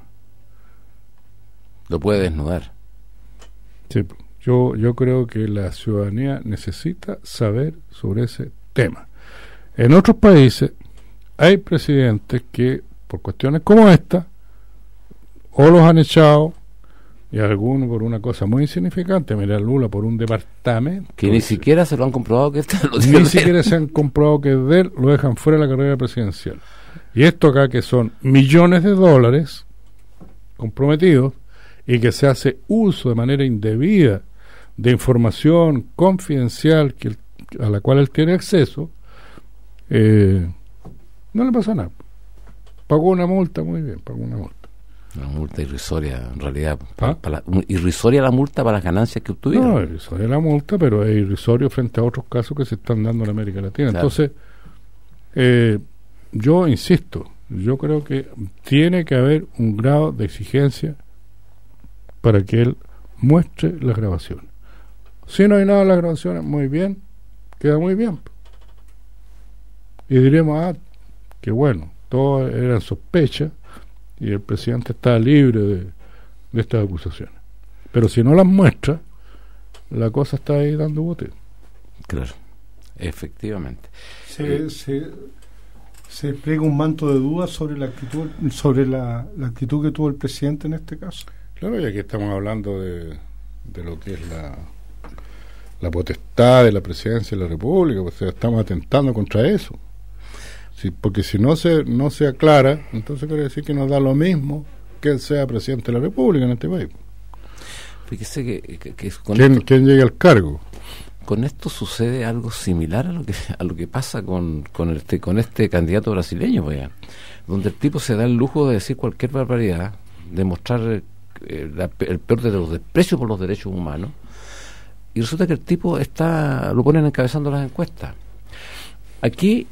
Lo puede desnudar. Sí, yo creo que la ciudadanía necesita saber sobre ese tema. En otros países hay presidentes que, por cuestiones como esta, o los han echado, y algunos por una cosa muy insignificante, mira Lula por un departamento que ni siquiera se lo han comprobado que ni siquiera se han comprobado que es de él, lo dejan fuera de la carrera presidencial. Y esto acá que son millones de dólares comprometidos y que se hace uso de manera indebida de información confidencial a la cual él tiene acceso, no le pasa nada. Pagó una multa, muy bien, pagó una multa. Una multa irrisoria, en realidad. Irrisoria la multa para las ganancias que obtuvieron. No, irrisoria la multa, pero es irrisorio frente a otros casos que se están dando en América Latina. Claro. Entonces, yo insisto, yo creo que tiene que haber un grado de exigencia para que él muestre las grabaciones. Si no hay nada en las grabaciones, muy bien, queda muy bien. Y diremos, que bueno, todo eran sospechas, y el presidente está libre de estas acusaciones. Pero si no las muestra, la cosa está ahí dando bote. Claro, efectivamente. Se pliega un manto de dudas sobre la actitud que tuvo el presidente en este caso. Claro, y aquí estamos hablando de lo que es la potestad de la presidencia de la República, pues estamos atentando contra eso. Sí, porque si no se aclara, entonces quiere decir que nos da lo mismo que él sea presidente de la República en este país. Fíjese que ¿Quién llegue al cargo? Con esto sucede algo similar a lo que pasa con este candidato brasileño, pues, donde el tipo se da el lujo de decir cualquier barbaridad, de mostrar el peor de los desprecios por los derechos humanos, y resulta que el tipo lo ponen encabezando las encuestas. Aquí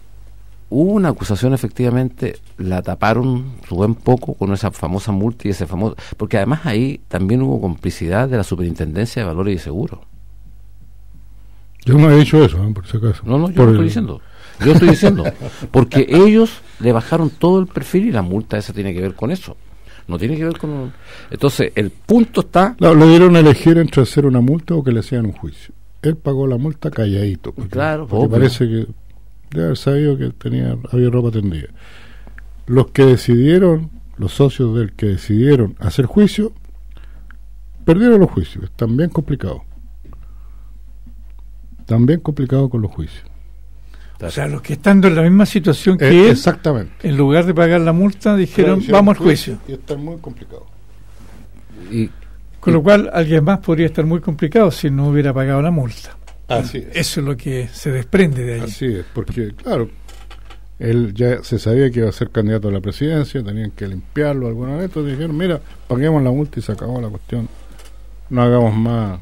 hubo una acusación, efectivamente, la taparon su buen poco con esa famosa multa y ese famoso... Porque además ahí también hubo complicidad de la Superintendencia de Valores y Seguros. Yo no he dicho eso, por si acaso. No, yo estoy diciendo. Porque ellos le bajaron todo el perfil y la multa esa tiene que ver con eso. No tiene que ver con... Entonces, el punto está... Le dieron a elegir entre hacer una multa o que le hacían un juicio. Él pagó la multa calladito. Porque parece que... de haber sabido que había ropa tendida. Los que decidieron, los socios del que decidieron hacer juicio, perdieron los juicios. Están bien complicados con los juicios. O sea, los que estando en la misma situación que él, exactamente, en lugar de pagar la multa, dijeron, vamos al juicio. Y están muy complicados. Con lo cual, alguien más podría estar muy complicado si no hubiera pagado la multa. Así es. Eso es lo que se desprende de ahí. Así es, porque claro, él ya se sabía que iba a ser candidato a la presidencia, tenían que limpiarlo alguna vez, entonces dijeron, mira, paguemos la multa y se acabó la cuestión, no hagamos más.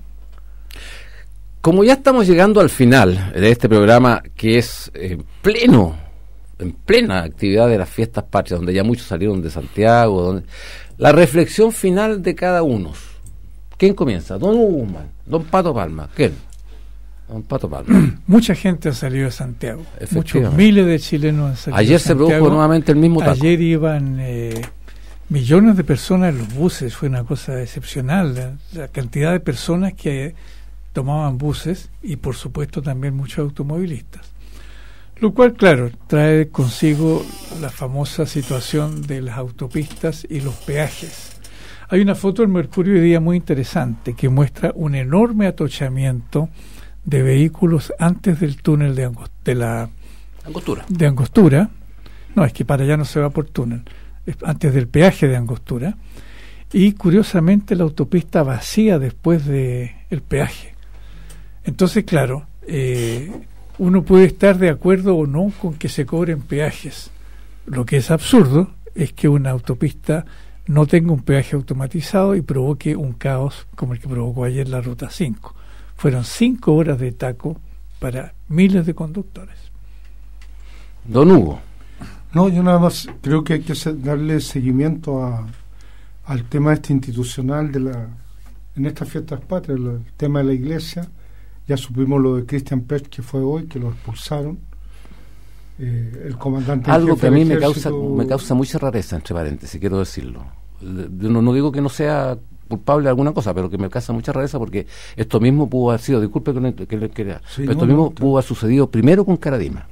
Como ya estamos llegando al final de este programa, que es en plena actividad de las fiestas patrias, donde ya muchos salieron de Santiago, la reflexión final de cada uno. ¿Quién comienza? Don Hugo Guzmán, Don Pato Palma, ¿quién? Don Pato Palma. Mucha gente ha salido de Santiago, muchos miles de chilenos han salido. Ayer se produjo nuevamente el mismo taco. Ayer iban millones de personas en los buses, fue una cosa excepcional, la cantidad de personas que tomaban buses y por supuesto también muchos automovilistas. Lo cual, claro, trae consigo la famosa situación de las autopistas y los peajes. Hay una foto del Mercurio hoy día muy interesante que muestra un enorme atochamiento de vehículos antes del túnel de Angostura. No, es que para allá no se va por túnel, es antes del peaje de Angostura, y curiosamente la autopista vacía después de el peaje. Entonces, claro, uno puede estar de acuerdo o no con que se cobren peajes. Lo que es absurdo es que una autopista no tenga un peaje automatizado y provoque un caos como el que provocó ayer la Ruta 5. Fueron 5 horas de taco para miles de conductores. Don Hugo. No, yo nada más creo que hay que darle seguimiento al tema institucional en estas fiestas patrias, el tema de la iglesia. Ya supimos lo de Christian Pech, que fue hoy, que lo expulsaron. El comandante algo que a mí me causa mucha rareza, entre paréntesis, quiero decirlo. No digo que no sea culpable de alguna cosa, pero que me causa mucha rareza porque esto mismo pudo haber sido, disculpe que le crea, pero esto mismo pudo haber sucedido primero con Caradima.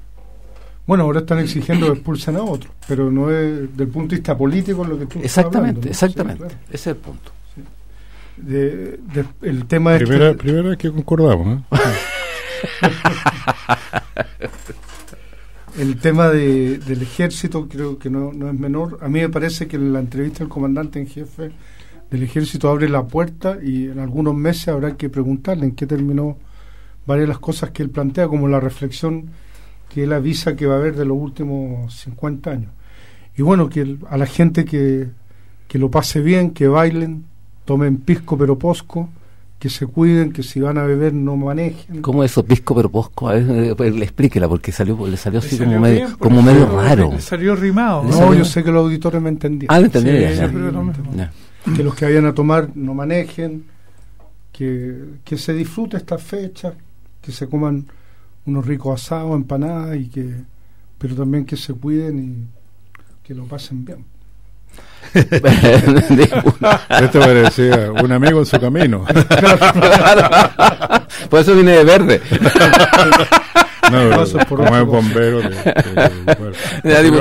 Bueno, ahora están exigiendo que expulsen a otros, pero no es del punto de vista político lo que tú estás hablando, ¿no? Exactamente, sí, claro. Ese es el punto. Sí. El tema es primera vez que concordamos, El tema del ejército creo que no es menor. A mí me parece que en la entrevista del comandante en jefe del ejército abre la puerta y en algunos meses habrá que preguntarle en qué terminó varias de las cosas que él plantea, como la reflexión que él avisa que va a haber de los últimos 50 años. Y bueno, que a la gente que lo pase bien, que bailen, tomen pisco pero posco, que se cuiden, que si van a beber no manejen. ¿Cómo eso, pisco pero posco? A ver, explíquela, porque le salió así como medio raro. Le salió rimado. No, yo sé que los auditores me entendían. Ah, me entendieron. Sí, que los que vayan a tomar no manejen, que se disfrute esta fecha, que se coman unos ricos asados, empanadas, pero también que se cuiden y que lo pasen bien. Esto parecía un amigo en su camino. Por eso vine de verde. No, como es bombero no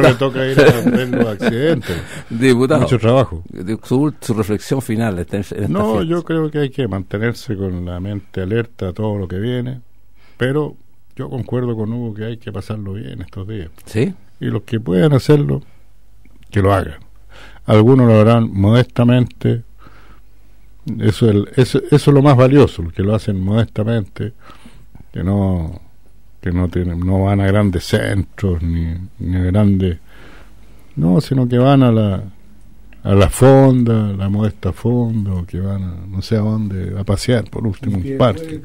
le toca ir a ver los accidentes. Diputado, mucho trabajo. Su reflexión final en esta fiesta. Yo creo que hay que mantenerse con la mente alerta a todo lo que viene, pero yo concuerdo con Hugo que hay que pasarlo bien estos días. ¿Sí? Y los que puedan hacerlo, que lo hagan. Algunos lo harán modestamente. Eso es lo más valioso, los que lo hacen modestamente, que no van a grandes centros ni a grandes, sino que van a la fonda, la modesta fonda, o que van a no sé a dónde a pasear, por último un parque,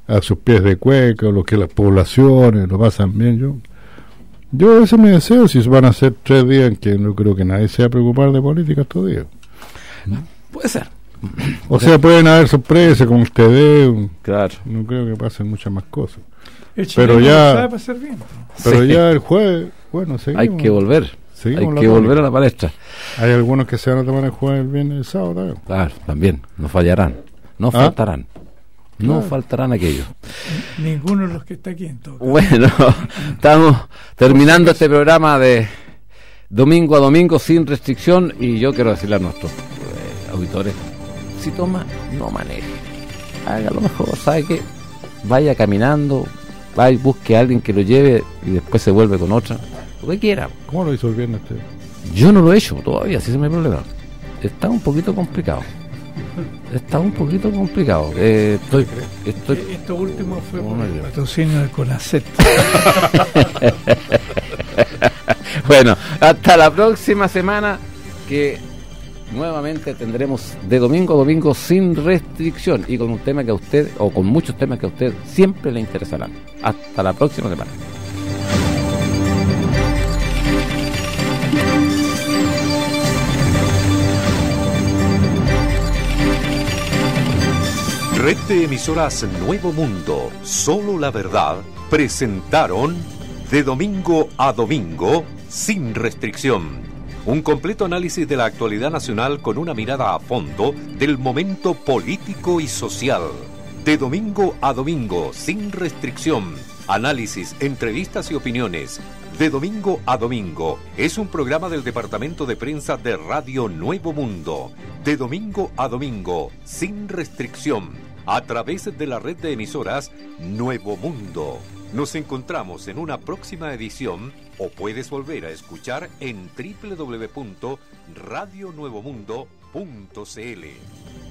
a sus pies de cueca, o los que las poblaciones lo pasan bien. Yo ese es mi deseo. Si van a ser 3 días en que no creo que nadie se va a preocupar de política estos días. Puede ser. O sea, pueden haber sorpresas como usted ve. Claro. No creo que pasen muchas más cosas. Pero ya pasar bien. Pero ya el jueves, bueno, seguimos. Hay que volver. Volver a la palestra. Hay algunos que se van a tomar el jueves, el viernes, el sábado también. Claro, también. No fallarán. No faltarán. No faltarán aquellos. Ninguno de los que está aquí en todo caso. Bueno, estamos terminando este programa de domingo a domingo sin restricción, y yo quiero decirle a nuestros auditores, si toma, no maneje. Hágalo mejor, ¿sabe qué? Vaya caminando, vaya, busque a alguien que lo lleve y después se vuelve con otra, lo que quiera. ¿Cómo lo hizo el viernes usted? Yo no lo he hecho todavía, ese es mi problema. Está un poquito complicado. Esto último fue por el patrocinio de Conacet. Bueno, hasta la próxima semana, que nuevamente tendremos de domingo a domingo sin restricción y con un tema que a usted, o con muchos temas que a usted siempre le interesarán. Hasta la próxima semana. Red de emisoras Nuevo Mundo, Solo la Verdad, presentaron De Domingo a Domingo, sin restricción. Un completo análisis de la actualidad nacional con una mirada a fondo del momento político y social. De Domingo a Domingo, sin restricción. Análisis, entrevistas y opiniones. De Domingo a Domingo es un programa del Departamento de Prensa de Radio Nuevo Mundo. De Domingo a Domingo, sin restricción, a través de la red de emisoras Nuevo Mundo. Nos encontramos en una próxima edición, o puedes volver a escuchar en www.radionuevomundo.cl.